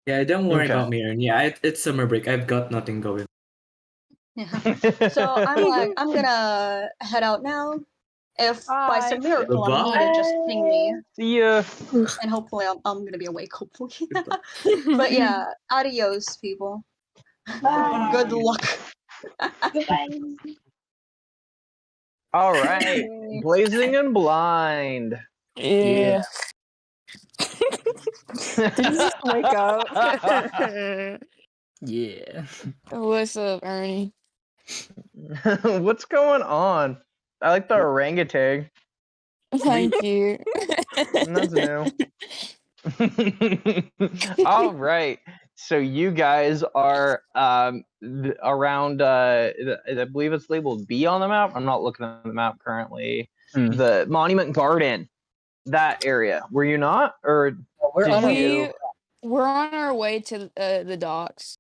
Yeah, don't worry Okay. about me, Aaron. Yeah, it's summer break. I've got nothing going. Yeah. So I'm gonna head out now. If by some Bye. miracle I'm Bye-bye. needed, just ping me, See ya. and hopefully I'm gonna be awake. Hopefully. Goodbye. But yeah, adios, people. Bye. Good luck. Goodbye. All right, Blazing and Blind. Yeah. Did you just wake up? Yeah. What's up, Ernie? What's going on? I like the orangutan. Thank you. That's new. All right. So you guys are around. I believe it's labeled B on the map. I'm not looking at the map currently. The Monument Garden, that area. Were you not, or We're on We're on our way to the docks.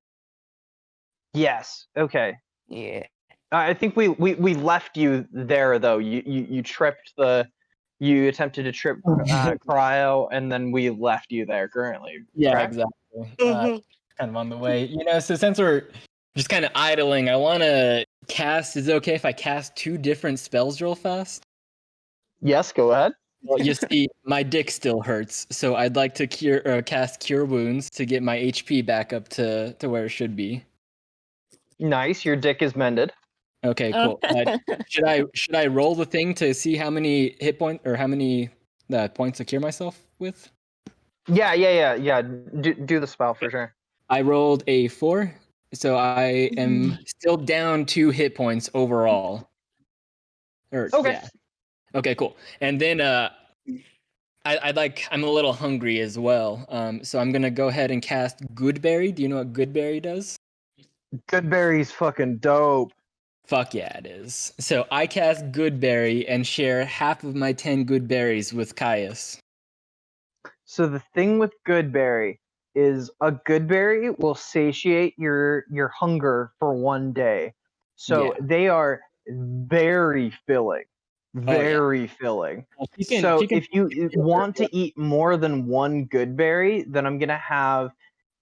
Yes. Okay. Yeah. I think we left you there though. You tripped you attempted to trip Cryo, and then we left you there currently. Yeah, correct? exactly. Kind of on the way. So since we're just kind of idling, I want to cast. Is it okay if I cast 2 different spells real fast? Yes, go ahead. Well, you see, my dick still hurts, so I'd like to cast Cure Wounds to get my HP back up to where it should be. Nice, your dick is mended. Okay, cool. Should I roll the thing to see how many hit points or how many points to cure myself with? Yeah. Do the spell for sure. I rolled a 4, so I am still down 2 hit points overall. Okay. Yeah. Okay, cool. And then I'm a little hungry as well. So I'm gonna go ahead and cast Goodberry. Do you know what Goodberry does? Goodberry's fucking dope. Fuck yeah, it is. So I cast Goodberry and share half of my 10 good berries with Caius. So the thing with Goodberry is a Goodberry will satiate your hunger for 1 day. So they are very filling. Very filling. So if you want to eat more than 1 Goodberry, then I'm gonna have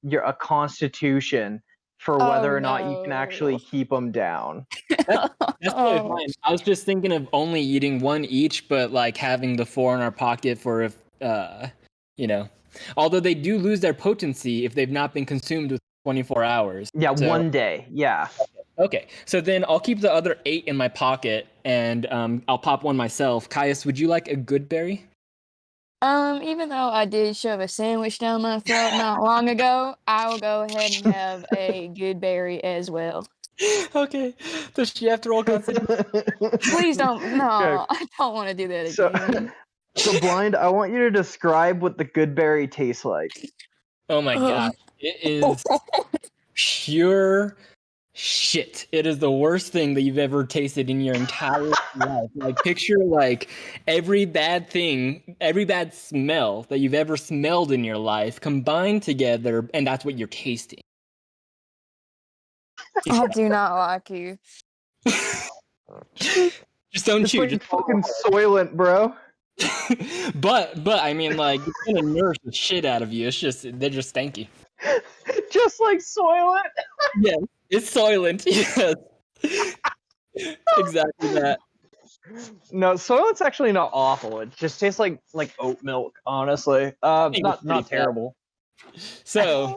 a constitution for whether or not you can actually keep them down. That's totally fine. I was just thinking of only eating 1 each, but like having the 4 in our pocket for if although they do lose their potency if they've not been consumed within 24 hours. Yeah, 1 day. Yeah. Okay, so then I'll keep the other 8 in my pocket, and I'll pop 1 myself. Caius, would you like a good berry? Even though I did shove a sandwich down my throat not long ago, I will go ahead and have a good berry as well. Okay. Does she have to roll constitution? Please don't. No, Okay. I don't want to do that So, again. so blind. I want you to describe what the good berry tastes like. Oh my god. It is pure shit. It is the worst thing that you've ever tasted in your entire life. Like picture like every bad thing, every bad smell that you've ever smelled in your life combined together, and that's what you're tasting. I do not like you. Just don't It's chew. like Just fucking Soylent, bro. but I mean, like, it's gonna nourish the shit out of you. It's just they're just stanky. Just like Soylent. Yeah, it's Soylent. Yes, exactly that. No, Soylent's actually not awful. It just tastes like oat milk, honestly. think Not it's pretty bad. terrible. So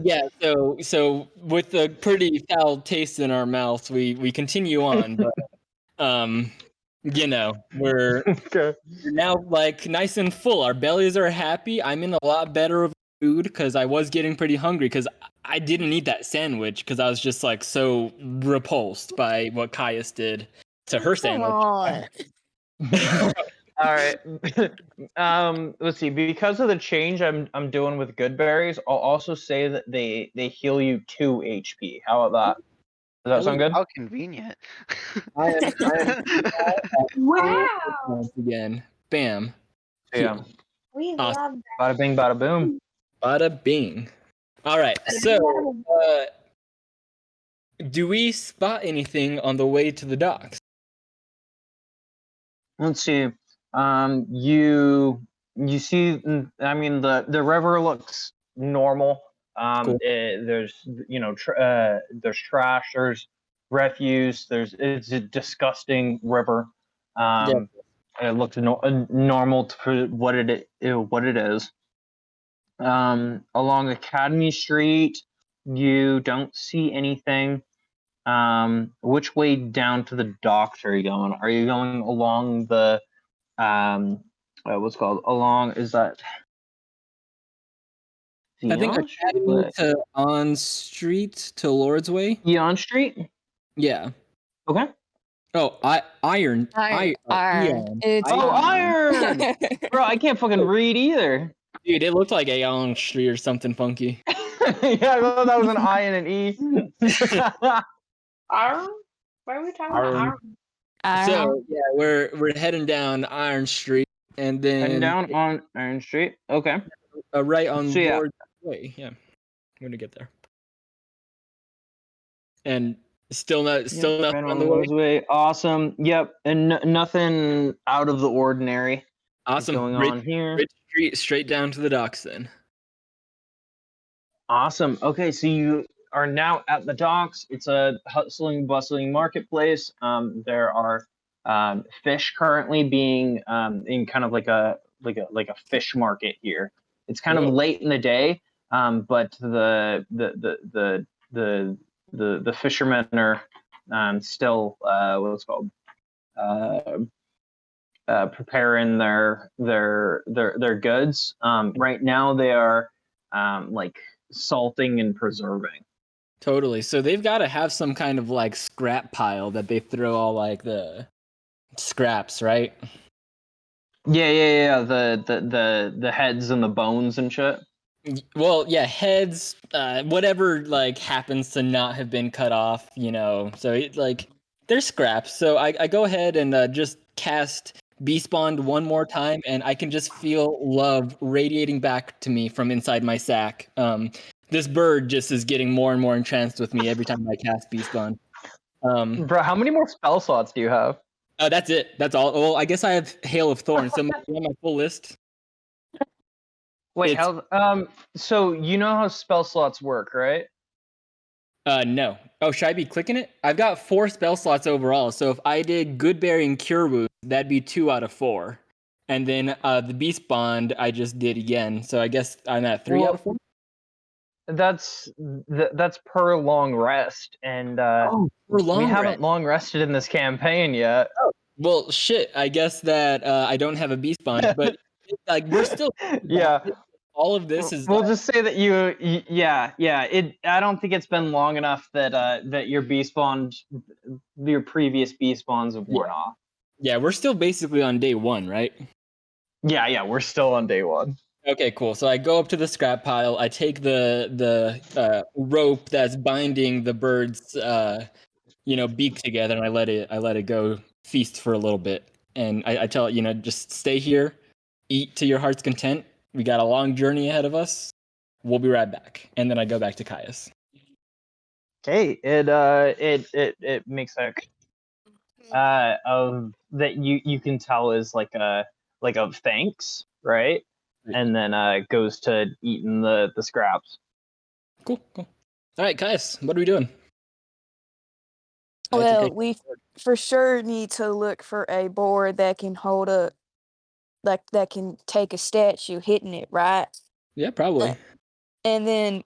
yeah, so with the pretty foul taste in our mouths, we continue on, but you know, we're Okay. now like nice and full. Our bellies are happy. I'm in a lot better of food because I was getting pretty hungry because I didn't eat that sandwich because I was just like so repulsed by what Caius did to her Come sandwich. on. All right. Let's see. Because of the change I'm doing with good berries, I'll also say that they heal you 2 HP. How about that? Does that sound good? How convenient. I am Wow. once again. Bam. Yeah. We Awesome. love Bada bing, bada boom. Bada bing. All right. So, do we spot anything on the way to the docks? Let's see. You see. I mean, the river looks normal. Cool. There's there's trash. There's refuse. It's a disgusting river. It looks normal for what it is. Along Academy Street, you don't see anything. Which way down to the docks are you going? Are you going along the what's called along? Is that? I think Eon Academy Street? to On Street to Lord's Way. Eon Street. Yeah. Okay. Oh, Iron. Iron. Eon. It's Oh, iron! Bro, I can't fucking read either. Dude, it looked like Aeon Street or something funky. Yeah, I thought that was an I and an E. Iron? Why are we talking about iron? So yeah, we're heading down Iron Street and then Heading down on Iron Street. Okay. right on So, yeah. Lord's Way. Yeah, we're gonna get there. And still nothing Right on on the way. Lord's Way. Awesome. Yep. And nothing out of the ordinary. Awesome. Going Ridge, on here. Ridge Street straight down to the docks then. Awesome. Okay, so you are now at the docks. It's a hustling, bustling marketplace. There are fish currently being in kind of like a fish market here. It's kind of late in the day, but the fishermen are still what's called preparing their goods. Right now they are like salting and preserving. Totally. So they've got to have some kind of like scrap pile that they throw all like the scraps, right? Yeah. The heads and the bones and shit. Well, yeah, heads, whatever like happens to not have been cut off, you know. So it like they're scraps. So I go ahead and just cast Beast Bond one more time, and I can just feel love radiating back to me from inside my sack. This bird just is getting more and more entranced with me every time I cast Beast Bond. Bro, how many more spell slots do you have? That's it. That's all. Well, I guess I have Hail of Thorns. So my full list. Wait, so you know how spell slots work, right? No. Oh, should I be clicking it? I've got 4 spell slots overall. So if I did Goodberry and Cure Wounds, that'd be 2 out of 4. And then the Beast Bond I just did again. So I guess I'm at 3 out of 4. That's per long rest, and we haven't long rested in this campaign yet. Oh, well, shit. I guess that I don't have a Beast Bond, but like we're still yeah. all of this is We'll just say that yeah. I don't think it's been long enough that that your previous bee spawns have worn off. Yeah, we're still basically on day 1, right? Yeah, we're still on day 1. Okay, cool. So I go up to the scrap pile. I take the rope that's binding the bird's beak together, and I let it go feast for a little bit. And I tell it, just stay here, eat to your heart's content. We got a long journey ahead of us. We'll be right back. And then I go back to Caius. Okay, it makes a of that you can tell is like a thanks, right? And then goes to eating the scraps. Cool. All right, Caius, what are we doing? Well, we for sure need to look for a board that can hold up, like that can take a statue hitting it, right? Yeah, probably. And then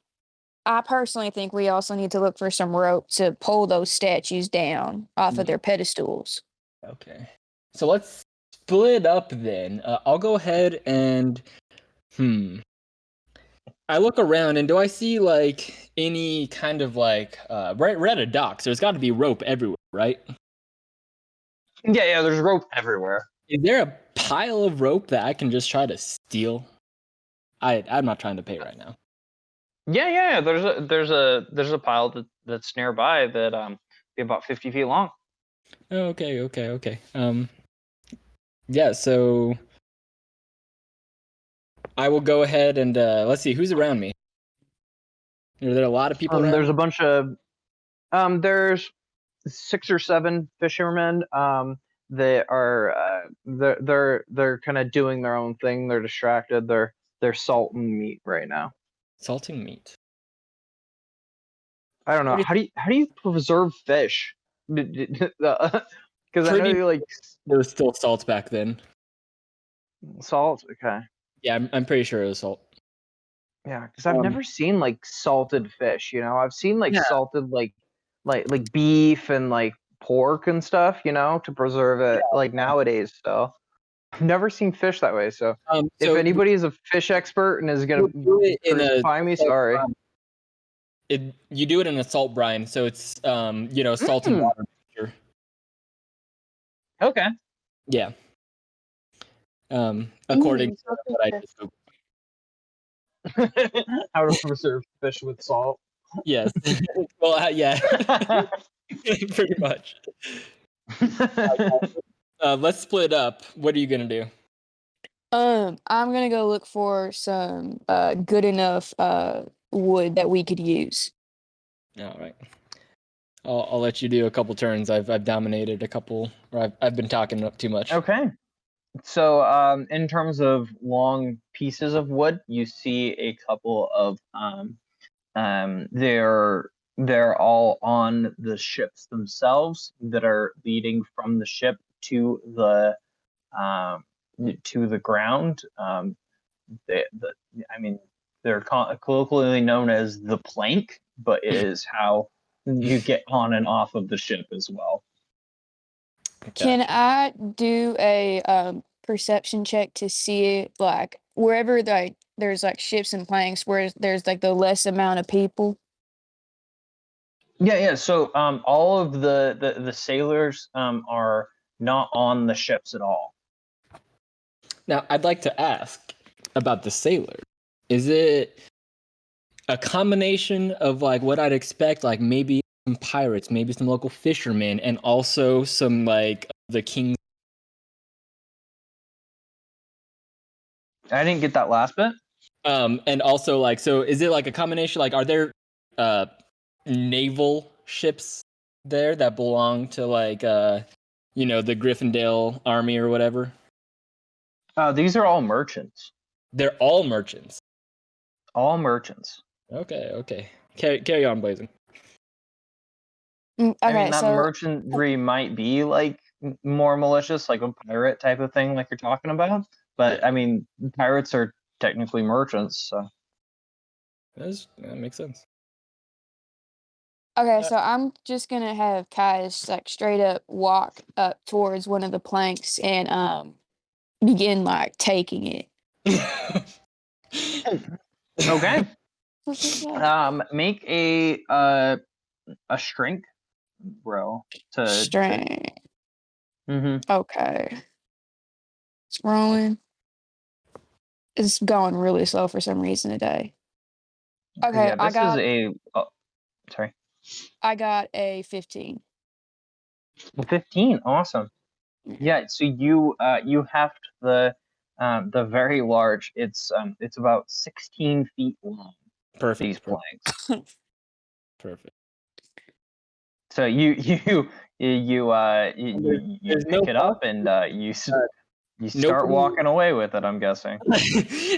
I personally think we also need to look for some rope to pull those statues down off of their pedestals. Okay. So let's split up then. I'll go ahead and I look around, and do I see like any kind of like we're at a dock, so there's got to be rope everywhere, right? Yeah, there's rope everywhere. Is there a pile of rope that I can just try to steal? I'm not trying to pay right now. Yeah. There's a pile that's nearby that be about 50 feet long. Okay. Yeah. So I will go ahead and let's see who's around me. Are there a lot of people around? There's a bunch of there's 6 or 7 fishermen. They are they're kind of doing their own thing. They're distracted. They're salting meat right now. Salting meat. I don't know. How do you preserve fish? Because I know you like there was still salt back then. Salt, okay. Yeah, I'm pretty sure it was salt. Yeah, because I've never seen like salted fish. I've seen like salted like beef and like pork and stuff. To preserve it like nowadays. So I've never seen fish that way. So if anybody is a fish expert and is gonna crucify me, sorry. You do it in a salt brine, so it's salt and water mixture. Okay. Yeah. According to what I just Googled. How to preserve fish with salt. Yes. Well, yeah. Pretty much. Let's split up. What are you gonna do? I'm gonna go look for some good enough wood that we could use. All right. I'll let you do a couple turns. I've dominated a couple, or I've been talking too much. Okay. So in terms of long pieces of wood, you see a couple of they're all on the ships themselves that are leading from the ship to the ground. They're colloquially known as the plank, but it is how you get on and off of the ship as well. Can I do a perception check to see like wherever there's like ships and planks where there's like the less amount of people? Yeah. So all of the sailors are not on the ships at all. Now, I'd like to ask about the sailors. Is it a combination of like what I'd expect, like maybe some pirates, maybe some local fishermen, and also some like the king? I didn't get that last bit. And also like, so is it like a combination? Like, are there naval ships there that belong to like the Gryffindor army or whatever? These are all merchants. They're all merchants. All merchants. Okay. Carry on, Blazing. Okay, I mean, that merchantry might be like more malicious, like a pirate type of thing, like you're talking about. But I mean, pirates are technically merchants, so that makes sense. Okay, so I'm just gonna have Caius like straight up walk up towards one of the planks and begin like taking it. Okay. What's Make a strength roll to. Strength. Mm-hmm. Okay. It's rolling. It's going really slow for some reason today. Okay, Yeah, this is a. Oh, sorry. I got a 15. 15. Awesome. Yeah. So you heft the very large. It's about 16 feet long. Perfect. These planks. Perfect. So you There's no pick it up cost. and you start Nobody, walking away with it. I'm guessing.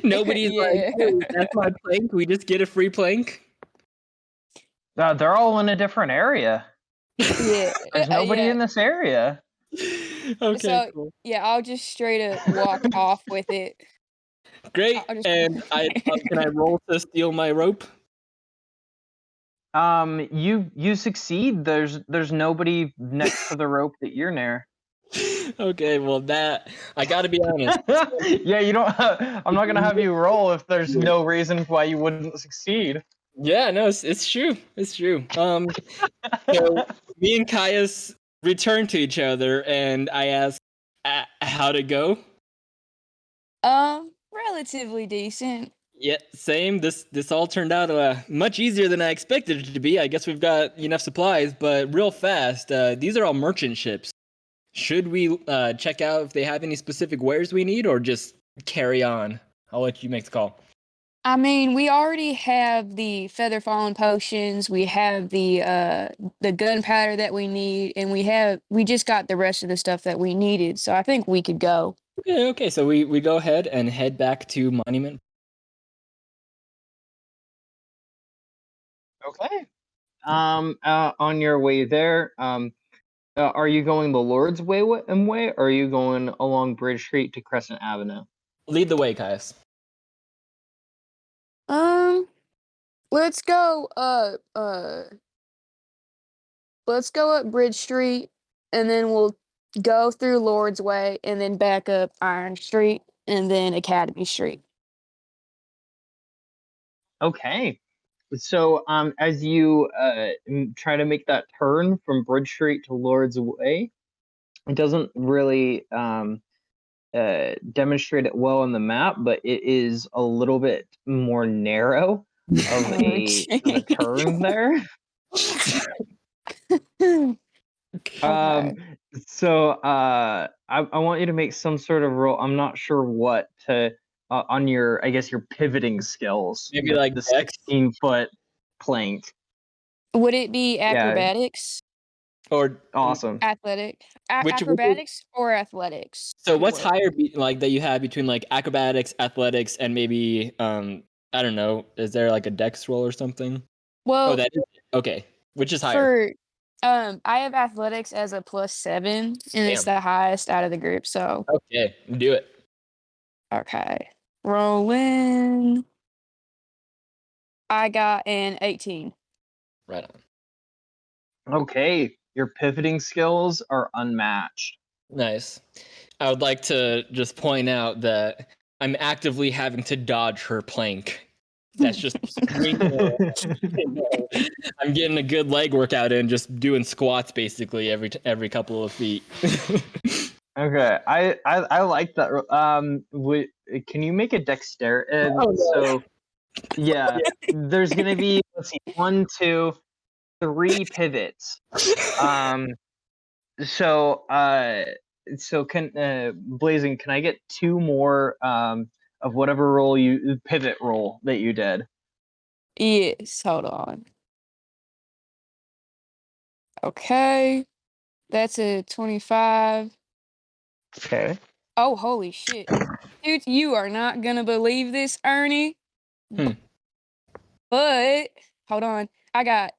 nobody's like, Yeah. hey, that's my plank. We just get a free plank. They're all in a different area. Yeah. There's nobody Yeah. in this area. Okay, So cool. yeah, I'll just straight up walk off with it. Great. I'll just And can I roll to steal my rope? You succeed. There's nobody next to the rope that you're near. Okay, well that I gotta be honest. Yeah, you don't. I'm not gonna have you roll if there's no reason why you wouldn't succeed. Yeah, no, it's true. It's true. So me and Caius return to each other, and I ask, "How'd it go?" Relatively decent. Yeah, same. This all turned out much easier than I expected it to be. I guess we've got enough supplies, but real fast. These are all merchant ships. Should we check out if they have any specific wares we need, or just carry on? I'll let you make the call. I mean, we already have the feather falling potions, we have the gunpowder that we need, and we just got the rest of the stuff that we needed. So I think we could go. Okay. So we go ahead and head back to Monument. Okay. On your way there, are you going the Lord's way, or are you going along Bridge Street to Crescent Avenue? Lead the way, Caius. Let's go let's go up Bridge Street, and then we'll go through Lord's Way, and then back up Iron Street, and then Academy Street. Okay. So, as you try to make that turn from Bridge Street to Lord's Way, it doesn't really demonstrate it well on the map, but it is a little bit more narrow of a turn there. Okay. So I want you to make some sort of roll. I'm not sure what to on your, I guess, your pivoting skills. Maybe with like the Dex? 16-foot plank. Would it be Yeah. acrobatics? Or Awesome. Athletic? Which- acrobatics or athletics? So what's higher, like that you have between like acrobatics, athletics, and maybe I don't know. Is there like a Dex roll or something? Well, Oh, that is okay. Which is higher? for I have athletics as a +7, and it's Damn. the highest out of the group. So Okay, do it. okay, rolling. I got an 18. Right on. Okay, your pivoting skills are unmatched. Nice. I would like to just point out that I'm actively having to dodge her plank. That's just I'm getting a good leg workout in, just doing squats basically every couple of feet. Okay, I like that. Can you make a dexterity? Oh, no. So yeah, there's gonna be, let's see, 1, 2, 3 pivots. So can Blazing, can I get 2 more of whatever pivot roll that you did? Yes, hold on. Okay, that's a 25. Okay. Oh, holy shit. Dude, you are not gonna believe this, Ernie. But, hold on. I got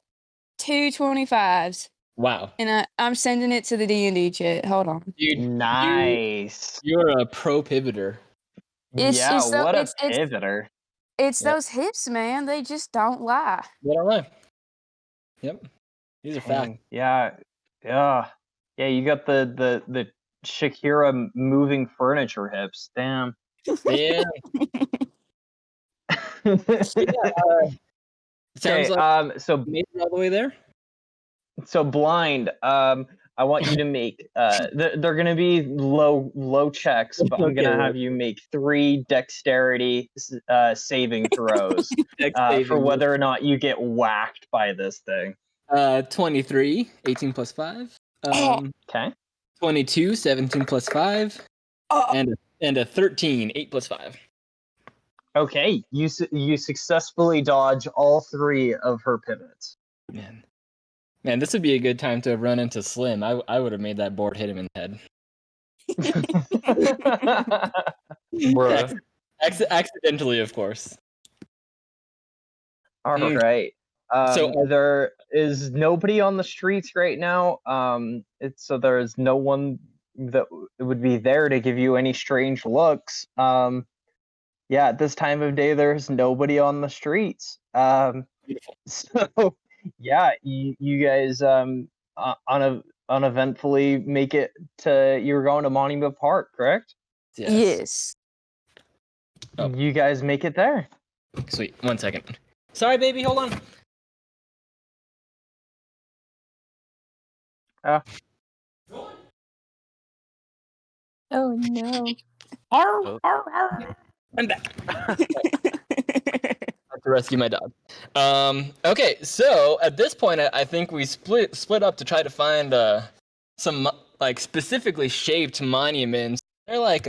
2 25s. Wow. And I'm sending it to the D&D chat. Hold on. Dude, Nice. You're a pro pivoter. Yeah, what a pivoter. It's Yep. those hips, man. They just don't lie. They don't lie. Yep. These are facts. Dang, yeah. Yeah, you got the Shakira moving furniture hips. Damn. Yeah. Sounds Okay. like So made it all the way there. blind. I want you to make. They're gonna be low checks, but I'm gonna Okay, have you make 3 dexterity saving throws Dex for saving. whether or not you get whacked by this thing. 23, 18 plus 5. Okay. 22, 17 plus 5. And a 13, 8 plus 5. Okay. You successfully dodge all 3 of her pivots. Man, this would be a good time to run into Slim. I would have made that board hit him in the head. Bruh. Accidentally, of course. All Mm. right. So, there is nobody on the streets right now. So there is no one that would be there to give you any strange looks. Yeah, at this time of day, there's nobody on the streets. Beautiful. So yeah, you guys uneventfully make it to. You were going to Monument Park, correct? Yes. Oh. You guys make it there. Sweet. 1 second. Sorry, baby. Hold on. Oh no. I'm back. I have to rescue my dog. Okay, so at this point, I think we split up to try to find some like specifically shaped monuments. They're like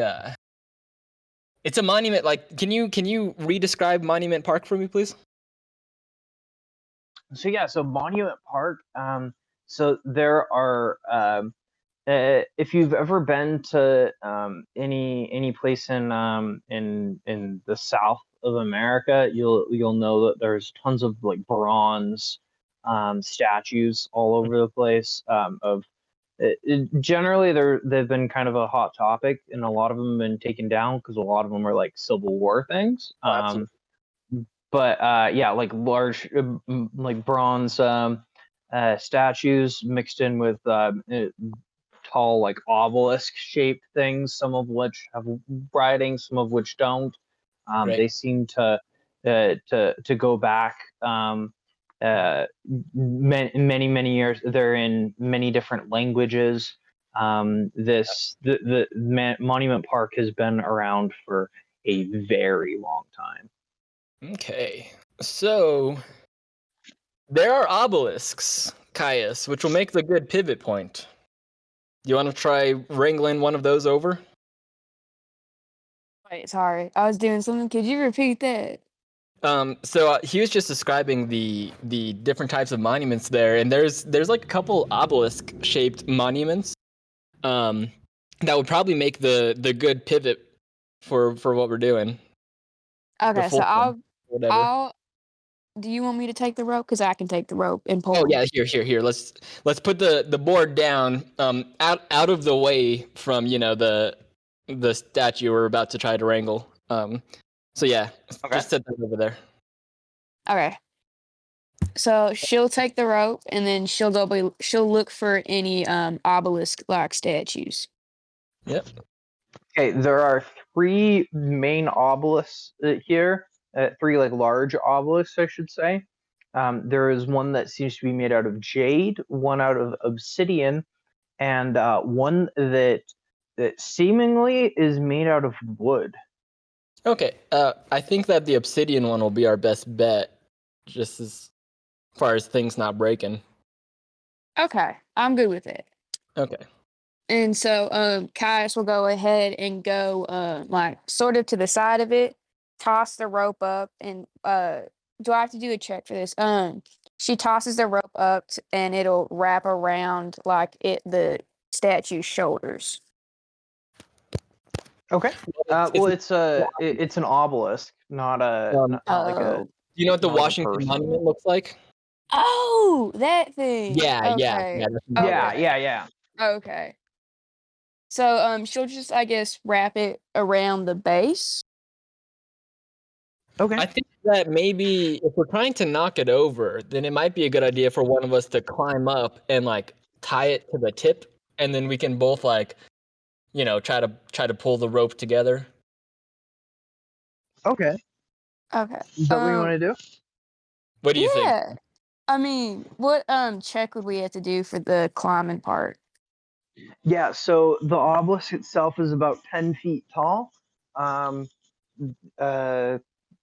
it's a monument. Like, can you re-describe Monument Park for me, please? So yeah, so Monument Park. So there are. If you've ever been to any place in the South of America, you'll know that there's tons of like bronze statues all over the place. Generally, they've been kind of a hot topic, and a lot of them have been taken down because a lot of them are like Civil War things. But yeah, like large like bronze statues mixed in with tall like obelisk shaped things, some of which have writing, some of which don't. Right. They seem to go back many years. They're in many different languages. The Monument Park has been around for a very long time. Okay, so there are obelisks, Caius, which will make the good pivot point. You want to try wrangling one of those over? Wait, sorry. I was doing something. Could you repeat that? So he was just describing the different types of monuments there, and there's like a couple obelisk shaped monuments, that would probably make the good pivot for what we're doing. Okay, so fulcrum, whatever. I'll. Do you want me to take the rope? Because I can take the rope and pull. Oh yeah, here. Let's put the board down, out of the way from the statue we're about to try to wrangle. So yeah, just set that over there. Okay. So she'll take the rope and then she'll look for any obelisk like statues. Yep. Okay, there are 3 main obelisks here. 3 like large obelisks, I should say. There is one that seems to be made out of jade, one out of obsidian, and one that seemingly is made out of wood. Okay. I think that the obsidian one will be our best bet, just as far as things not breaking. Okay, I'm good with it. Okay. And so Caius will go ahead and go like sort of to the side of it, toss the rope up, and do I have to do a check for this? She tosses the rope up and it'll wrap around like the statue's shoulders. Okay. Well, it's an obelisk, not like a. Oh. You know what the not like a Washington person. Monument looks like? Oh, that thing. Yeah. Okay. Yeah. Okay. So she'll just, I guess, wrap it around the base. Okay. I think that maybe if we're trying to knock it over, then it might be a good idea for one of us to climb up and like tie it to the tip, and then we can both like, try to pull the rope together. Okay. Okay. Is that what you want to do? What do you think? Yeah. I mean, what check would we have to do for the climbing part? Yeah, so the obelisk itself is about 10 feet tall.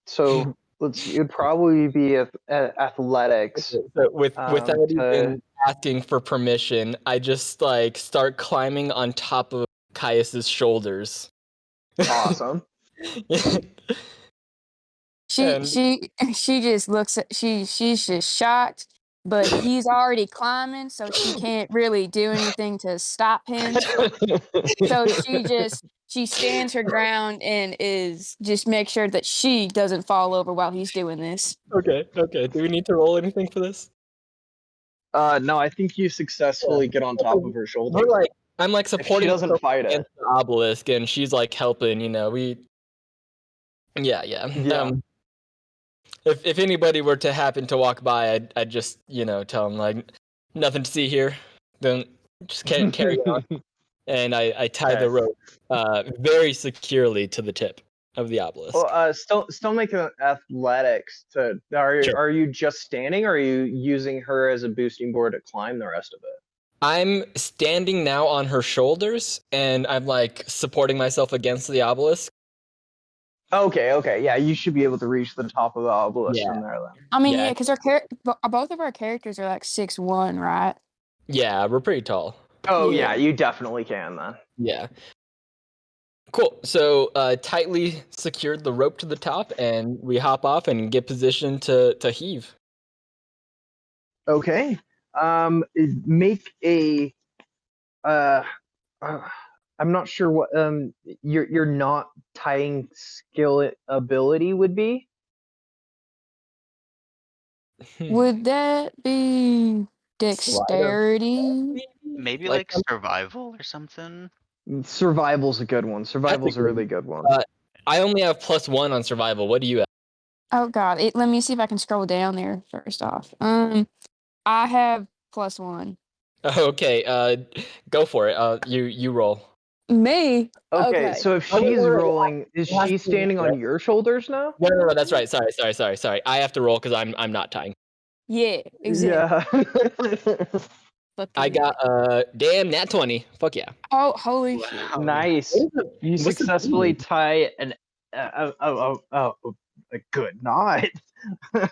So let's see, it'd probably be athletics. So without to- even asking for permission, I just like start climbing on top of Caius's shoulders. Awesome. She just looks at she's just shocked, but he's already climbing, so she can't really do anything to stop him. So she stands her ground and is just make sure that she doesn't fall over while he's doing this. Okay. Do we need to roll anything for this? No, I think you successfully get on top of her shoulder. I'm like supporting. She doesn't fight it. against the obelisk, and she's like helping. Yeah. If anybody were to happen to walk by, I'd just tell them like nothing to see here. Don't just can't carry on. And I tie the rope very securely to the tip of the obelisk. Well, still make an athletics to. Are you just standing, or are you using her as a boosting board to climb the rest of it? I'm standing now on her shoulders, and I'm like supporting myself against the obelisk. Okay, yeah, you should be able to reach the top of the obelisk from there then. I mean, yeah, because both of our characters are like 6'1", right? Yeah, we're pretty tall. Oh yeah, you definitely can then. Yeah. Cool. So tightly secured the rope to the top, and we hop off and get positioned to heave. Okay. Make a. I'm not sure what your not tying skill ability would be. Would that be dexterity? Maybe like survival or something. Survival's a good one. Survival's a really good one. I only have +1 on survival. What do you have? Oh God, let me see if I can scroll down there first off. I have +1. Okay, go for it. You roll. Me? Okay, so if she's rolling, is she standing on your shoulders now? No, that's right. Sorry. I have to roll because I'm not tying. Yeah, exactly. Yeah. I got damn nat 20. Fuck yeah. Oh, holy shit! Nice. You successfully tie a good knot.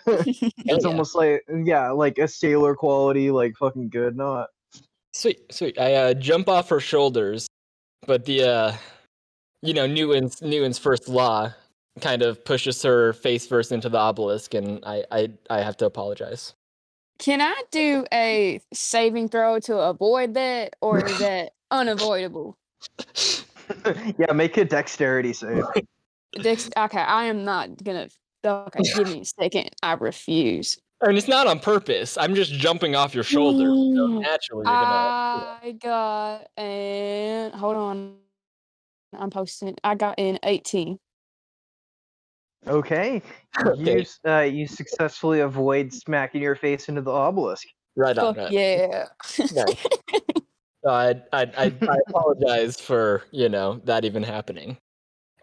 It's almost like like a sailor quality, like fucking good knot. Sweet. I jump off her shoulders, but the Newton's first law kind of pushes her face first into the obelisk, and I have to apologize. Can I do a saving throw to avoid that, or is that unavoidable? Yeah, make a dexterity save. Okay, I am not gonna. Okay, give me a second. I refuse. And it's not on purpose. I'm just jumping off your shoulder. So naturally, you're gonna. I got an. Hold on. I'm posting. I got an 18. Okay. You successfully avoid smacking your face into the obelisk. Right on. Fuck Right. yeah. Nice. So I apologize for that even happening,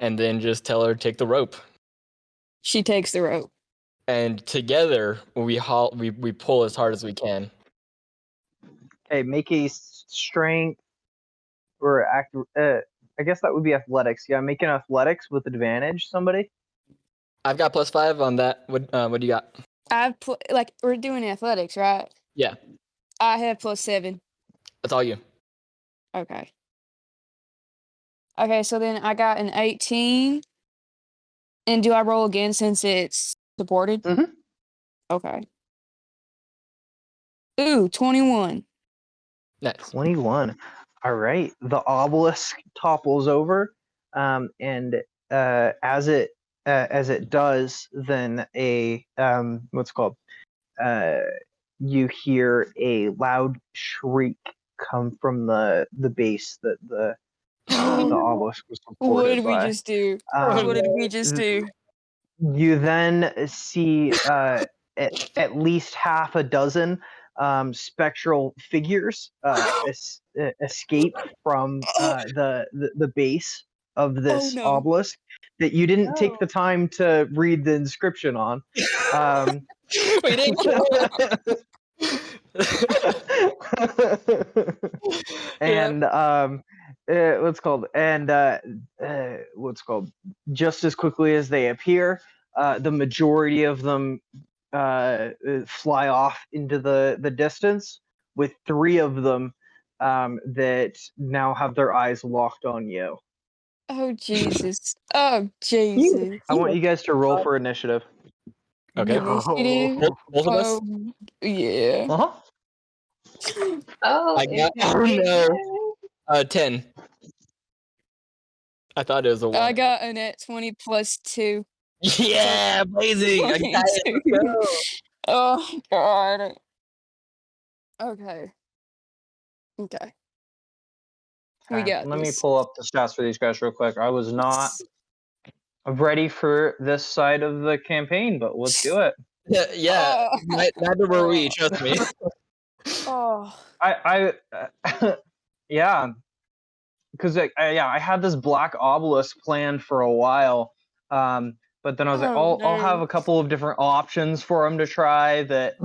and then just tell her to take the rope. She takes the rope. And together we pull as hard as we can. Okay, make a strength or I guess that would be athletics. Yeah, make an athletics with advantage. Somebody. I've got +5 on that. What do you got? We're doing athletics, right? Yeah. I have +7. That's all you. Okay. Okay, so then I got an 18. And do I roll again since it's supported? Mm-hmm. Okay. Ooh, 21. Nice. 21. All right. The obelisk topples over, and as it does, then you hear a loud shriek come from the base that the obelisk was supported What did we by. just do? What did we just do? You then see at least half a dozen spectral figures escape from the base of this no. obelisk that you didn't take the time to read the inscription on. We didn't kill And what's called just as quickly as they appear, the majority of them fly off into the distance, with 3 of them that now have their eyes locked on you. Oh Jesus. Oh Jesus. I want you guys to roll for initiative. Okay. Initiative. Both of us? Yeah. Uh-huh. Oh, I got. is it Oh no. 10. I thought it was a 1. I got a net 20 plus 2. Yeah, amazing. I got it. Let's go. Oh God. Okay. Okay. We Okay, got let me this. pull up the stats for these guys real quick. I was not ready for this side of the campaign, but let's do it. Yeah. Neither were we. Trust me. Oh. I yeah, because I had this black obelisk planned for a while, but then I was like, I'll have a couple of different options for him to try that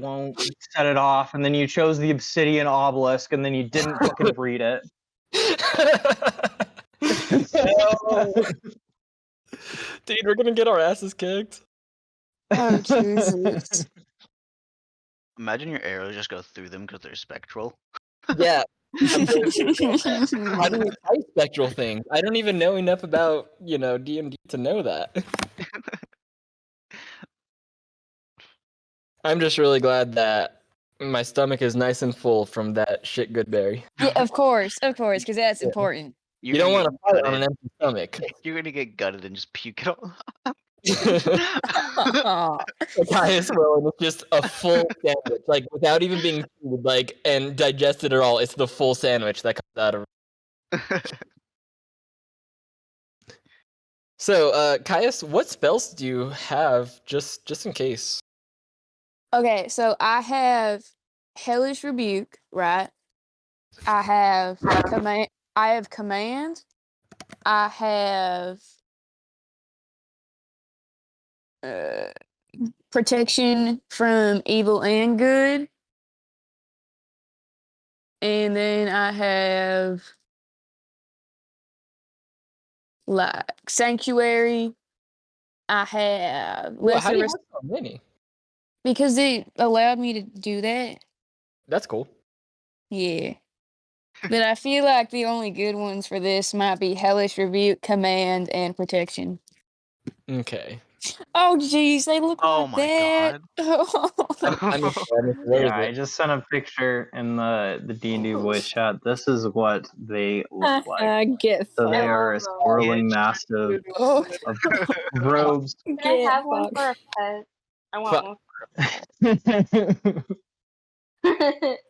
won't set it off, and then you chose the obsidian obelisk, and then you didn't fucking read it. Dude, we're gonna get our asses kicked. Oh Jesus. Imagine your arrows just go through them because they're spectral. Yeah. How do we type spectral things? I don't even know enough about, D&D to know that. I'm just really glad that my stomach is nice and full from that shit good berry. Yeah, of course, because that's important. You don't want to fight on an empty stomach. You're gonna get gutted and just puke it all up. The Caius Rowan is just a full sandwich, like without even being chewed, like and digested at all. It's the full sandwich that comes out of. So, Caius, what spells do you have, just in case? Okay, so I have Hellish Rebuke, right? I have command. I have command. I have protection from evil and good, and then I have like sanctuary. I have Well, how do you lesser have so many? because it allowed me to do that. That's cool. Yeah. But I feel like the only good ones for this might be Hellish Rebuke, Command, and Protection. Okay. Oh, jeez, they look Oh like my that. Yeah, I just sent a picture in the D&D voice chat. This is what they look like. Get So they fucked. are a swirling mass of robes. Can I have one for a pet? I want one for a pet.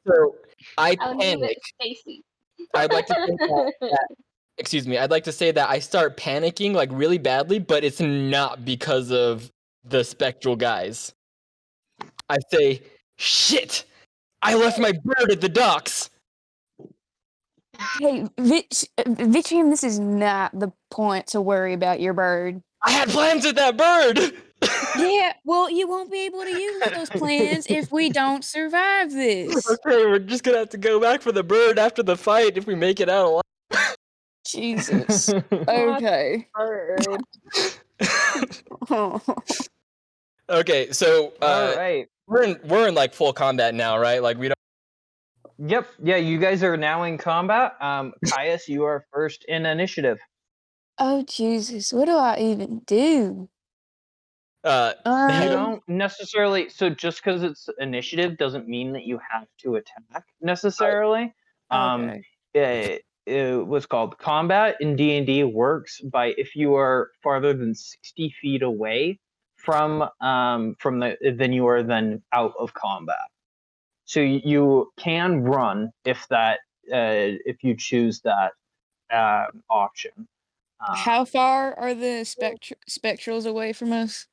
So I I'll name panic. it Stacy. I'd like to say excuse me. I'd like to say that I start panicking like really badly, but it's not because of the spectral guys. I say, "Shit! I left my bird at the docks." Hey, Vitrium, this is not the point to worry about your bird. I had plans with that bird. Yeah, well, you won't be able to use those plans if we don't survive this. Okay, we're just gonna have to go back for the bird after the fight if we make it out alive. Jesus. Okay. Okay, so all right, we're in like full combat now, right? Like we don't. Yep. Yeah, you guys are now in combat. Caius, you are first in initiative. Oh Jesus, what do I even do? You don't necessarily. So just because it's initiative doesn't mean that you have to attack necessarily. What's called combat in D&D works by if you are farther than 60 feet away from then you are then out of combat. So you can run if you choose that option. How far are the spectrals away from us?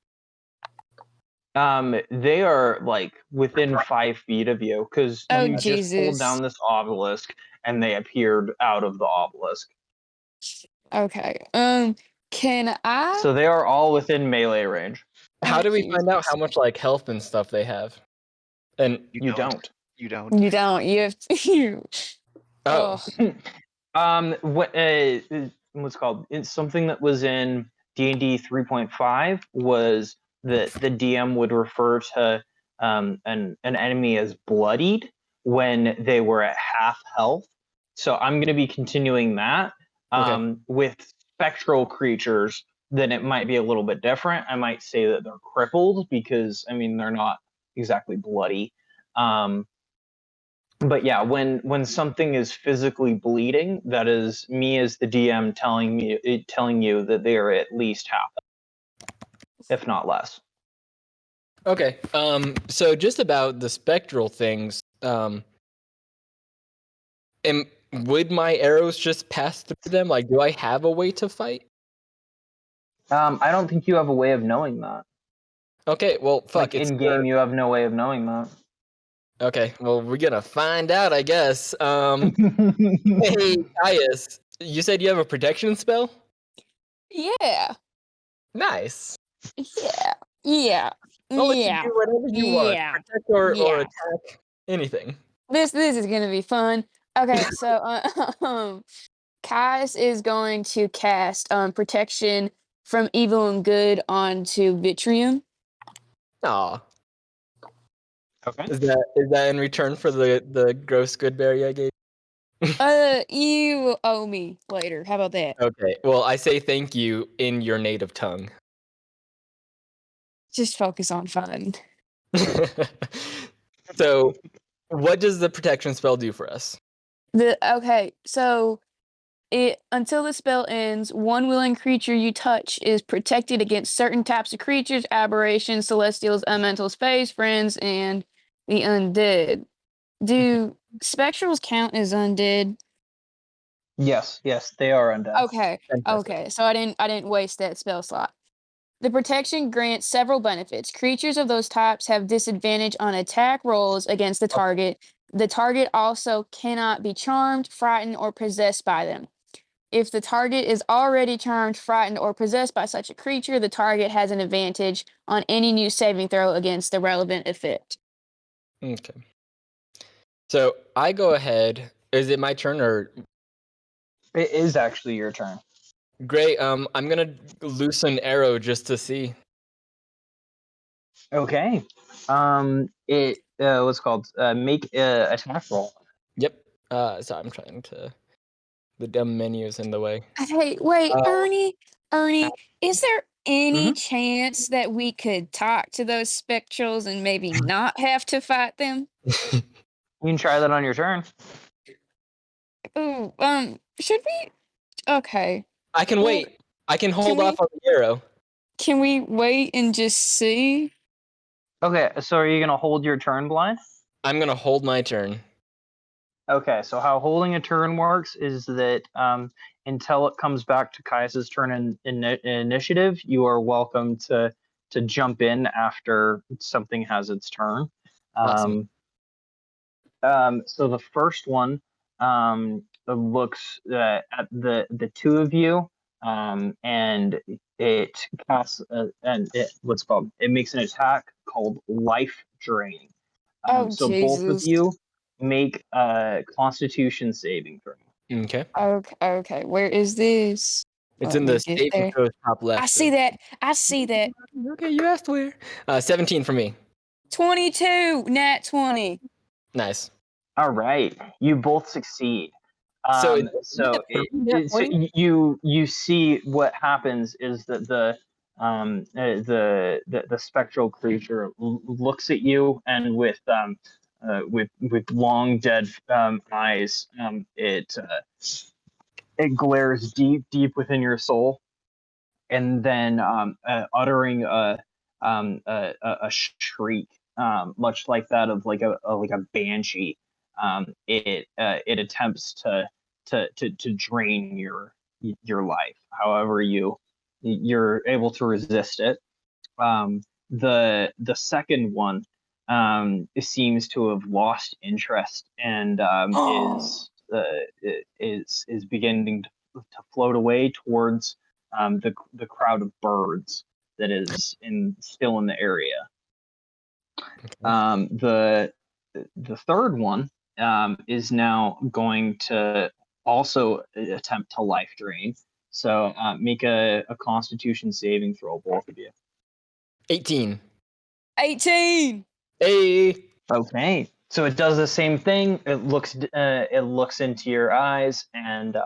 They are like within 5 feet of you because you just pulled down this obelisk and they appeared out of the obelisk. Okay. Can I? So they are all within melee range. How do we Jesus. find out how much like health and stuff they have? And You don't. You don't. You don't. You have to. oh, What's it called? It's something that was in D&D 3.5 was that the DM would refer to an enemy as bloodied when they were at half health. So I'm going to be continuing that. Okay. With spectral creatures, then it might be a little bit different. I might say that they're crippled because I mean they're not exactly bloody. But yeah, when something is physically bleeding, that is me as the DM telling you that they are at least half, if not less. Okay. So just about the spectral things, would my arrows just pass through them? Like, do I have a way to fight? I don't think you have a way of knowing that. Okay, well, fuck. Like It's in game, you have no way of knowing that. Okay, well, we're gonna find out, I guess. Hey, Caius, you said you have a protection spell? Yeah. Nice. Yeah. Yeah. I'll let you Yeah. do whatever you want. Yeah. Protect or Yeah. attack, anything. This is gonna be fun. Okay, so Kais is going to cast protection from evil and good onto Vitrium. Aw. Okay. Is that in return for the gross good berry I gave? You owe me later. How about that? Okay, well, I say thank you in your native tongue. Just focus on fun. So, what does the protection spell do for us? Okay, so until the spell ends, one willing creature you touch is protected against certain types of creatures, aberrations, celestials, elementals, fays, friends, and the undead. Do spectrals count as undead? Yes, they are undead. Okay, Fantastic. okay. So I didn't waste that spell slot. The protection grants several benefits. Creatures of those types have disadvantage on attack rolls against the target. The target also cannot be charmed, frightened, or possessed by them. If the target is already charmed, frightened, or possessed by such a creature, the target has an advantage on any new saving throw against the relevant effect. Okay. So I go ahead. Is it my turn or? It is actually your turn. Great. I'm gonna loose an arrow just to see. Okay. It what's it called? Make a attack roll. Yep. So I'm trying to. The dumb menu's in the way. Hey, wait, Ernie, is there any Mhm. chance that we could talk to those spectrals and maybe not have to fight them? You can try that on your turn. Ooh, should we? Okay. I can Well, wait. I can hold we- off on the arrow. Can we wait and just see? Okay, so are you gonna hold your turn, Blind? I'm gonna hold my turn. Okay, so how holding a turn works is that until it comes back to Kai's turn in initiative, you are welcome to jump in after something has its turn. Awesome. So the first one looks at the two of you, and it casts what's called. It makes an attack called Life Drain. Oh, So both of Jesus. you make a Constitution saving throw. Okay. Okay. Where is this? It's Let in me the get saving there. throws top left. I see that. I see that. Okay, you asked where. 17 for me. 22, nat 20. Nice. All right, you both succeed. So So you see what happens is that the spectral creature looks at you and with long dead eyes, it glares deep within your soul, and then uttering a shriek, much like that of like a banshee. It attempts to drain your life. However, you're able to resist it. The second one seems to have lost interest and is beginning float away towards the crowd of birds that is still in the area. The third one is now going to also attempt to life drain. So make a Constitution saving throw, both of you. 18. 18. Hey. Okay, so it does the same thing. It looks into your eyes, and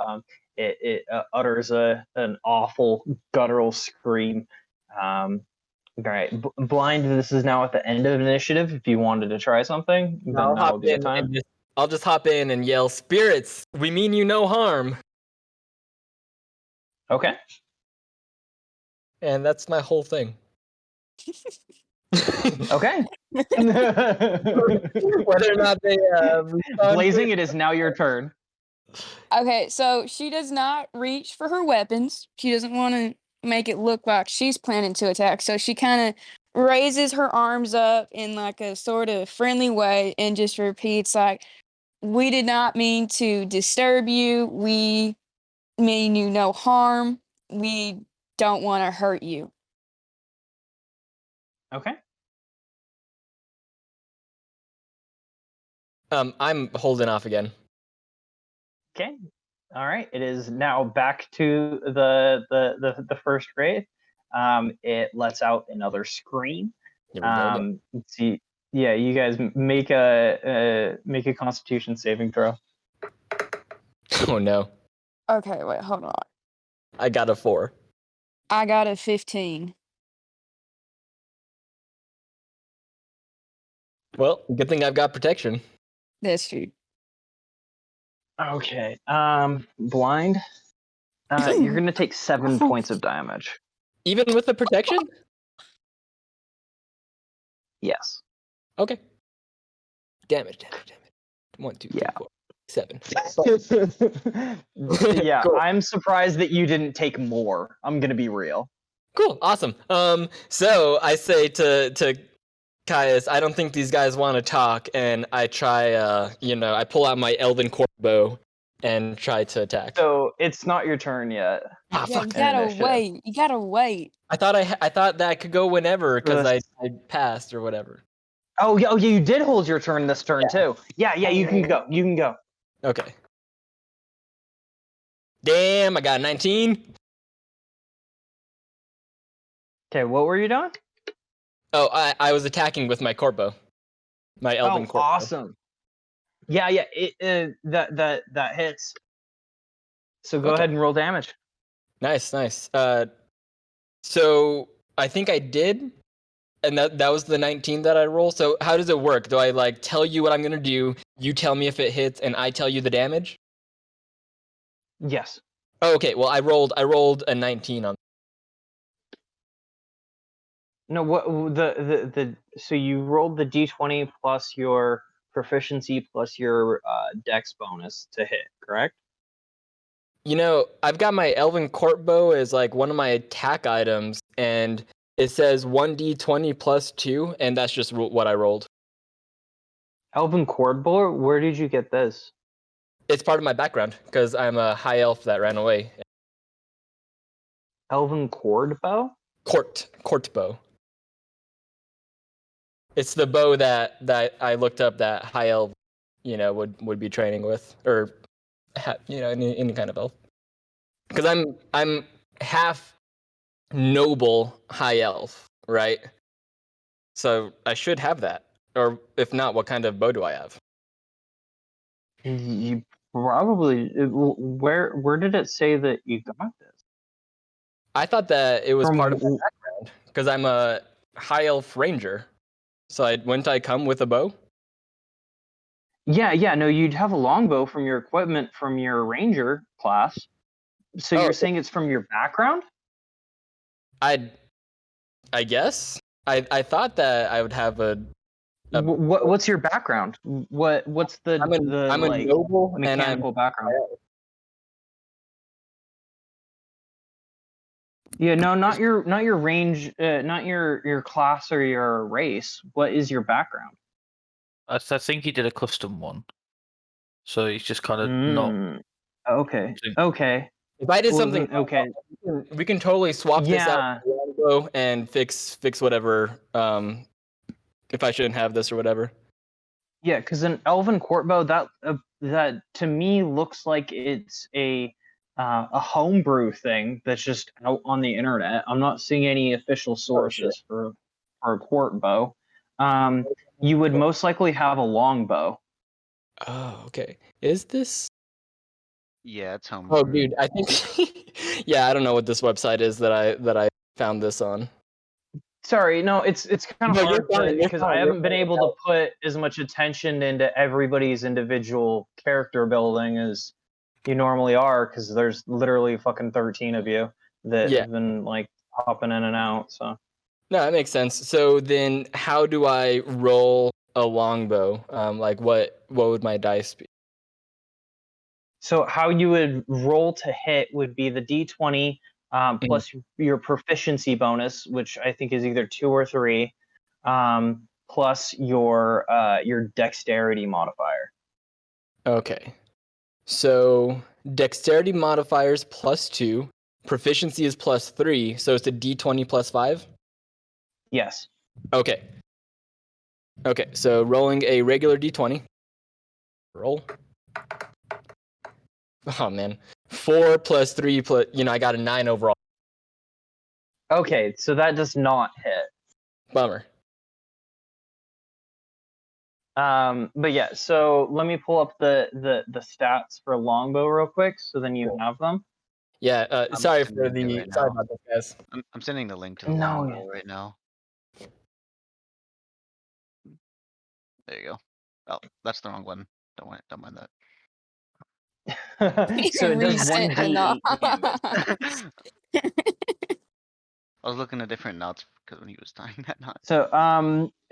it utters an awful guttural scream. All right, Blind. This is now at the end of initiative. If you wanted to try something, then I'll now hop would be the in time. and I'll just hop in and yell, "Spirits, we mean you no harm." Okay. And that's my whole thing. Okay. Whether or not they Blazing, it is now your turn. Okay, so she does not reach for her weapons. She doesn't want to make it look like she's planning to attack. So she kind of raises her arms up in like a sort of friendly way and just repeats like, "We did not mean to disturb you. We mean you no harm. We don't want to hurt you." Okay. I'm holding off again. Okay. All right. It is now back to the first wraith. It lets out another scream. Here we go. Let's see. Yeah, you guys make a Constitution saving throw. Oh no. Okay, wait, hold on. I got a 4. I got a 15. Well, good thing I've got protection. That's true. Okay. Blind. You're gonna take 7 points of damage. Even with the protection? Yes. Okay. Damage. 1, 2, 3, 4, 7. Yeah, Cool. I'm surprised that you didn't take more. I'm gonna be real. Cool, awesome. So I say to Caius, I don't think these guys want to talk, and I try, I pull out my elven bow and try to attack. So it's not your turn yet. Ah, Yeah, fuck. you gotta wait. You gotta wait. I thought that could go whenever because I passed or whatever. Oh yeah, you did hold your turn this turn too. Yeah, you can go. You can go. Okay. Damn, I got 19. Okay, what were you doing? Oh, I was attacking with my bow. My elven bow. Awesome. Yeah, that hits. So go ahead and roll damage. Nice. So I think I did, and that was the 19 that I roll. So how does it work? Do I like tell you what I'm gonna do? You tell me if it hits, and I tell you the damage? Yes. Oh, okay. Well, I rolled a 19 on. No, what the so you rolled the d20 plus your proficiency plus your dex bonus to hit, correct? You know, I've got my elven bow as like one of my attack items, and it says 1d20 plus 2, and that's just what I rolled. Elven bow? Where did you get this? It's part of my background because I'm a high elf that ran away. Elven bow? Court bow. It's the bow that I looked up that high elf, would be training with, or any kind of elf. Because I'm half noble high elf, right? So I should have that. Or if not, what kind of bow do I have? You probably. Where did it say that you got this? I thought that it was part of my background because I'm a high elf ranger. So wouldn't I come with a bow? Yeah. No, you'd have a longbow from your equipment from your ranger class. So you're saying it's from your background? I guess. I thought that I would have a. What's your background? What's the I'm a noble mechanical background? Yeah, no, not your range, not your class or your race. What is your background? I think he did a custom one, so he's just kind of not. Okay. If I did Well, something, then, okay. we can totally swap this Yeah. out for longbow and fix whatever. If I shouldn't have this or whatever. Yeah, because an elven court bow that to me looks like it's a homebrew thing that's just out on the internet. I'm not seeing any official sources for a court bow. You would most likely have a longbow. Oh, okay. Is this? Yeah, it's home. Oh, dude, I think. Yeah, I don't know what this website is that I found this on. Sorry, no, it's kind of No, you're hard fine, because I haven't been able to put as much attention into everybody's individual character building as you normally are, because there's literally fucking 13 of you that have been like hopping in and out. So No, that makes sense. So then, how do I roll a longbow? Like what would my dice be? So how you would roll to hit would be the d20 plus your proficiency bonus, which I think is either 2 or 3, plus your dexterity modifier. Okay. So dexterity modifiers +2, proficiency is +3, so it's a d20 +5? Yes. Okay. Okay, so rolling a regular d20. Roll. Oh man. 4 + 3 plus, I got a 9 overall. Okay, so that does not hit. Bummer. But yeah, so let me pull up the stats for longbow real quick, so then you have them. Yeah, sorry about this, guys. I'm sending the link to the No. longbow right now. There you go. Oh, that's the wrong one. Don't mind that. So it does 1d8 damage. I was looking at different knots because when he was tying that knot. So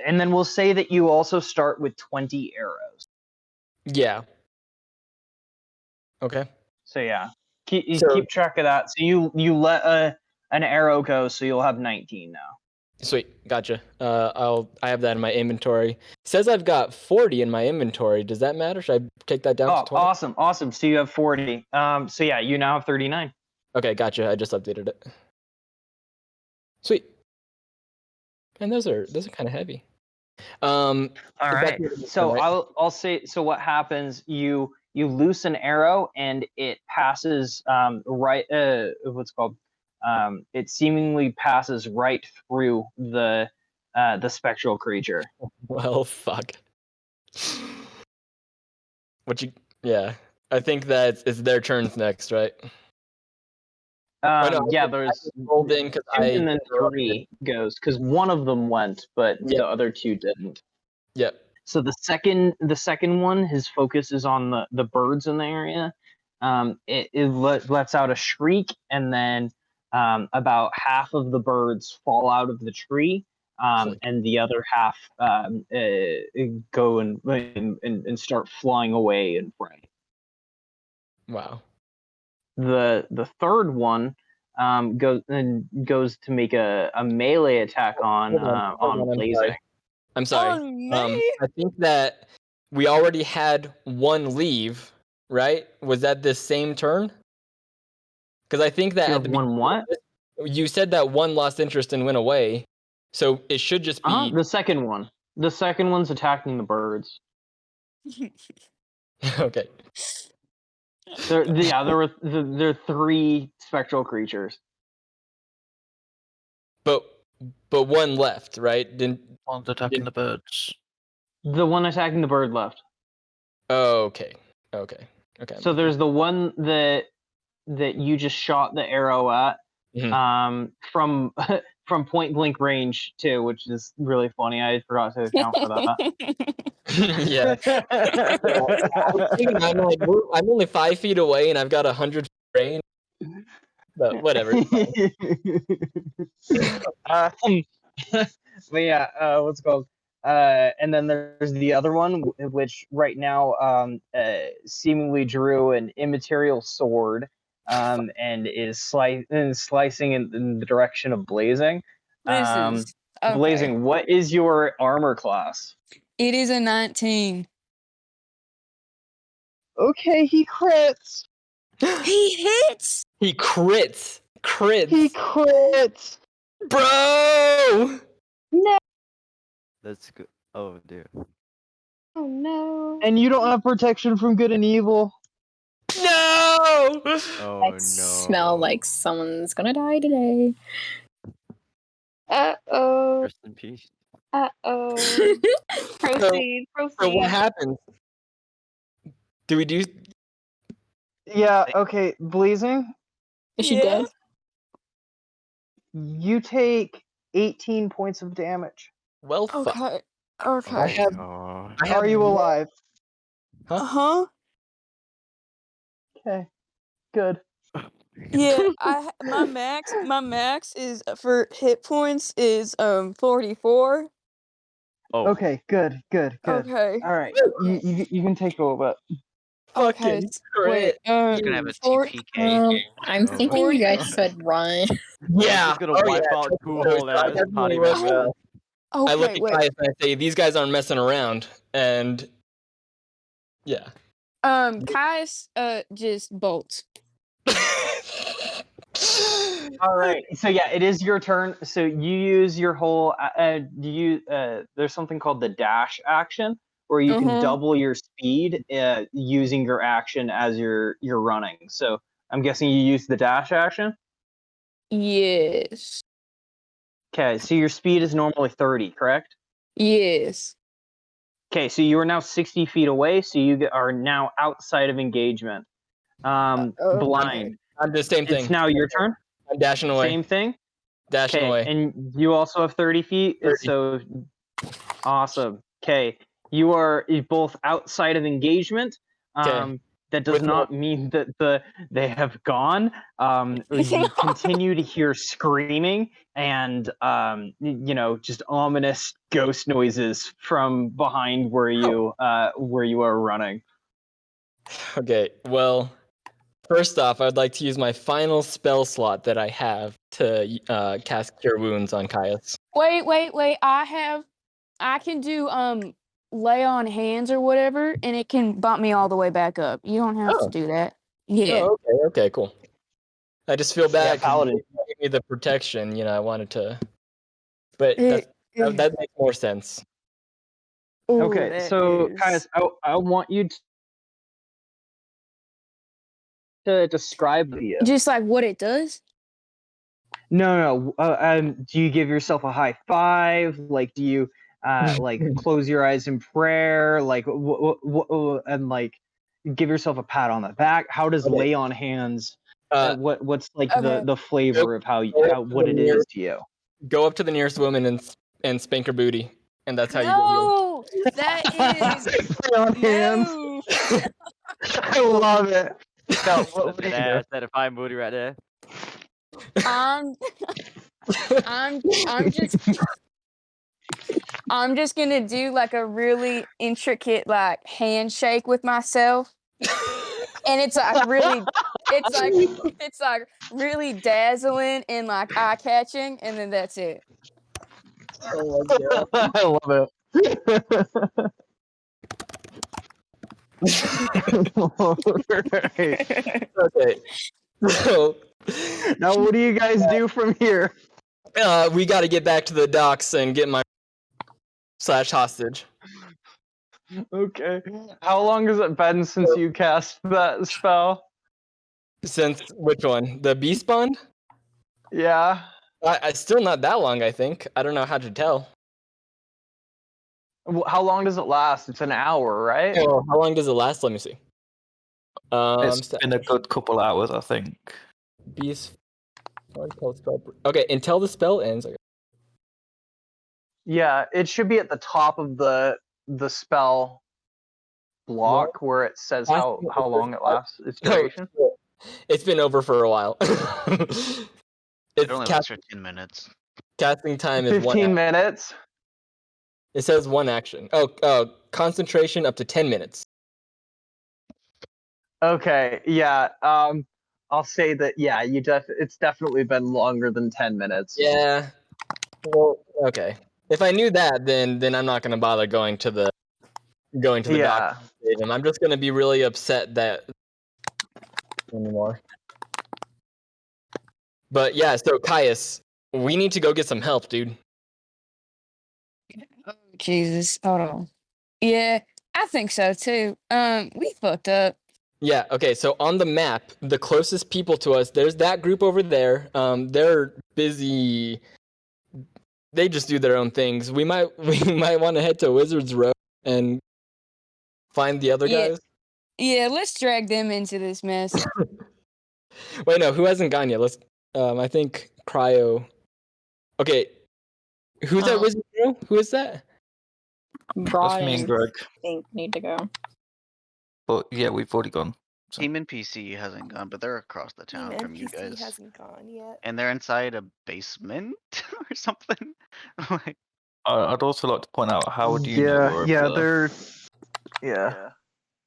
and then we'll say that you also start with 20 arrows. Yeah. Okay. So yeah, keep track of that. So you let an arrow go, so you'll have 19 now. Sweet, gotcha. I have that in my inventory. It says I've got 40 in my inventory. Does that matter? Should I take that down to 20? Awesome. So you have 40. So yeah, you now have 39. Okay, gotcha. I just updated it. Sweet. And those are kind of heavy. All right. So I'll say. So what happens? You loose an arrow and it passes right. What's it called? It seemingly passes right through the spectral creature. Well, fuck. Yeah. I think that it's their turns next, right? Yeah, there's 2 and then 3 goes because one of them went, but the other 2 didn't. Yep. So the second one, his focus is on the birds in the area. It lets out a shriek, and then about half of the birds fall out of the tree, and the other half go and start flying away and fray. Wow. The third one goes to make a melee attack on Blazing. I'm sorry. I think that we already had one leave, right? Was that the same turn? Because I think that at the one what? You said that one lost interest and went away, so it should just be the second one. The second one's attacking the birds. Okay. There were 3 spectral creatures. But one left, right? One's attacking the birds. The one attacking the bird left. Oh, okay. So there's the one that you just shot the arrow at, from point blank range too, which is really funny. I forgot to account for that. Yeah. I'm only 5 feet away and I've got 100 range. But whatever. But yeah, what's it called? And then there's the other one, which right now seemingly drew an immaterial sword, and is slicing in the direction of Blazing. Okay. Blazing, what is your armor class? It is a 19. Okay, he crits. He hits. He crits. He crits. Bro! No. That's good. Oh dear. Oh no. And you don't have protection from good and evil. No! Oh I no. smell like someone's gonna die today. Uh-oh. Rest in peace. Uh-oh. Proceed. So what Proceed. happens? Do we do? Yeah, okay, Blazing, Is she dead? you take 18 points of damage. Well, fuck. Okay. Oh Okay. I have. no. I have Are you alive? Uh-huh. Okay, good. Yeah, my max is for hit points is 44. Oh. Okay, good. Okay. All right, you can take a little bit. Okay. Fucking Wait. You're gonna have a TPK. I'm Oh thinking my you guys God. should run. Yeah. Just gonna Oh, wipe yeah. out two So whole I ass definitely party was, members. I look Okay. at Wait. Caius and I say, "These guys aren't messing around," and yeah. Caius just bolts. All right, so yeah, it is your turn. So you use your whole. There's something called the dash action, where you can double your speed using your action as you're running. So I'm guessing you use the dash action. Yes. Okay, so your speed is normally 30, correct? Yes. Okay, so you are now 60 feet away, so you are now outside of engagement. Blind. I'm the same thing. It's now your turn. I'm dashing away. Same thing. Dashing away. And you also have 30 feet. 30. So awesome. Okay, you are both outside of engagement. That does not mean that they have gone. You continue to hear screaming and just ominous ghost noises from behind where you are running. Okay, well, first off, I'd like to use my final spell slot that I have to cast Cure Wounds on Caius. Wait. I can do lay on hands or whatever, and it can bump me all the way back up. You don't have to do that. Yeah. Oh, okay, cool. I just feel bad because Paladin. you gave me the protection. I wanted to, but that makes more sense. Okay, so Caius, I want you to describe the just like what it does. No. Do you give yourself a high five? Like, do you close your eyes in prayer? Like, and like give yourself a pat on the back? How does lay on hands? What's like the flavor of what it is to you? Go up to the nearest woman and spank her booty, and that's how you get healed. No, that is Lay on hands. no. I love it. No, what do you do? That's that fine booty right there. I'm just gonna do like a really intricate like handshake with myself, and it's like really dazzling and like eye catching, and then that's it. Oh my God. I love it. Okay. So now, what do you guys do from here? We got to get back to the docks and get my /hostage. Okay. How long has it been since you cast that spell? Since which one? The Beast Bond? Yeah. I still not that long, I think. I don't know how to tell. How long does it last? It's an hour, right? Oh, how long does it last? Let me see. It's been a good couple hours, I think. Beast. Okay, until the spell ends. Okay. Yeah, it should be at the top of the spell block where it says how long it lasts. Its duration. It's been over for a while. It only lasts for 10 minutes. Casting time is 15 minutes. It says one action. Concentration up to 10 minutes. Okay, yeah. I'll say that. Yeah, it's definitely been longer than 10 minutes. Yeah. Well, okay. If I knew that, then I'm not gonna bother going to the doctor. I'm just gonna be really upset that anymore. But yeah, so Caius, we need to go get some help, dude. Oh, Jesus, hold on. Yeah, I think so too. We fucked up. Yeah, okay, so on the map, the closest people to us, there's that group over there. They're busy. They just do their own things. We might want to head to Wizard's Row and find the other Yeah. guys. Yeah, let's drag them into this mess. Wait, no, who hasn't gone yet? Let's I think Cryo. Okay. Who's at Wizard's Row? Who is that? Broad me and and Greg. Pink need to go. But yeah, we've already gone. So. Team NPC hasn't gone, but they're across the town from you NPC guys. hasn't gone yet. And they're inside a basement or something. Like, I'd also like to point out, how do you know we're over there? they're yeah.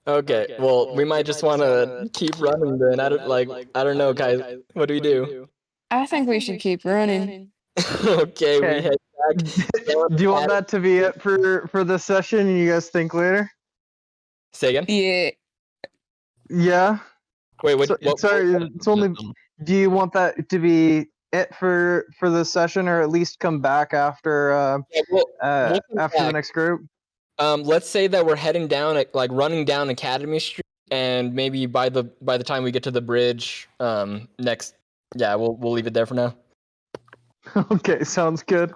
Okay, well, we might just want to keep running then. I don't know, guys. What do we do? I think we should keep running. Okay, we Okay. head back. Do you want that to be it for this session? And you guys think later? Say again? Yeah. Yeah. Wait, sorry, it's only. Do you want that to be it for the session, or at least come back after we'll come after the back. next group? Let's say that we're heading down, running down Academy Street, and maybe by the time we get to the bridge, we'll leave it there for now. Okay, sounds good.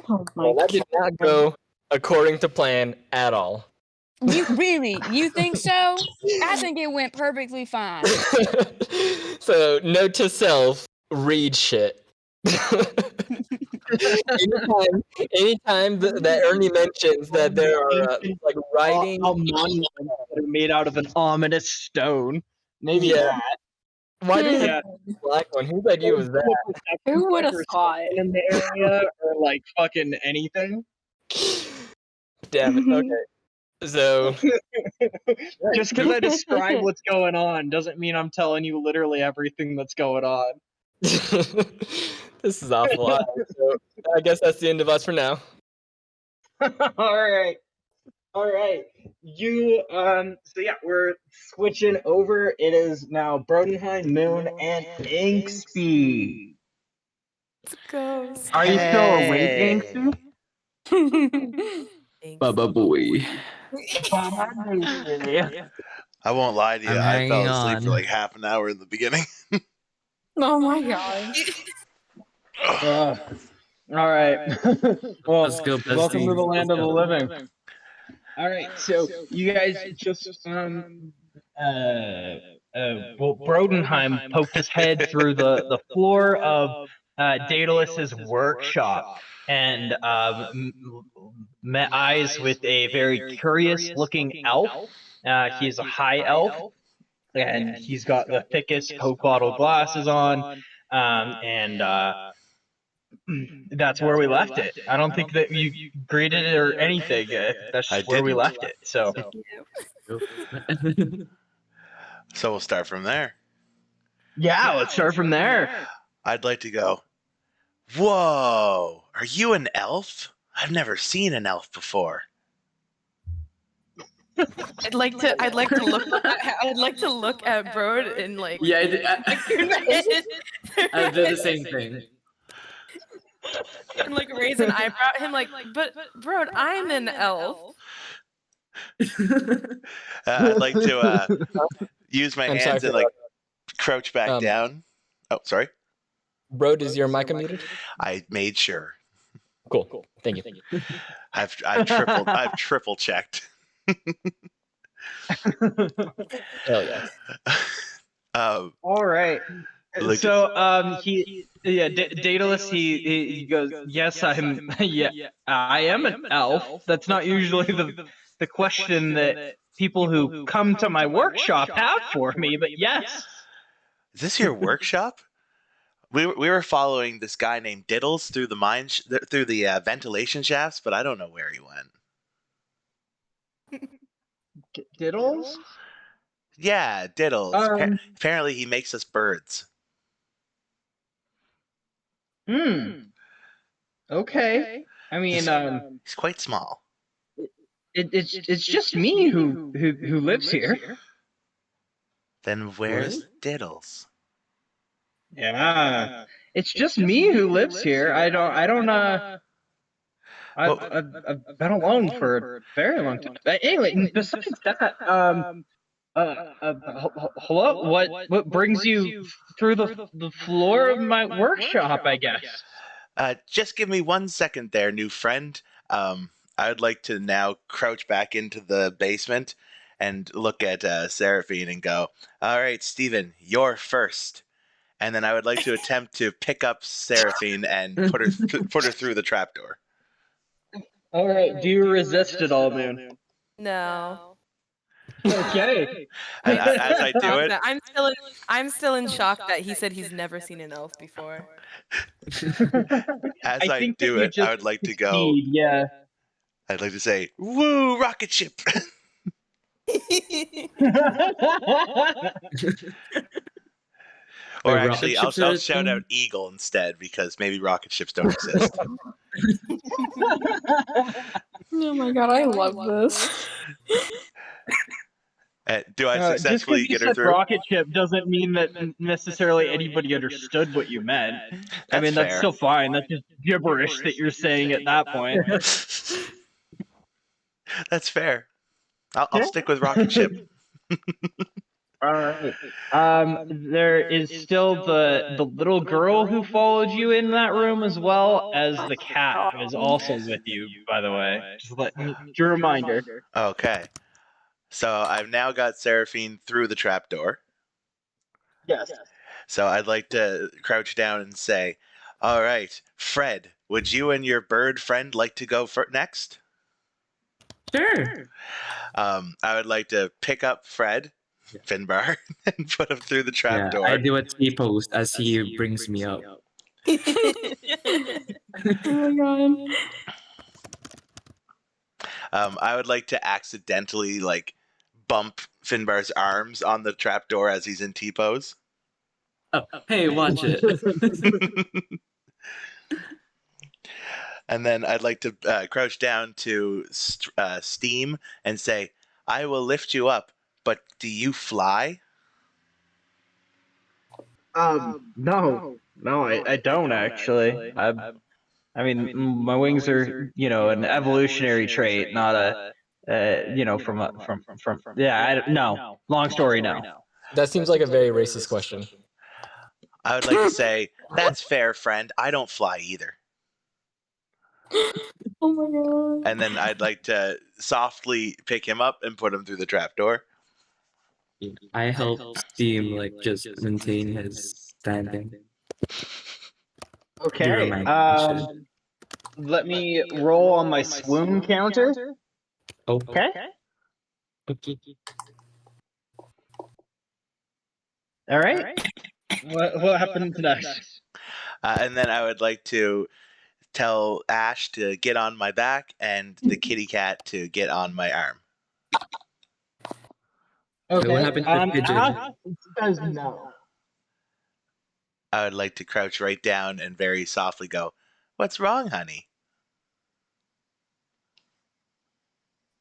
Oh my Well, that did not go according to plan at all. You think so? I think it went perfectly fine. So, note to self, read shit. anytime that Ernie mentions that there are writing monuments that are made out of an ominous stone. Maybe Yeah. that. Why do you Yeah. have a black one? Whose idea was that? Who would have thought? In the area, or like fucking anything. Damn it. Okay. So Just because I describe what's going on doesn't mean I'm telling you literally everything that's going on. this is awful. All right, so I guess that's the end of us for now. All right. You so yeah, we're switching over. It is now Brodenheim, Moon, and Inksby. Let's go. Are you still awake, Inksby? Baba boy. I won't lie to you. I'm I fell hanging asleep for on. like half an hour in the beginning. Oh my god. All right. Well, Let's go, welcome to bestie. the land of the Let's go. living. All right, so you guys just Brodenheim poked his head through the floor of Daedalus's workshop and met eyes with a very curious-looking elf. He's a high elf, and he's got the thickest Coke bottle glasses on, and that's where we left it. I don't think that you greeted it or anything. That's just where we left it. So, So we'll start from there. yeah, let's start from there. I'd like to go, whoa, are you an elf? I've never seen an elf before. I'd like to look at Broad and like Yeah, I did the same thing. and like raise an eyebrow at him like, but Broad, I'm an elf. I'd like to use my I'm hands sorry and like crouch back down. Oh, sorry. Bro, is your mic unmuted? I made sure. Cool. Thank you. I've triple checked. Hell yeah. All right. Like- So Daedalus he goes, yes, I am an elf. That's not usually the question that people who come to my workshop have for me, but yes. Is this your workshop? We were following this guy named Diddles through the through the ventilation shafts, but I don't know where he went. Diddles? Yeah, Diddles. Apparently he makes us birds. Okay. I mean, He's quite small. it's just me who lives here. Then where's Diddles? Yeah. It's just me who lives here. I've been alone for a very long time. Anyway, besides that, hello. What brings you through the floor of my workshop? I guess. Just give me 1 second there, new friend. I would like to now crouch back into the basement and look at Seraphine and go, all right, Steven, you're first. And then I would like to attempt to pick up Seraphine and put her through the trapdoor. All right. Do you resist at all, Moon? No. Okay. And as I do it, I'm still in shock that he said he's never seen an elf before. as I do it, I would like to go. Yeah. I'd like to say, "Woo, rocket ship!" Or actually, I'll shout out Eagle instead because maybe rocket ships don't exist. Oh my god, I love this. Do I successfully get her through? Rocket ship doesn't mean that necessarily anybody understood what you meant. I mean, that's still fine. That's just gibberish that you're saying at that point. That's fair. I'll stick with rocket ship. All right. There is still the little girl who followed you in that room, as well as the cat who is also with you. By the way, just your reminder. Okay. So I've now got Seraphine through the trapdoor. Yes. So I'd like to crouch down and say, all right, Fred, would you and your bird friend like to go next? Sure. I would like to pick up Fred, Finbar, and put him through the trapdoor. I do a T-pose as he brings me up. Oh my god. I would like to accidentally bump Finbar's arms on the trapdoor as he's in T-pose. Oh, hey, watch it. And then I'd like to crouch down to Steam and say, I will lift you up, but do you fly? No, I don't actually. I mean, my wings are, an evolutionary trait, not a, from. Yeah, no. Long story, no. That seems like a very racist question. I would like to say, that's fair, friend. I don't fly either. Oh my god. And then I'd like to softly pick him up and put him through the trapdoor. I help Steam just maintain his standing. Okay. Let me roll on my swoon counter. Okay. All right. What happens next? And then I would like to tell Ash to get on my back and the kitty cat to get on my arm. Okay. What happened to the pigeon? Ash says no. I would like to crouch right down and very softly go, what's wrong, honey?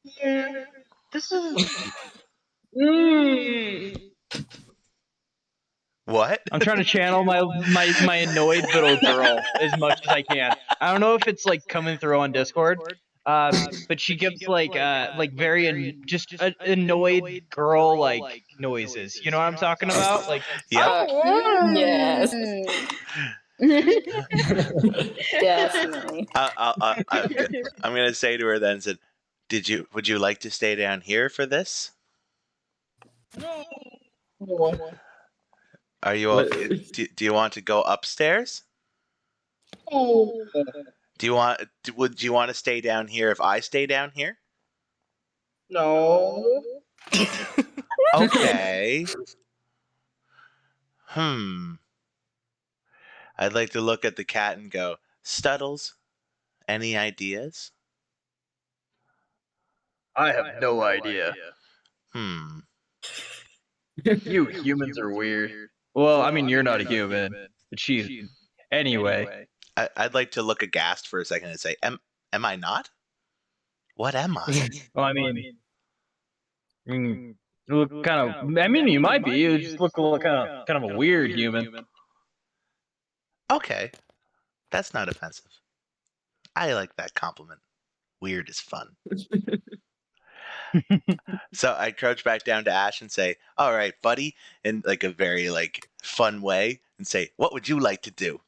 Yeah, this is... What? I'm trying to channel my annoyed little girl as much as I can. I don't know if it's coming through on Discord, but she gives very just annoyed girl noises. You know what I'm talking about? Yeah. Yes. Definitely. I'm gonna say to her then, said, would you like to stay down here for this? No. Are you okay? Do you want to go upstairs? Oh. Would you want to stay down here if I stay down here? No. Okay. I'd like to look at the cat and go, Studdles, any ideas? I have no idea. You humans are weird. Well, I mean, you're not a human, but she. Anyway. I'd like to look aghast for a second and say, am I not? What am I? Well, I mean, you look kind of. I mean, you might be. You just look kind of a weird human. Okay, that's not offensive. I like that compliment. Weird is fun. So I crouch back down to Ash and say, "All right, buddy," in like a very like fun way, and say, "What would you like to do?"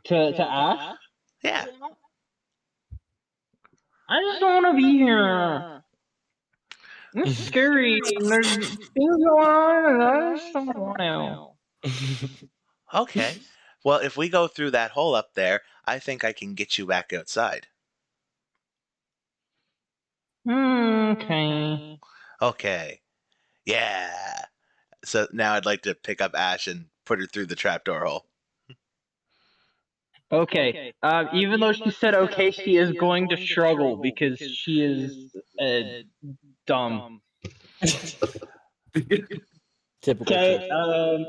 To Ash? Yeah. I just don't want to be here. It's scary. There's things going on, and I just don't want to. Okay. Well, if we go through that hole up there, I think I can get you back outside. Okay. Okay. Yeah. So now I'd like to pick up Ash and put her through the trapdoor hole. Okay. Even though she said okay, she is going to struggle because she is dumb. Typical. Okay. All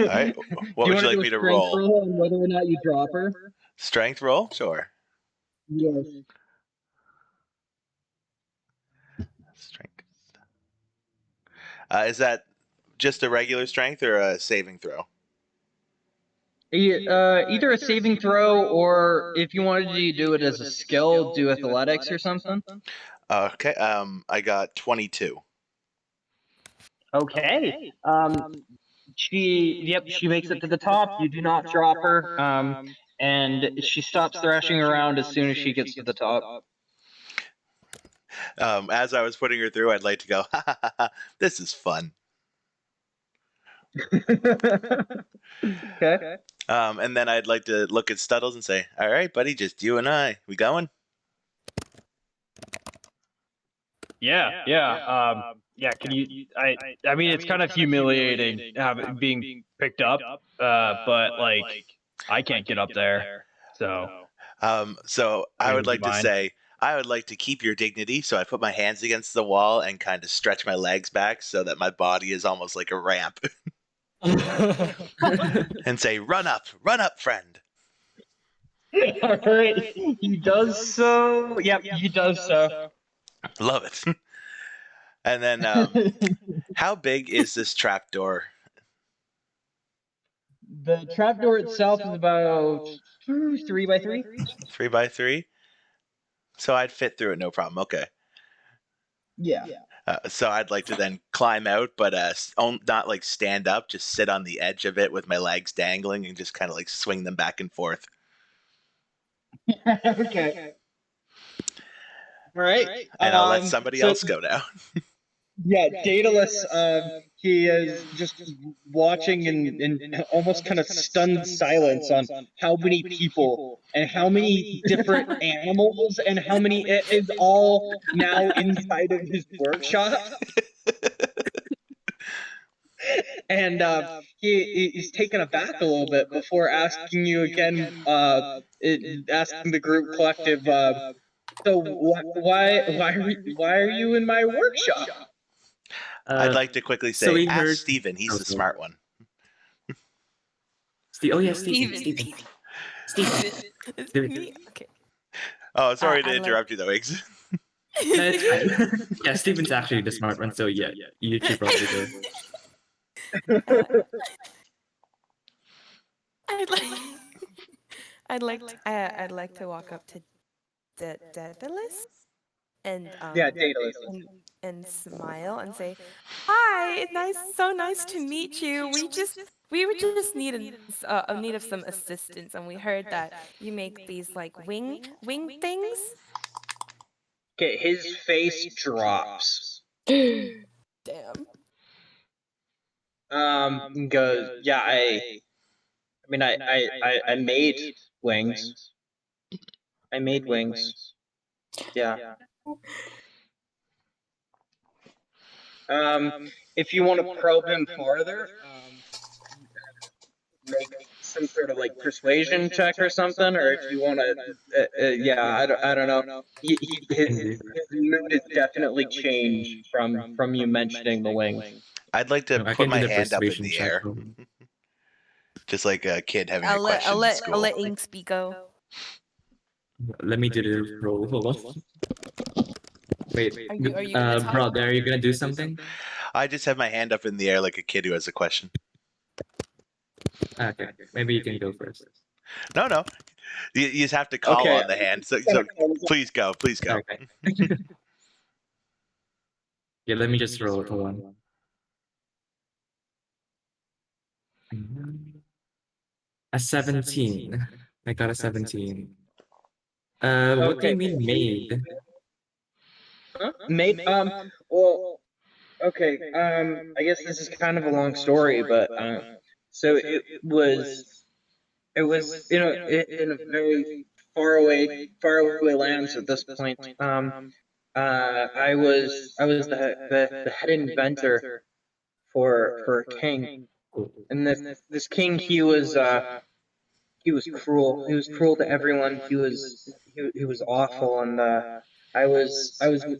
right. What do would you like do me a to strength roll? on whether or not you drop her? Strength roll? Sure. Yes. Strength. Is that just a regular strength or a saving throw? Either a saving throw or if you wanted to do it as a skill, do athletics or something. Okay. I got 22. Okay. She makes it to the top. You do not drop her. And she stops thrashing around as soon as she gets to the top. As I was putting her through, I'd like to go, ha, ha, ha, ha, this is fun. Okay. And then I'd like to look at Studdles and say, all right, buddy, just you and I. We going? Yeah. Can you? I mean, it's kind of humiliating being picked up, but like I can't get up there, so. So I would like to say, I would like to keep your dignity. So I put my hands against the wall and kind of stretch my legs back so that my body is almost like a ramp. And say, run up, friend. All right. He does so. Yep, he does so. Love it. And then, how big is this trapdoor? The trapdoor itself is about 3 by 3. 3 by 3? So I'd fit through it, no problem. Okay. Yeah. So I'd like to then climb out, but not like stand up, just sit on the edge of it with my legs dangling and just kind of like swing them back and forth. Okay. All right. And I'll let somebody else go now. Yeah, Daedalus, he is just watching in almost kind of stunned silence on how many people and how many different animals and how many it is all now inside of his workshop. And he's taken aback a little bit before asking you again, asking the group collective, so why are you in my workshop? I'd like to quickly say, ask Steven, he's the smart one. Steven. Okay. Oh, sorry to interrupt you though, Iggs. Yeah, Steven's actually the smart one, so yeah, you should probably do it. I'd like to walk up to Daedalus and Daedalus. and smile and say, "Hi, so nice to meet you. We were just need of some assistance, and we heard that you make these like wing things." Okay, his face drops. Damn. Goes, yeah, I made wings. I made wings. Yeah. If you want to probe him farther, make some sort of like persuasion check or something, or if you want to, I don't know. His mood has definitely changed from you mentioning the wings. I'd like to put my hand up in the air, just like a kid having a question in school. I'll let Inksby go. Let me do the roll. Hold on. Wait, are you gonna brother, are you gonna do something? I just have my hand up in the air like a kid who has a question. Okay, maybe you can go first. No. You just have to call Okay. on the hand. So please go. Please go. Okay. Yeah, let me just roll it. Hold on. A 17. I got a 17. What do you mean made? Huh? Made well, okay, I guess this is kind of a long story, but so it was in a very far away lands at this point. I was the head inventor for a king, and this king, he was cruel. He was cruel to everyone. He was awful, and I was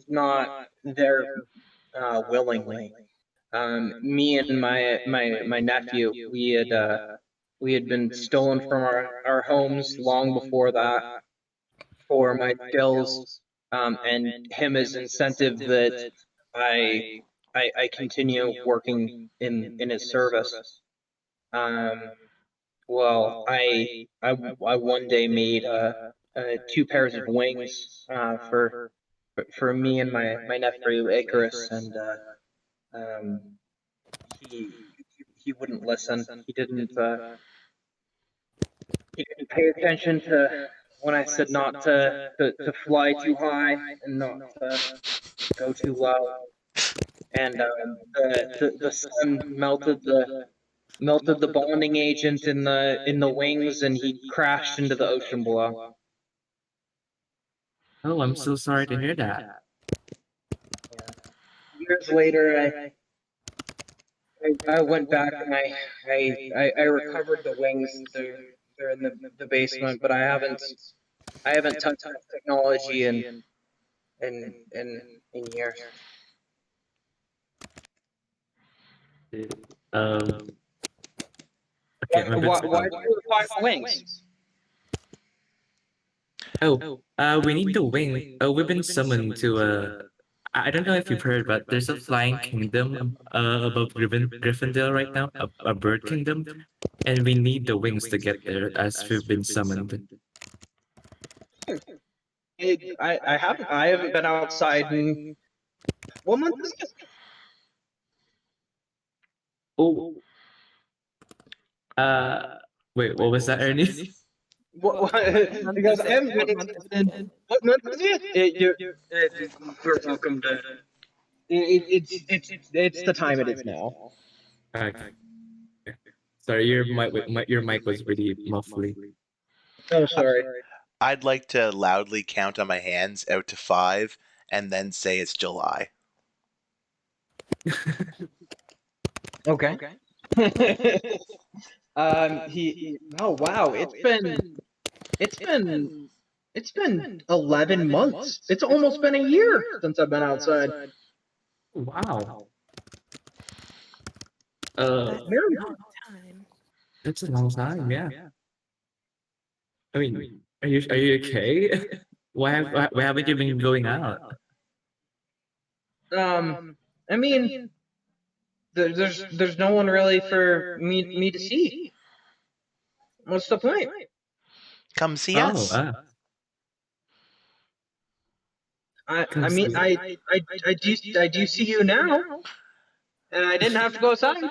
not there willingly. Me and my nephew, we had been stolen from our homes long before that for my skills, and him as incentive that I I continue working in his service. Um, well, I one day made two pairs of wings for me and my nephew Icarus, and um, he he wouldn't listen. He didn't pay attention to when I said not to fly too high and not to go too low. And the sun melted the bonding agent in the wings, and he crashed into the ocean below. Oh, I'm so sorry to hear that. Years later, I went back and I recovered the wings. They're in the basement, but I haven't touched that technology in years. Okay, I'm a bit Why do you require wings? Oh, we need the wing. We've been summoned to I don't know if you've heard, but there's a flying kingdom above Gryffindor right now, a bird kingdom, and we need the wings to get there as we've been summoned. I haven't been outside in what month is it? Oh, wait, what was that, Ernie? Because I haven't been in what month is it? You're welcome to. It's the time it is now. Okay. Sorry, your mic was really muffly. Oh, sorry. I'd like to loudly count on my hands out to 5 and then say it's July. Okay. Oh wow, it's been 11 months. It's almost been a year since I've been outside. Wow. That's a long time, yeah. I mean, are you okay? Why haven't you been going out? I mean, there's no one really for me to see. What's the point? Come see us. I do see you now, and I didn't have to go outside.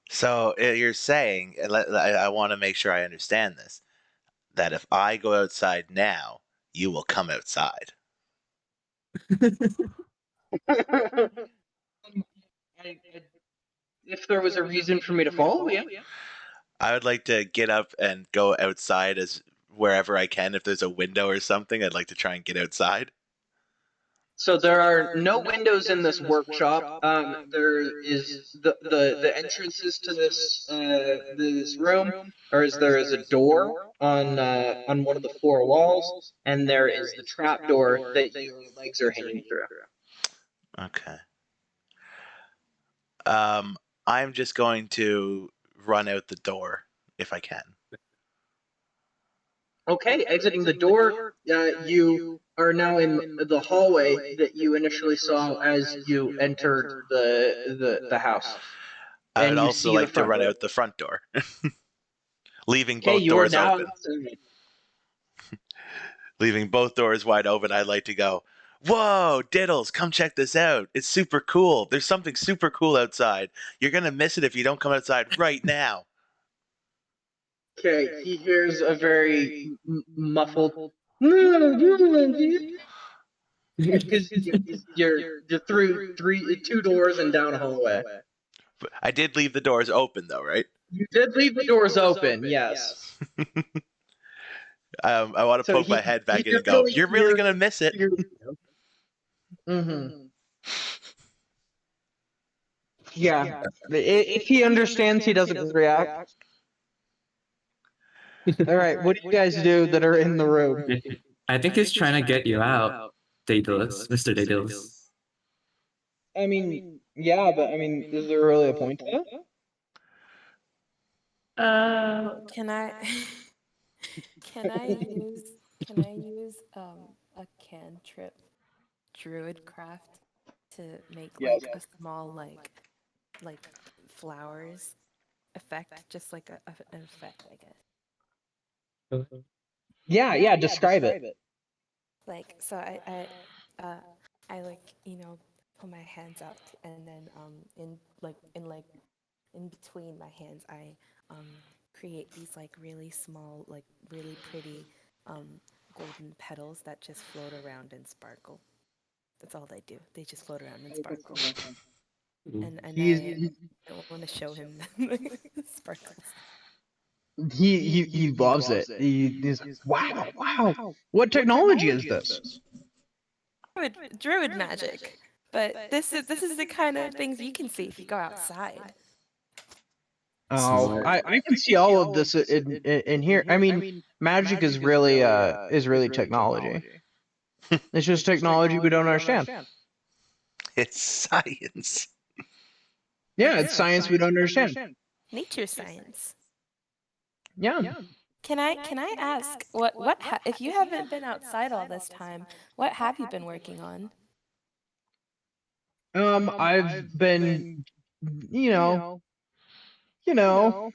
So you're saying, and I want to make sure I understand this, that if I go outside now, you will come outside. If there was a reason for me to follow you. I would like to get up and go outside as wherever I can. If there's a window or something, I'd like to try and get outside. So there are no windows in this workshop. There is the entrances to this room, or there is a door on one of the floor walls, and there is the trap door that your legs are hanging through. Okay. I'm just going to run out the door if I can. Okay, exiting the door, you are now in the hallway that you initially saw as you entered the house. I would and you also see the like to front run door. out the front door, leaving Okay, both you are doors now open. outside. Leaving both doors wide open, I'd like to go, whoa, Diddles, come check this out. It's super cool. There's something super cool outside. You're going to miss it if you don't come outside right now. Okay, he hears a very muffled. Because you're through two doors and down a hallway. But I did leave the doors open, though, right? You did leave the doors open, yes. I want to poke my head back in and go, you're really going to miss it. Mm-hmm. Yeah. If he understands, he doesn't react. All right, what do you guys do that are in the room? I think he's trying to get you out, Daedalus, Mr. Daedalus. I mean, yeah, but I mean, is there really a point to it? Can I can I use a cantrip druidcraft to make Yes. like a small like flowers effect, just like an effect, I guess. Yeah, describe it. Like, so I like, put my hands out, and then in between my hands I create these like really small, like really pretty golden petals that just float around and sparkle. That's all they do. They just float around and sparkle. And I want to show him the sparkles. He loves it. He's wow. What technology is this? Druid magic. But this is the kind of things you can see if you go outside. Oh, I can see all of this in here. I mean, magic is really technology. It's just technology we don't understand. It's science. Yeah, it's science we don't understand. Nature science. Yeah. Can I ask what if you haven't been outside all this time, what have you been working on? I've been, you know. I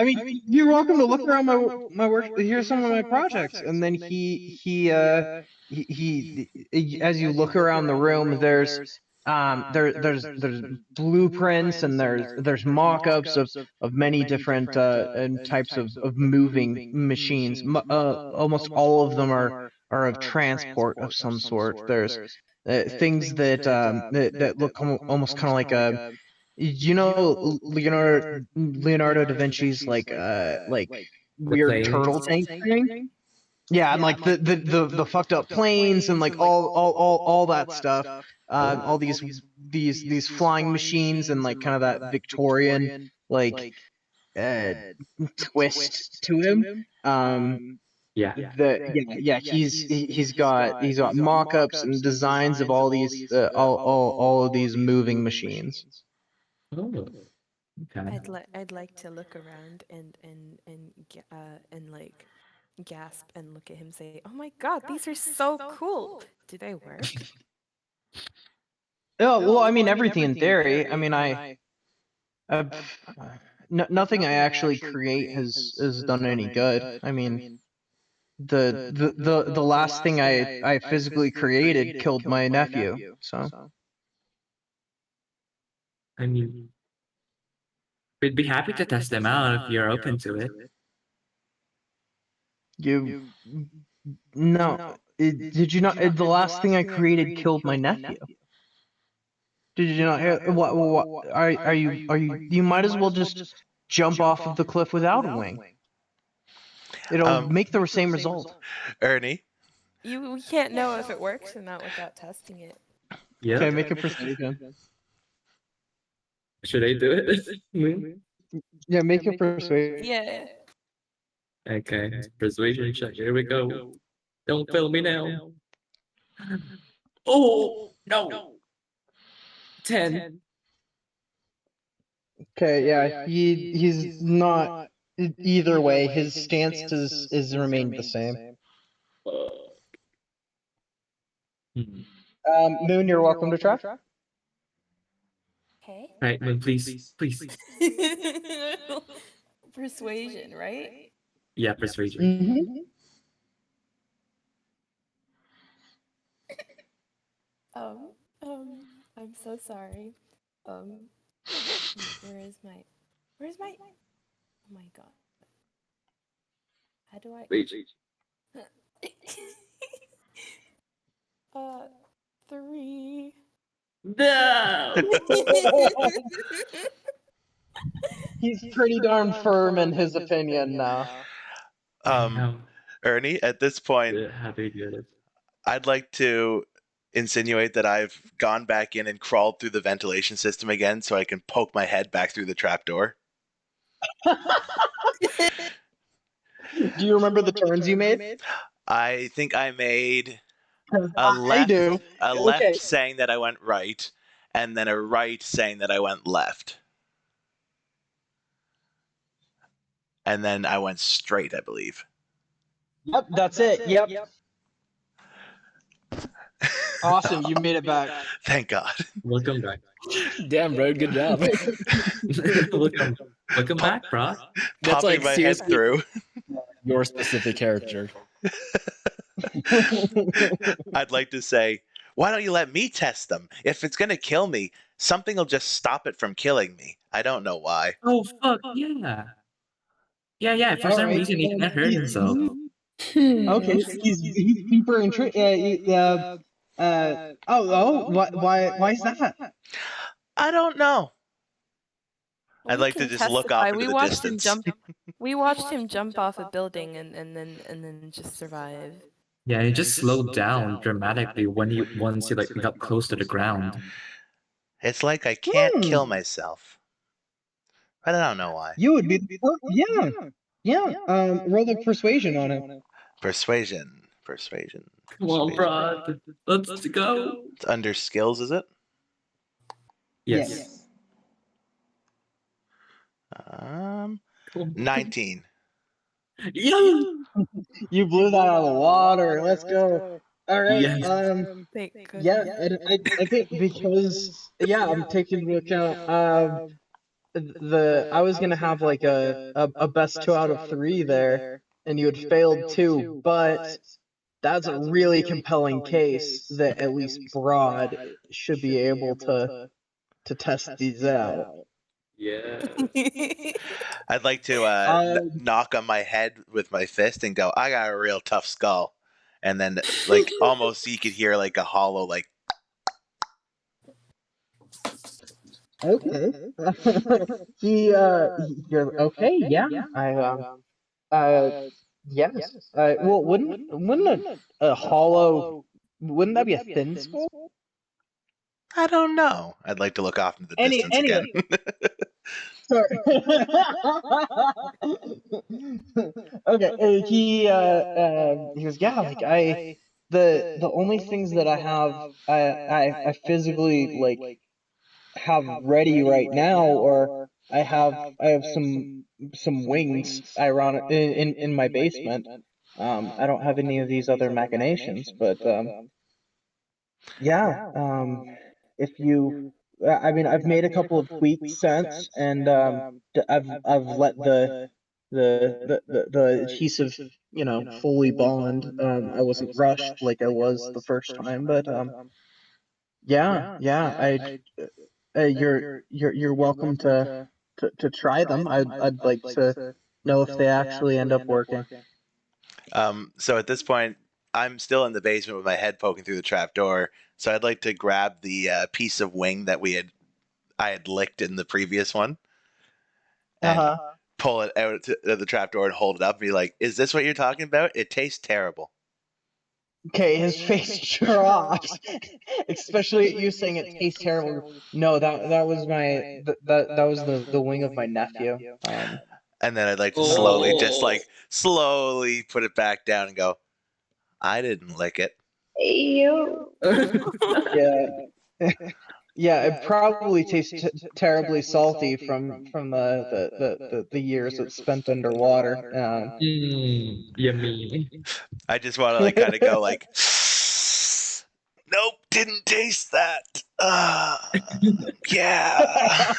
mean, you're welcome to look around my work. Here's some of my projects, and then as you look around the room, there's blueprints and there's mock-ups of many different and types of moving machines. Almost all of them are of transport of some sort. There's things that look almost kind of like a Leonardo da Vinci's like weird turtle tank thing? Yeah, and like the fucked up planes and like all that stuff. All these flying machines and like kind of that Victorian like uh twist to him. He's got mock-ups and designs of all these all of these moving machines. Oh, okay. I'd like to look around and like gasp and look at him, say, "Oh my God, these are so cool! Do they work?" Oh well, I mean everything in theory. I mean nothing I actually create has done any good. I mean the last thing I physically created killed my nephew. So I mean, we'd be happy to test them out if you're open to it. did you not? The last thing I created killed my nephew. Did you not hear? What are you? You might as well just jump off of the cliff without a wing. It'll make the same result. Ernie? We can't know if it works or not without testing it. Yeah. Okay, make a persuasion. Should I do it? Yeah, make a persuasion. Yeah. Okay, persuasion check. Here we go. Don't fail me now. Oh no! 10. Okay, yeah, he's not either way. His stance is remained the same. Moon, you're welcome to try. Okay. Right, Moon, please. Persuasion, right? Yeah, persuasion. Mm-hmm. I'm so sorry. Where's my, oh my god. How do I, Wait. 3. No! He's pretty darn firm in his opinion now. Ernie, at this point, How do you do it? I'd like to insinuate that I've gone back in and crawled through the ventilation system again so I can poke my head back through the trapdoor. Do you remember the turns you made? I think I made I do. a Okay. left saying that I went right, and then a right saying that I went left. And then I went straight, I believe. Yep, that's it. Yep. Awesome, you made it back. Thank God. Welcome back. Damn, bro, good job. Welcome back, bro. That's Popping like my head seriously through. your specific character. I'd like to say, why don't you let me test them? If it's going to kill me, something will just stop it from killing me. I don't know why. Oh, fuck, yeah. Yeah, for some reason he can't hurt himself. Okay, he's super intrigued. Why is that? I don't know. We I'd like can to just look off testify. into We the watched distance. him jump. We watched him jump off a building and then just survive. Yeah, he just slowed down dramatically once he like got close to the ground. It's like I can't kill myself. But I don't know why. You would be yeah. Roll the persuasion on him. Persuasion. Come on, bro. Let's go. It's under skills, is it? Yes. 19. Yeah. You blew that out of the water. Let's go. All right. Yes. Thank Yeah, goodness. I think because I'm taking into account I was gonna have like a best 2 out of 3 there, and you had failed 2, but that's a really compelling case that at least Broad should be able to test these out. Yeah. I'd like to knock on my head with my fist and go, I got a real tough skull. And then, like, almost you could hear, like, a hollow, like... Okay. You're okay, yeah. Yes. Well, wouldn't a hollow, wouldn't that be a thin skull? I don't know. I'd like to look off into the distance again. Sorry. Okay. He goes, yeah. Like the only things that I have, I physically like have ready right now, or I have some wings, ironic in my basement. I don't have any of these other machinations, but yeah. If you, I mean, I've made a couple of tweaks since, and I've let the adhesive, fully bond. I wasn't rushed like I was the first time, but yeah. You're welcome to try them. I'd like to know if they actually end up working. So at this point, I'm still in the basement with my head poking through the trapdoor. So I'd like to grab the piece of wing that I had licked in the previous one, and pull it out of the trapdoor and hold it up and be like, "Is this what you're talking about? It tastes terrible." Okay, his face drops, especially at you saying it tastes terrible. No, that was my that was the wing of my nephew. And then I'd like to slowly, just like slowly put it back down and go, I didn't lick it. You. Yeah, it probably tastes terribly salty from the years it's spent underwater. Yummy. I just want to like kind of go like, nope, didn't taste that. Yeah.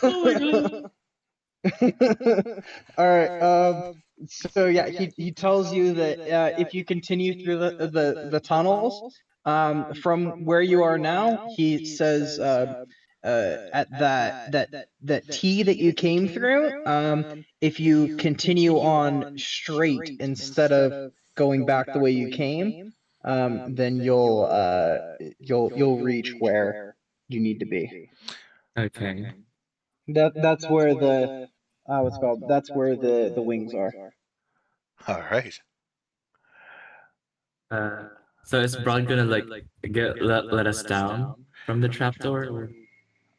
Oh my god. All right. So yeah, he tells you that if you continue through the tunnels, from where you are now, he says, at that T that you came through, if you continue on straight instead of going back the way you came, then you'll reach where you need to be. Okay. That's where the what's it called? That's where the wings are. All right. So is Broad gonna like let us down from the trapdoor? Or?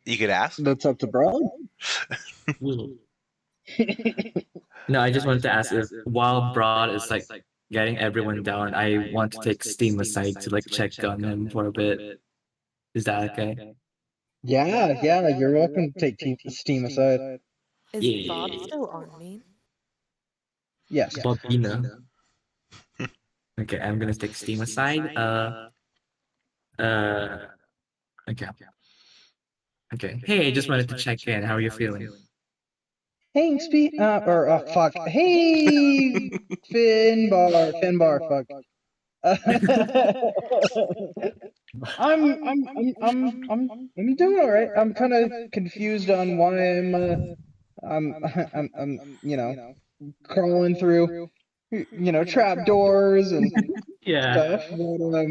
You could ask. That's up to Broad. No, I just wanted to ask if while Broad is like getting everyone down, I want to take Steam aside to like check on him for a bit. Is that okay? Yeah, you're welcome to take Steam aside. Is Bob still on me? Yes. Bobina. Okay, I'm gonna take Steam aside. Okay. Okay. Hey, I just wanted to check in. How are you feeling? Hey, fuck. Hey, Finbar, fuck. I'm doing all right. I'm kind of confused on why I'm crawling through trap doors and stuff. But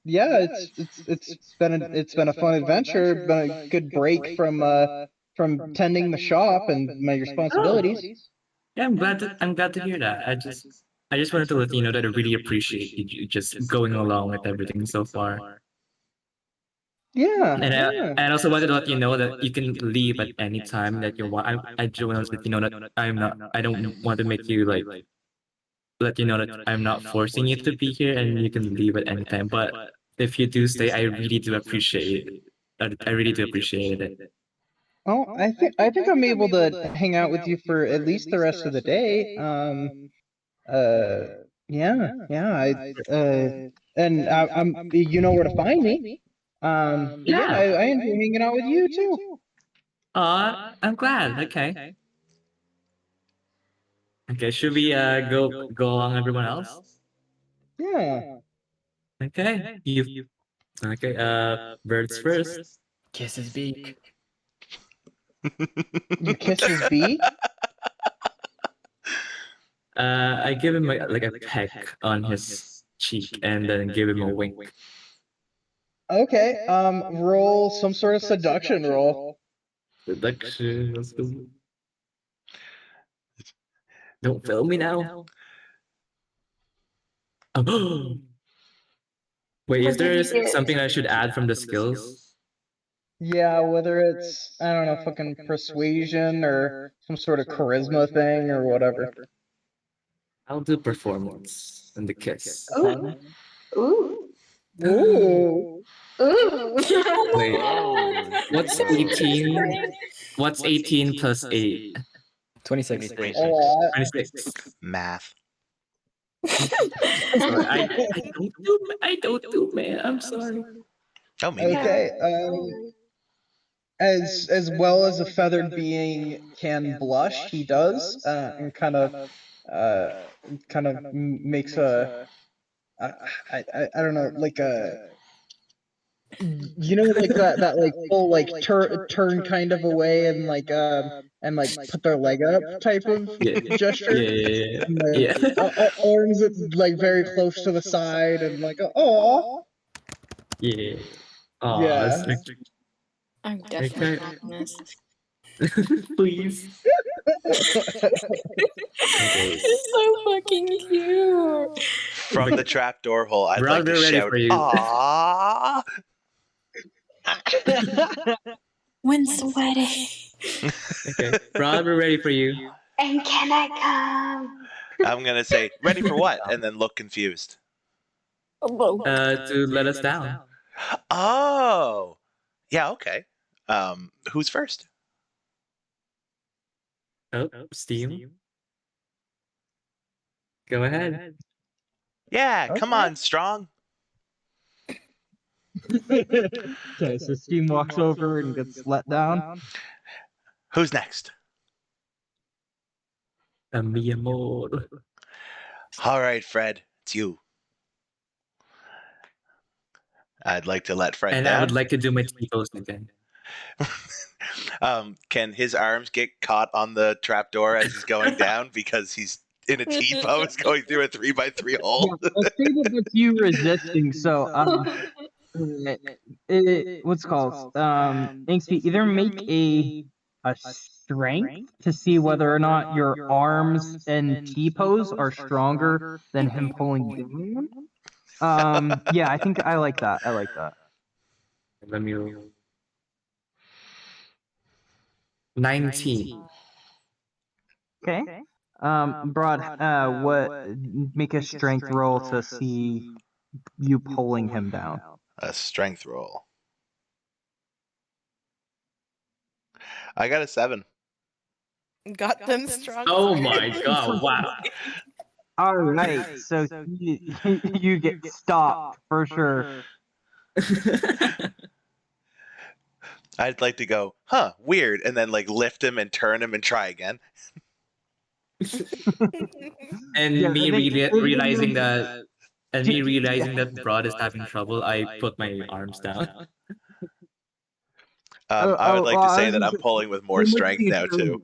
yeah, it's been a fun adventure. Been a good break from tending the shop and my responsibilities. Yeah, I'm glad to hear that. I just wanted to let you know that I really appreciate you just going along with everything so far. Yeah, And yeah. I also wanted to let you know that you can leave at any time that you want. I just want to let you know that I don't want to make you like let you know that I'm not forcing you to be here and you can leave at any time. But if you do stay, I really do appreciate it. I really do appreciate it. Oh, I think I'm able to hang out with you for at least the rest of the day. Yeah. I'm you know where to find me. Yeah, I enjoy hanging out with you too. I'm glad. Okay. Okay, should we go along everyone else? Yeah. Okay. Okay, birds first. Kiss his beak. You kiss his beak? I give him like a peck on his cheek and then give him a wink. Okay. Roll some sort of seduction roll. Seduction. Let's go. Don't fail me now. Oh. Wait, What is did there you get? something I should add from the skills? Yeah, whether it's I don't know, fucking persuasion or some sort of charisma thing or whatever. I'll do performance and the kiss. Ooh. Ooh. Ooh. Ooh. Wait, Oh. what's 18? What's 18 plus 8? 26. 26. Math. Sorry, I don't do math. I'm sorry. Oh, me neither. Okay. As well as a feathered being can blush, he does, and makes a I don't know, like a like that like full like turn kind of away and like put their leg up type of Yeah, gesture, and yeah. arms it like very close to the side and like oh Yeah. Aw, yeah. that's I'm definitely okay. not in this. Please. Okay. It's so fucking cute. From the trapdoor hole, I'd like to Brother, ready shout, for you. "Ah!" When's the wedding? Okay, brother, ready for you. And can I come? I'm gonna say, "Ready for what?" and then look confused. To let us down. Oh, yeah, okay. Who's first? Oh, Steam. Go ahead. Yeah, come Okay. on, Strong. Okay, so Steam walks over and gets let down. Who's next? Mi amor. All right, Fred, it's you. I'd like to let Fred And down. I would like to do my T-pose again. Can his arms get caught on the trapdoor as he's going down because he's in a T-pose going through a 3x3 hole? Yeah, let's say that that's you resisting. So, what's it called? Inksby, either make a strength to see whether or not your arms and T pose are stronger than him pulling down. Yeah, I think I like that. I like that. Let me 19. Okay. Broad, what? Make a strength roll to see you pulling him down. A strength roll. I got a 7. Got them strong. Oh my god! Wow. All right, so you get stopped for sure. I'd like to go, weird, and then like lift him and turn him and try again. And Yeah, me realizing that, and me realizing Yeah. that Broad is having trouble, I put my arms down. I would like to well, I say was that gonna I'm say- pulling with more It would strength be a now too.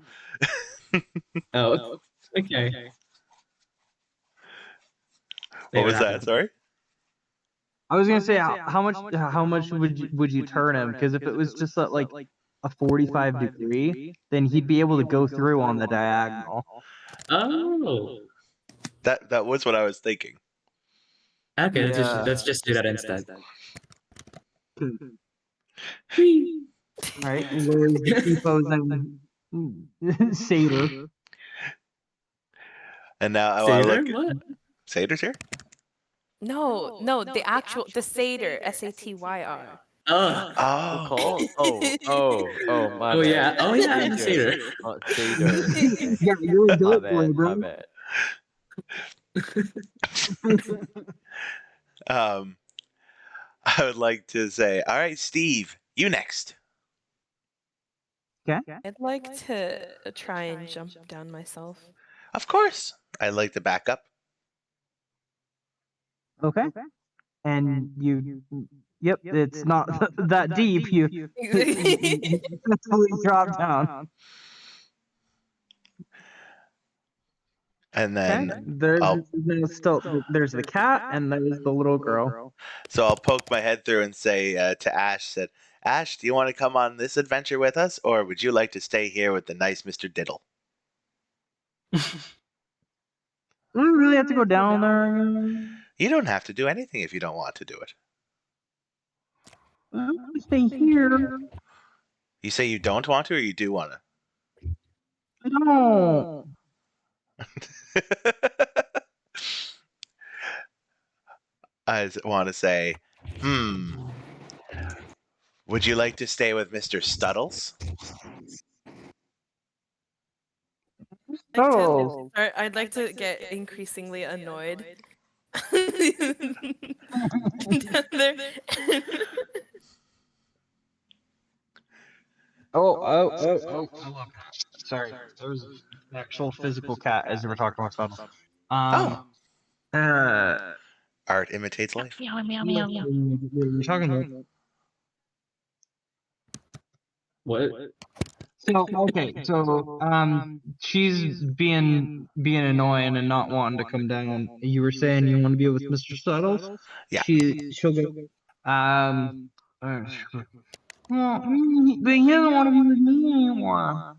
Oh, okay. What was that? Sorry. I was gonna say how much would you turn him? Because if it was just at like a 45 degree, then he'd be able to go through on the diagonal. Oh. That was what I was thinking. Okay, Yeah. let's just do that instead. Right, lowers the T-pose and Satyr. And now I want to Satyr? look. What? Satyr's here. No, the actual satyr, Satyr. Oh. Oh. Call? Oh, my Oh bad. yeah. Oh yeah, I'm a satyr. Not Satyr. Okay. Yeah, you're a My goat boy, bad, my bro. bad. I would like to say, all right, Steve, you next. Okay. I'd like to try and jump down myself. Of course. I'd like to back up. Okay. And yep, it's not that deep. You successfully drop down. And Okay. then There's the cat and there's the little girl. So I'll poke my head through and say to Ash, Ash, do you want to come on this adventure with us, or would you like to stay here with the nice Mr. Diddle? Do we really have to go down there? You don't have to do anything if you don't want to do it. I'm gonna stay here. You say you don't want to, or you do want to? I don't. I want to say, would you like to stay with Mr. Studdles? Oh. I'd like to get increasingly annoyed. Down there. Oh. Sorry, there was an actual physical cat as we were talking about stuff. Art imitates life. Meow, meow, meow, meow. You're talking about. What? So she's being annoying and not wanting to come down. You were saying you want to be with Mr. Suttles? Yeah. She'll go. Well, but he doesn't want to be with me anymore.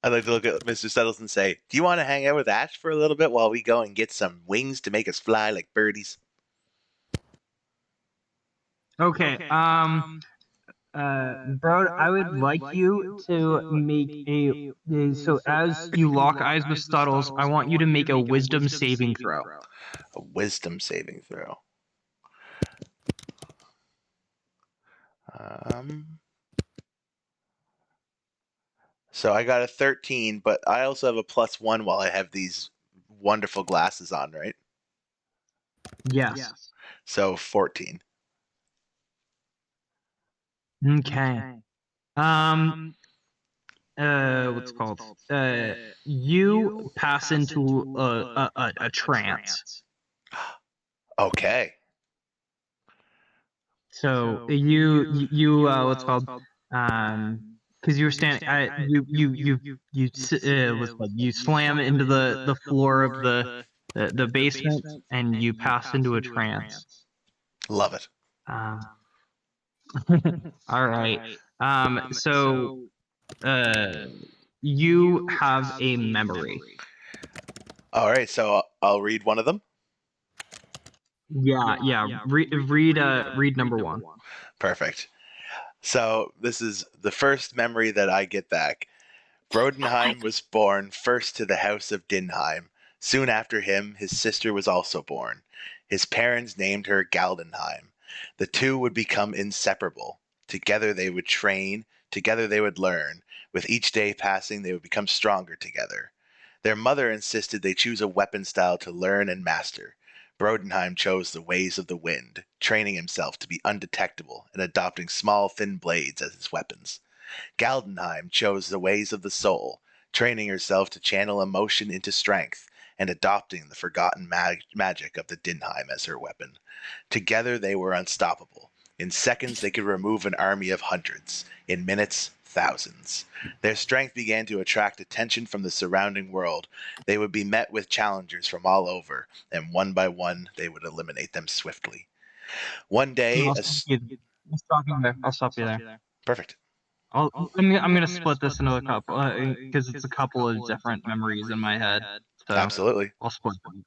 I'd like to look at Mr. Studdles and say, do you want to hang out with Ash for a little bit while we go and get some wings to make us fly like birdies? Okay. Bro, I would like you to make so as you lock eyes with Stuttles, I want you to make a wisdom saving throw. A wisdom saving throw. So I got a 13, but I also have a +1 while I have these wonderful glasses on, right? Yes. So 14. Okay. What's it called? You pass into a trance. Okay. So you what's it called? Because you were standing, what's it called? You slam into the floor of the basement, and you pass into a trance. Love it. All right. So you have a memory. All right, so I'll read one of them. Yeah. Read number 1. Perfect. So this is the first memory that I get back. Brodenheim was born first to the house of Dinheim. Soon after him, his sister was also born. His parents named her Galdenheim. The two would become inseparable. Together they would train, together they would learn. With each day passing, they would become stronger together. Their mother insisted they choose a weapon style to learn and master. Brodenheim chose the ways of the wind, training himself to be undetectable and adopting small, thin blades as his weapons. Galdenheim chose the ways of the soul, training herself to channel emotion into strength and adopting the forgotten magic of the Dinheim as her weapon. Together they were unstoppable. In seconds they could remove an army of hundreds. In minutes, thousands. Their strength began to attract attention from the surrounding world. They would be met with challengers from all over, and one by one they would eliminate them swiftly. One day, I'll stop you there. Perfect. I'm gonna split this into a couple because it's a couple of different memories in my head. So absolutely, I'll split them.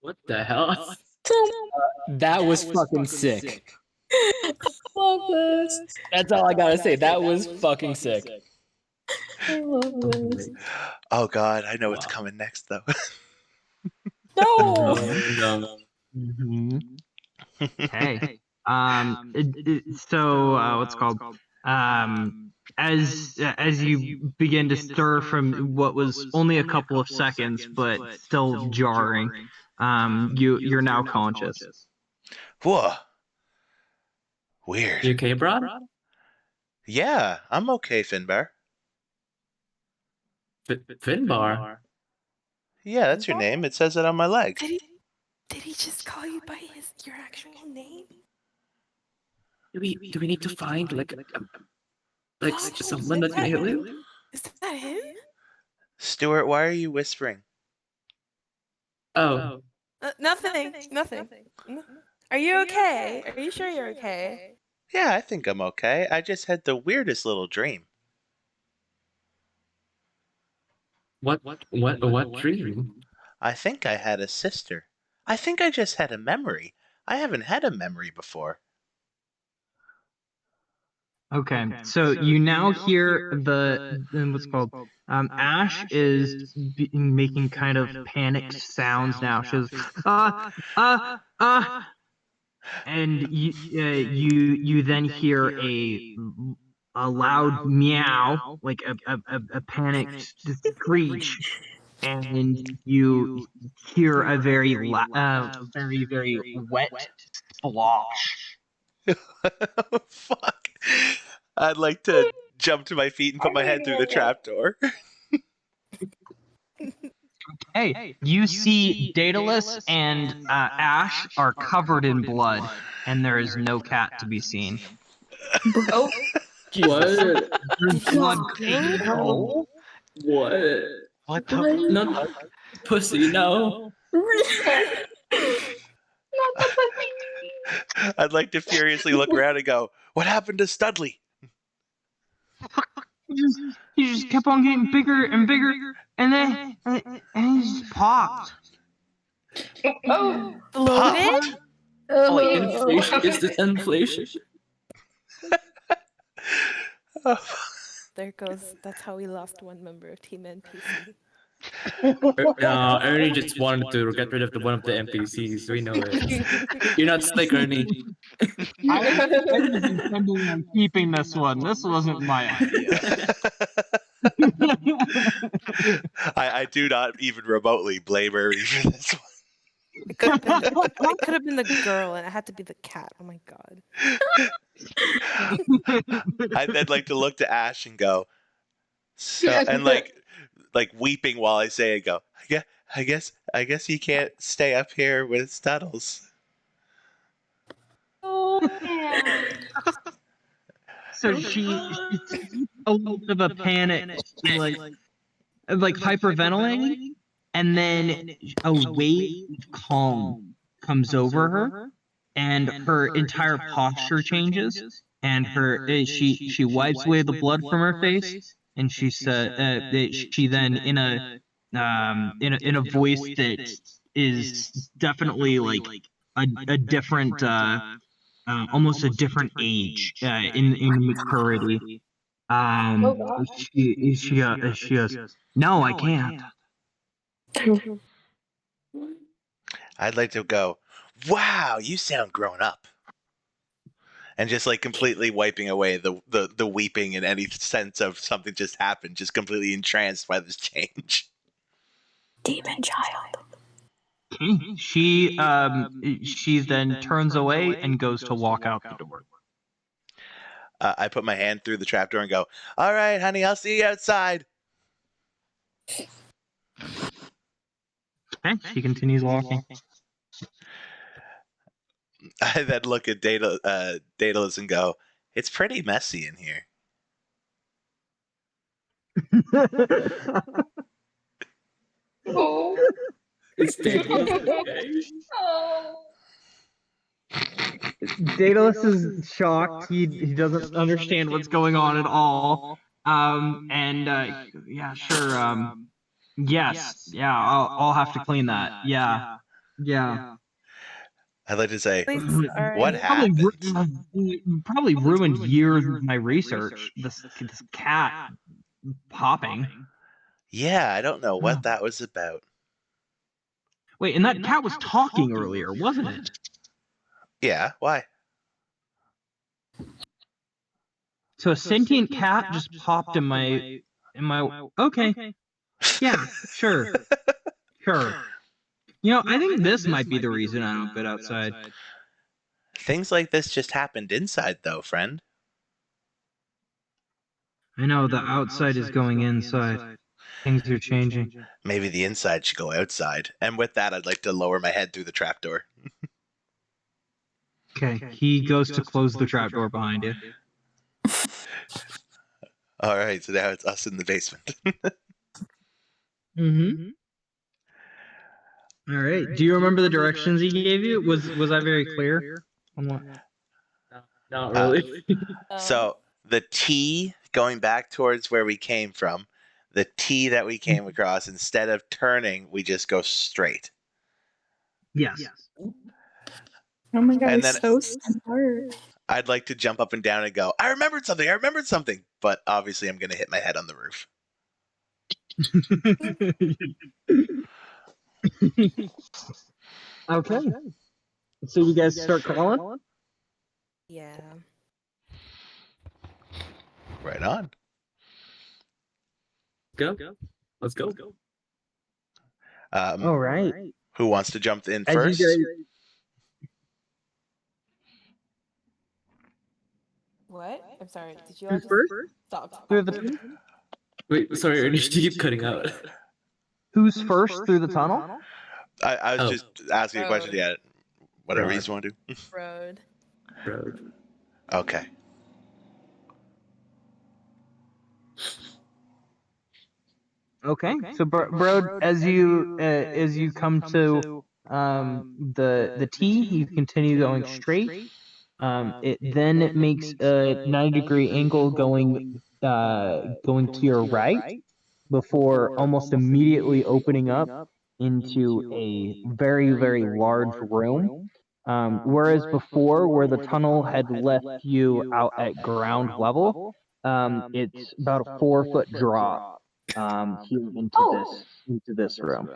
What the hell? That was fucking sick. Love this. That's all I gotta say. That was fucking sick. I love this. Oh god, I know what's coming next though. No. No. Okay. So what's it called? As you begin to stir from what was only a couple of seconds, but still jarring, you're now conscious. Whoa. Weird. You okay, bro? Yeah, I'm okay, Finbar. Finbar? Yeah, that's your name. It says it on my leg. Did he just call you by your actual name? Do we need to find like someone that can heal you? Is that him? Stuart, why are you whispering? Oh. Nothing. Are you okay? Are you sure you're okay? Yeah, I think I'm okay. I just had the weirdest little dream. What dream? I think I had a sister. I think I just had a memory. I haven't had a memory before. Okay, so you now hear the what's called Ash is making kind of panicked sounds now. She's and you then hear a loud meow, like a panicked screech, and you hear a very wet splosh. Fuck. I'd like to jump to my feet and put my head through the trapdoor. Hey, you see Daedalus and Ash are covered in blood, and there is no cat to be seen. Oh, What? There's blood. No. What? What the? Not pussy, no. I'd like to furiously look around and go, what happened to Studley? He just kept on getting bigger and bigger, and then he just popped. Oh, Bloated? Inflation? Is this inflation? There goes. That's how we lost one member of Team NPC. Ernie just wanted to get rid of one of the NPCs. We know it. You're not slick, Ernie. I was intending on keeping this one. This wasn't my idea. I do not even remotely blame Ernie for this one. It could have been the girl, and it had to be the cat. Oh my god. I'd then like to look to Ash and go, so, and like weeping while I say it, go, I guess you can't stay up here with Snuddles. Oh man. So she's a little bit of a panic, like hyperventilating, and then a wave of calm comes over her, and her entire posture changes, and she wipes away the blood from her face, and she said she then in a voice that is definitely like a different almost a different age in maturity. She goes, no, I can't. I'd like to go, wow, you sound grown up. And just like completely wiping away the weeping and any sense of something just happened, just completely entranced by this change. Demon child. She then turns away and goes to walk out the door. I put my hand through the trapdoor and go, all right, honey, I'll see you outside. Okay, she continues walking. I then look at Daedalus and go, it's pretty messy in here. Oh. It's Daedalus. Oh. Daedalus is shocked. He doesn't understand what's going on at all. Yeah, sure. Yes. Yeah, I'll have to clean that. Yeah. I'd like to say, Sorry. what happened? Probably ruined years of my research. This cat popping. Yeah, I don't know what that was about. Wait, and that cat was talking earlier, wasn't it? Yeah, why? So a sentient cat just popped in my. Okay. Yeah, sure. You know, I think this might be the reason I don't get outside. Things like this just happened inside, though, friend. I know the outside is going inside. Things are changing. Maybe the inside should go outside. And with that, I'd like to lower my head through the trapdoor. Okay, he goes to close the trapdoor behind you. All right, so now it's us in the basement. Mm-hmm. All right. Do you remember the directions he gave you? Was I very clear on what? Not really. So the T going back towards where we came from, the T that we came across, instead of turning, we just go straight. Yes. Oh my god, And it's then- so smart. I'd like to jump up and down and go, I remembered something. But obviously I'm going to hit my head on the roof. Okay. So you guys start calling? Yeah. Right on. Go. Let's go. All right. Who wants to jump in As first? you guys, What? I'm sorry. Did you all just first? stop? Through the tunnel? Wait, sorry, Ernie, you keep cutting out. Who's first through the tunnel? I was just asking a question. Road. Yeah, whatever you Road. want to do. Road. Road. Okay. Okay. So, Bro, as you come to the T, you continue going straight. It then makes a 90-degree angle going to your right before almost immediately opening up into a very, very large room. Whereas before, where the tunnel had left you out at ground level, it's about a 4-foot drop here into this room.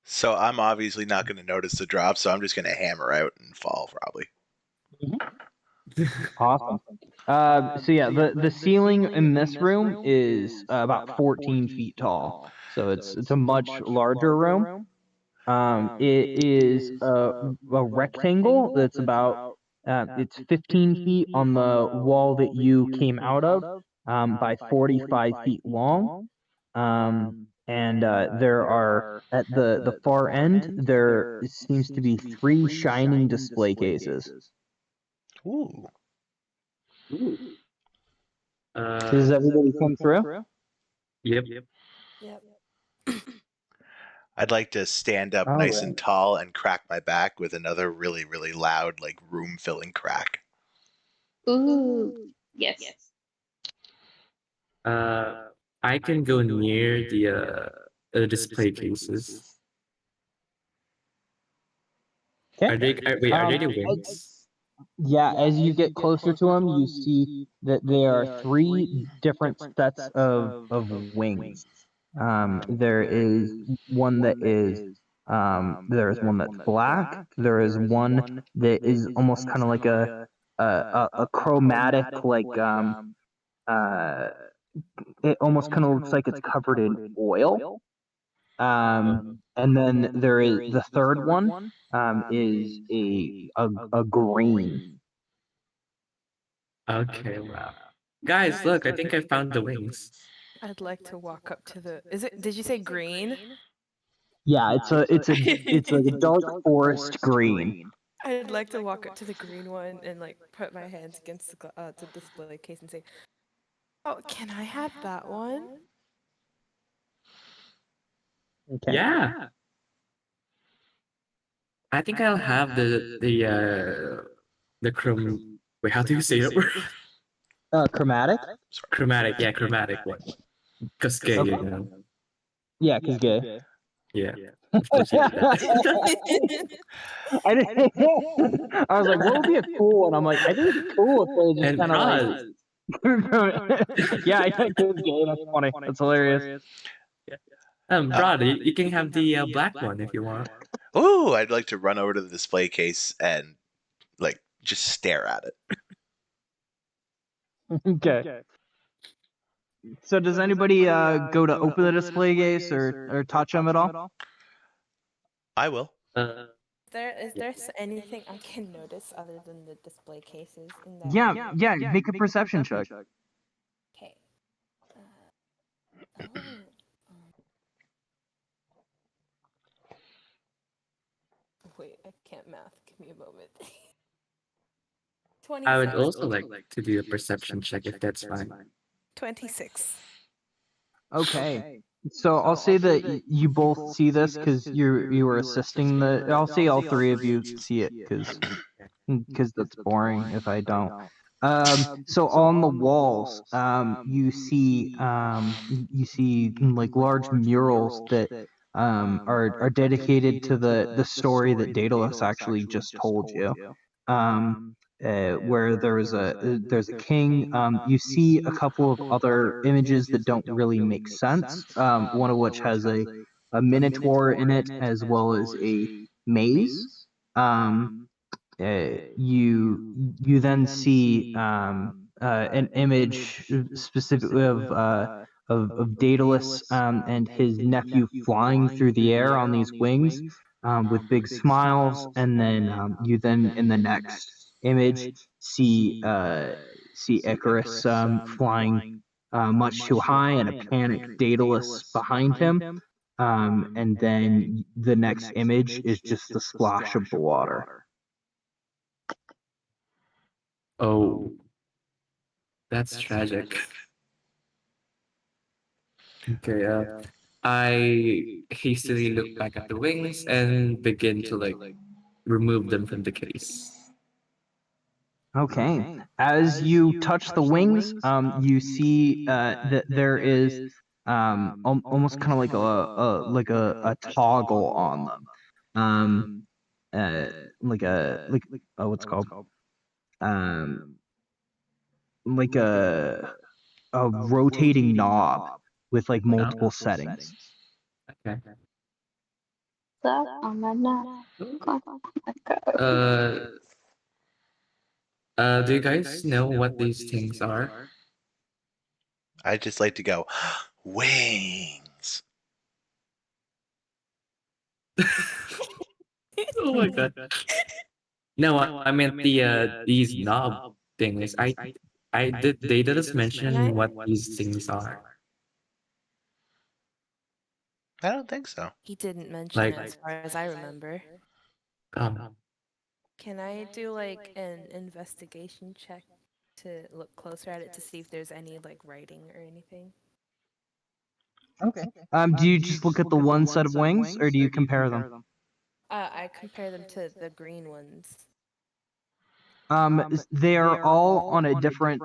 So I'm obviously not going to notice the drop, so I'm just going to hammer out and fall probably. Awesome. So yeah, the ceiling in this room is about 14 feet tall. So it's a much larger room. It is a rectangle that's about it's 15 feet on the wall that you came out of, by 45 feet long. And there are at the far end there seems to be 3 shining display cases. Ooh. Does everybody come through? Yep. Yep. I'd like to stand up nice and tall and crack my back with another really, really loud, like room-filling crack. Ooh. Yes. I can go near the display cases. Okay. Are they the wings? Yeah, as you get closer to them, you see that there are 3 different sets of wings. There is one that is there is one that's black. There is one that is almost kind of like a chromatic, like it almost kind of looks like it's covered in oil. And then there is the third one is a green. Okay, wow. Guys, look, I think I found the wings. I'd like to walk up to the. Is it? Did you say green? Yeah, it's like a dark forest green. I'd like to walk up to the green one and like put my hands against the display case and say, "Oh, can I have that one?" Okay. Yeah. I think I'll have the chrome. Wait, how do you say that word? Chromatic? Chromatic, yeah, chromatic one. Cause gay, you know. Yeah, cause gay. Yeah. Of course you did that. I didn't. I was like, what would be a cool one? I'm like, I think it's cool if they just And kind of like. Yeah, I think it's gay. That's funny. That's hilarious. Brad, you can have the black one if you want. Ooh, I'd like to run over to the display case and like just stare at it. Okay. So does anybody go to open the display case or touch them at all? I will. Is there anything I can notice other than the display cases in that? Yeah. Make a perception check. Okay. Wait, I can't math. Give me a moment. 26. I would also like to do a perception check if that's fine. 26. Okay. So I'll say that you both see this because you were assisting the. I'll say all 3 of you see it because that's boring if I don't. So on the walls, you see like large murals that are dedicated to the story that Daedalus actually just told you. Where there's a king. You see a couple of other images that don't really make sense. One of which has a minotaur in it as well as a maze. You then see an image specifically of Daedalus and his nephew flying through the air on these wings with big smiles, and then you then in the next image see Icarus flying much too high and a panicked Daedalus behind him. And then the next image is just the splash of the water. Oh, that's tragic. Okay, I hastily look back at the wings and begin to like remove them from the case. Okay. As you touch the wings, you see that there is almost kind of like a toggle on them. Like what's it called? Like a rotating knob with like multiple settings. Okay. Oh my god. Uh, Do you guys know what these things are? I just like to go, wings. Oh my god. No, I meant these knob things. They did us mention what these things are. I don't think so. He didn't mention Like, it as far as I remember. um, Can I do like an investigation check to look closer at it to see if there's any like writing or anything? Okay. Do you just look at the one set of wings, or do you compare them? I compare them to the green ones. They are all on a different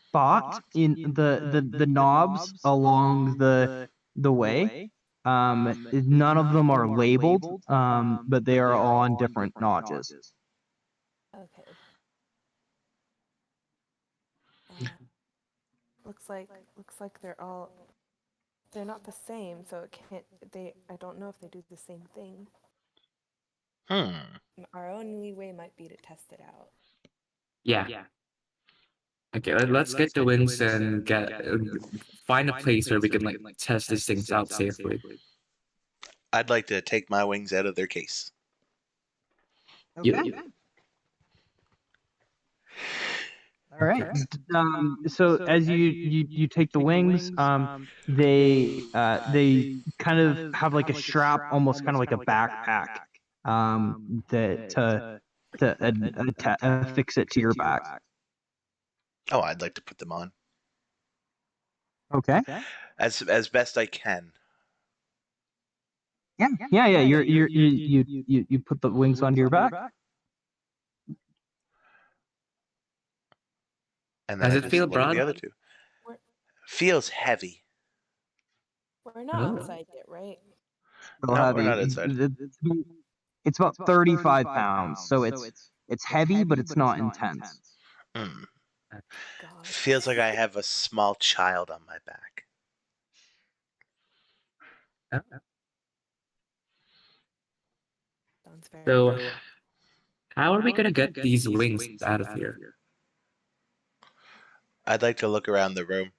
spot in the knobs along the way. None of them are labeled, but they are all on different notches. Okay. Looks like they're not the same, so it can't I don't know if they do the same thing. Our only way might be to test it out. yeah. Okay, let's get the wings and find a place where we can like test these things out safely. I'd like to take my wings out of their case. Okay. All right. So as you take the wings, they kind of have like a strap, almost kind of like a backpack, that to affix it to your back. Oh, I'd like to put them on. Okay. As best I can. Yeah. You put the wings onto your back. And then Does I it just feel look at the broad? other two. Feels heavy. We're not outside yet, right? No, we're not inside. It's about 35 pounds, so it's heavy, but it's not intense. Feels like I have a small child on my back. So, how are we gonna get these wings out of here? I'd like to look around the room.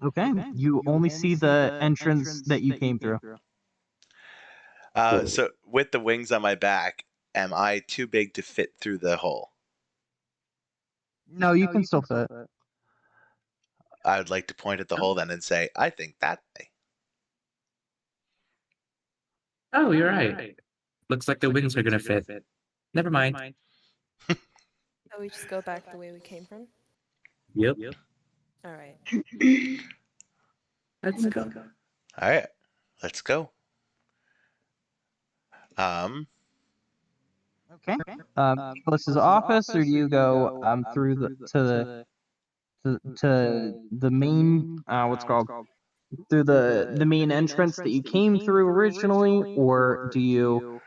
Okay. You only see the entrance that you came through. So with the wings on my back, am I too big to fit through the hole? No, you can still fit. I would like to point at the hole then and say, I think that way. Oh, you're right. Looks like the wings are gonna fit. Never mind. So we just go back the way we came from? Yep. All right. Let's go. All right, let's go. Okay. Nicholas's office, or do you go through to the main what's called through the main entrance that you came through originally, or do you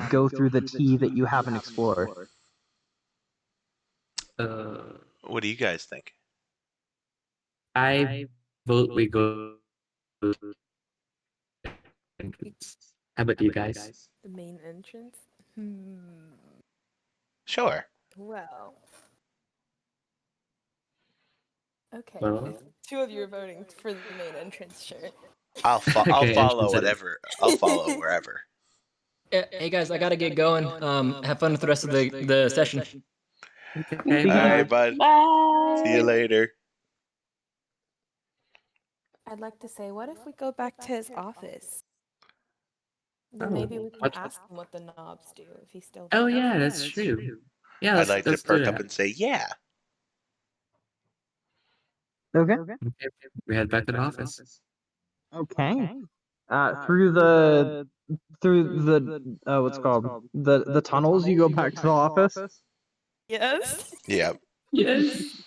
go through the T that you haven't explored? What do you guys think? I vote we go. How about you guys? The main entrance? Sure. Well. Okay. Well. If two of you are voting for the main entrance, sure. I'll Okay, follow entrance it is. whatever. I'll follow wherever. Hey guys, I gotta get going. Have fun with the rest of the session. Okay, All right, bud. Bye. See you later. I'd like to say, what if we go back to his office? Then Oh, maybe we can what- ask him what the knobs do if he's still Oh there. yeah, that's true. Yeah, I'd like to let's do perk that. up and say, yeah. Okay. We head back to the office. Okay. Through the what's it called the tunnels, you go back to the office. Yes. Yeah. Yes.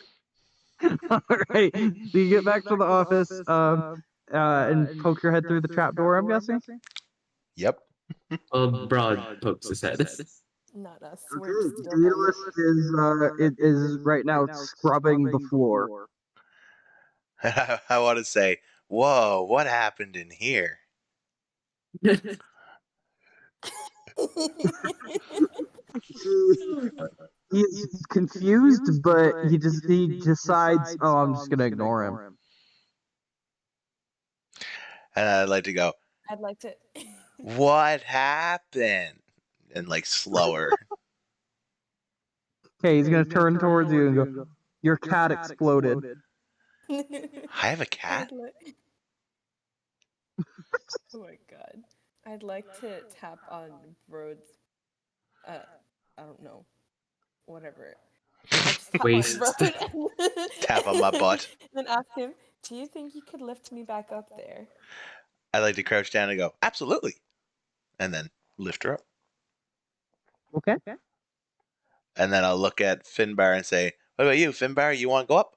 All right. So you get back to the office and poke your head through the trapdoor, I'm guessing. Yep. Well, Broad pokes his head. Not us. Okay. We're just still Daedalus is right now scrubbing the floor. I want to say, whoa, what happened in here? He's confused, but he decides, oh, I'm just gonna ignore him. And I'd like to go, I'd like to. what happened? And like slower. Okay, he's gonna turn towards you and go, your cat exploded. I have a cat? Oh my god. I'd like to tap on Broad's, I don't know, whatever. I just tap Waist. on Broad Tap on my butt. and ask him, do you think you could lift me back up there? I like to crouch down and go, absolutely. And then lift her up. Okay. And then I'll look at Finbar and say, what about you, Finbar? You want to go up?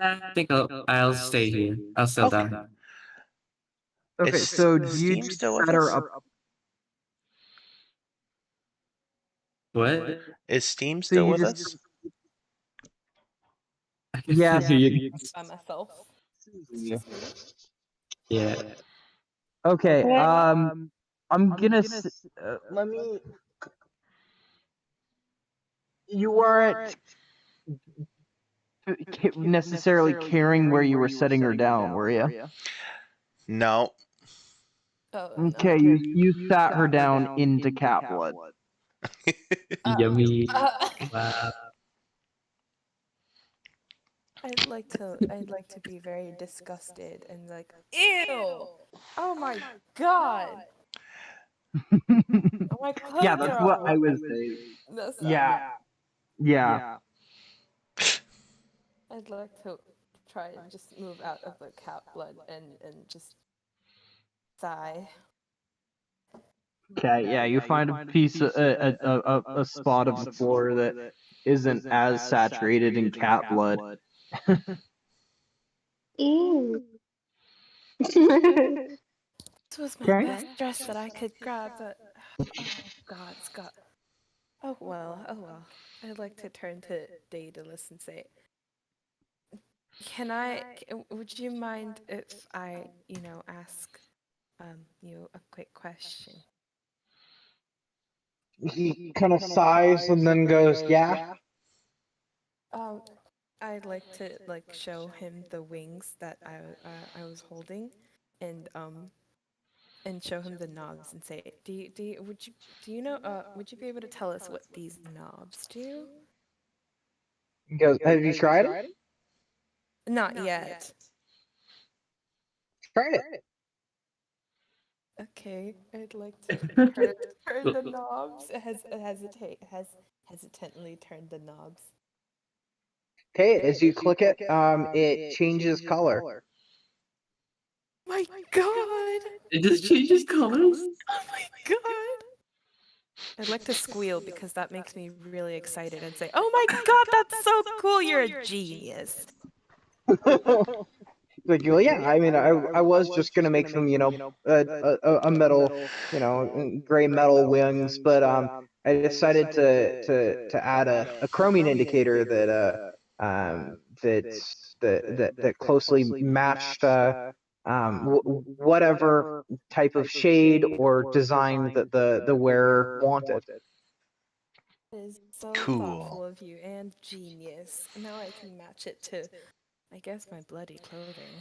I think I'll stay here. I'll settle down. Okay, Is so do you Steam still with set her us? up? What? Is Steam So still you with just us? Yes. By myself. Yeah. Yeah. Okay. I'm gonna let me. You weren't necessarily caring where you were setting her down, were you? No. Oh, Okay, you sat her down into cat blood. Yummy. Wow. I'd like to be very disgusted and like, ew! Oh my god! Oh my clothes Yeah, that's are what all I was wet. saying. That's Yeah. I'd like to try and just move out of the cat blood and just sigh. Okay, yeah, you find a piece of a spot of the floor that isn't as saturated in cat blood. Ew. This was my Okay. best dress that I could grab, but oh god, Scott. Oh well. I'd like to turn to Daedalus and say, would you mind if I, ask you a quick question? He kind of sighs and then goes, "Yeah." I'd like to show him the wings that I was holding, and show him the knobs and say, would you know would you be able to tell us what these knobs do? He goes, "Have you tried it? Not yet. Try it." Okay, I'd like to turn the knobs. Hesitantly turn the knobs. Okay, as you click it, it changes color. My god! It just changes colors? Oh my god! I'd like to squeal because that makes me really excited and say, "Oh my god, that's so cool! You're a genius!" Like, well, yeah, I mean, I was just gonna make them, a metal, gray metal wings, but I decided to add a chroming indicator that closely matched whatever type of shade or design that the wearer wanted. It is so Cool. thoughtful of you and genius. Now I can match it to, I guess, my bloody clothing.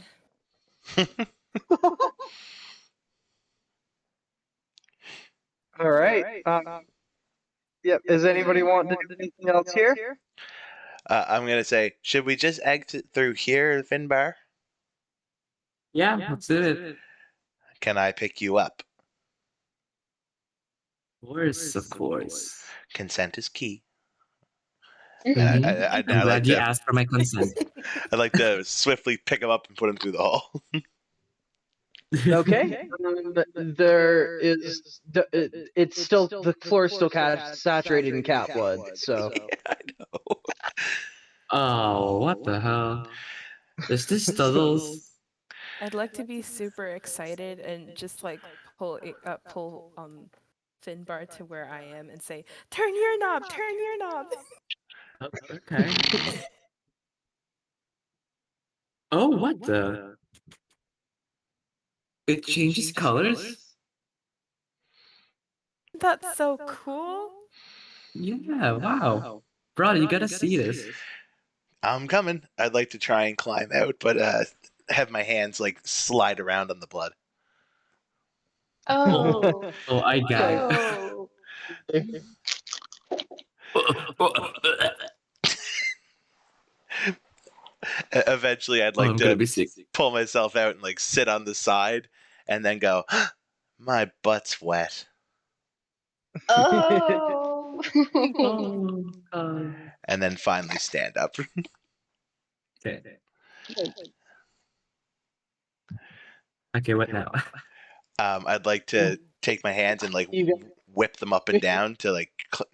All right. Yep. Does anybody want to do anything else here? I'm going to say, should we just exit through here, Finbar? Yeah, let's do it. Can I pick you up? Of course. Consent is key. Mhm. I'd I'm now glad like you to, asked for my consent. I'd like to swiftly pick him up and put him through the hall. Okay. There is. It's still the floor is still saturated in cat blood. So. I know. Oh, what the hell? Is this Studdles? I'd like to be super excited and just pull Finbar to where I am and say, "Turn your knob, turn your knob." Oh, okay. Oh, what the? It changes colors? That's so cool. Yeah, wow. Bro, you gotta see this. I'm coming. I'd like to try and climb out, but have my hands like slide around on the blood. Oh. Oh, I got it. Oh. Eventually, I'd Oh, like I'm gonna to be sick. pull myself out and like sit on the side, and then go, my butt's wet, Oh. Oh, God. and then finally stand up. Okay. Okay, what now? I'd like to take my hands and like You whip them up and down to like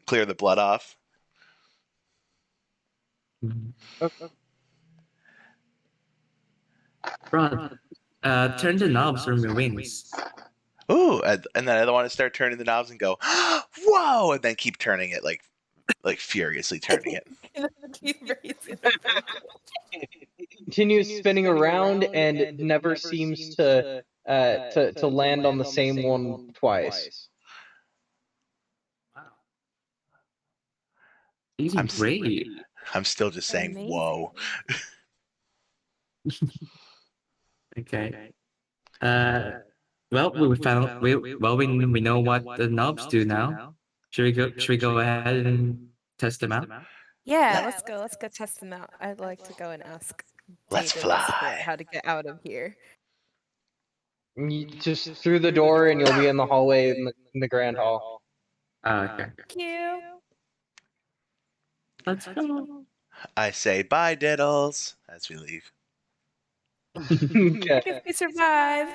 clear the blood off. Bro, turn the knobs from your wings. Ooh, and then I want to start turning the knobs and go, whoa, and then keep turning it like furiously turning it. Continues spinning around and it never seems to land on the same one twice. These are great. I'm still just saying, whoa. Okay. Well, we found we know what the knobs do now. Should we go ahead and test them out? Yeah, let's go. Let's go test them out. I'd like to go and ask Let's Daedalus fly. how to get out of here. You just through the door and you'll be in the hallway in the grand hall. Okay. Thank you. Let's go. I say bye, Diddles, as we leave. Okay. If we survive.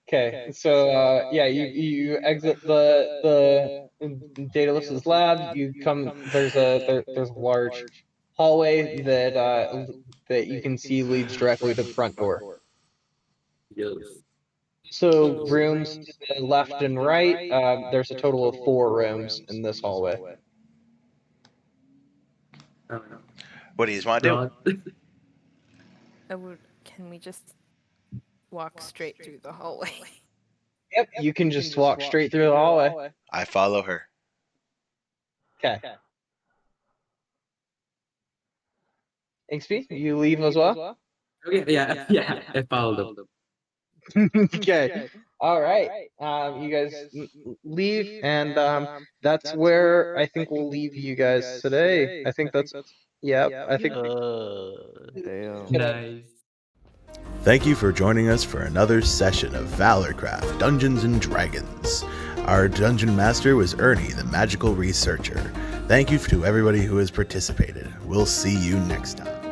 Okay, so yeah, you exit the Daedalus's lab. You come. There's a large hallway that you can see leads directly to the front door. Yes. So rooms to the left and right. There's a total of 4 rooms in this hallway. What do you want to do? Can we just walk straight through the hallway? Yep, you can just walk straight through the hallway. I follow her. Okay. XP, you leave as well? Okay, yeah, I followed them. Okay. All right. You guys leave, and that's where I think we'll leave you guys today. I think that's. Yeah, I think. Damn. Nice. Thank you for joining us for another session of ValourCraft Dungeons and Dragons. Our dungeon master was Ernie, the magical researcher. Thank you to everybody who has participated. We'll see you next time.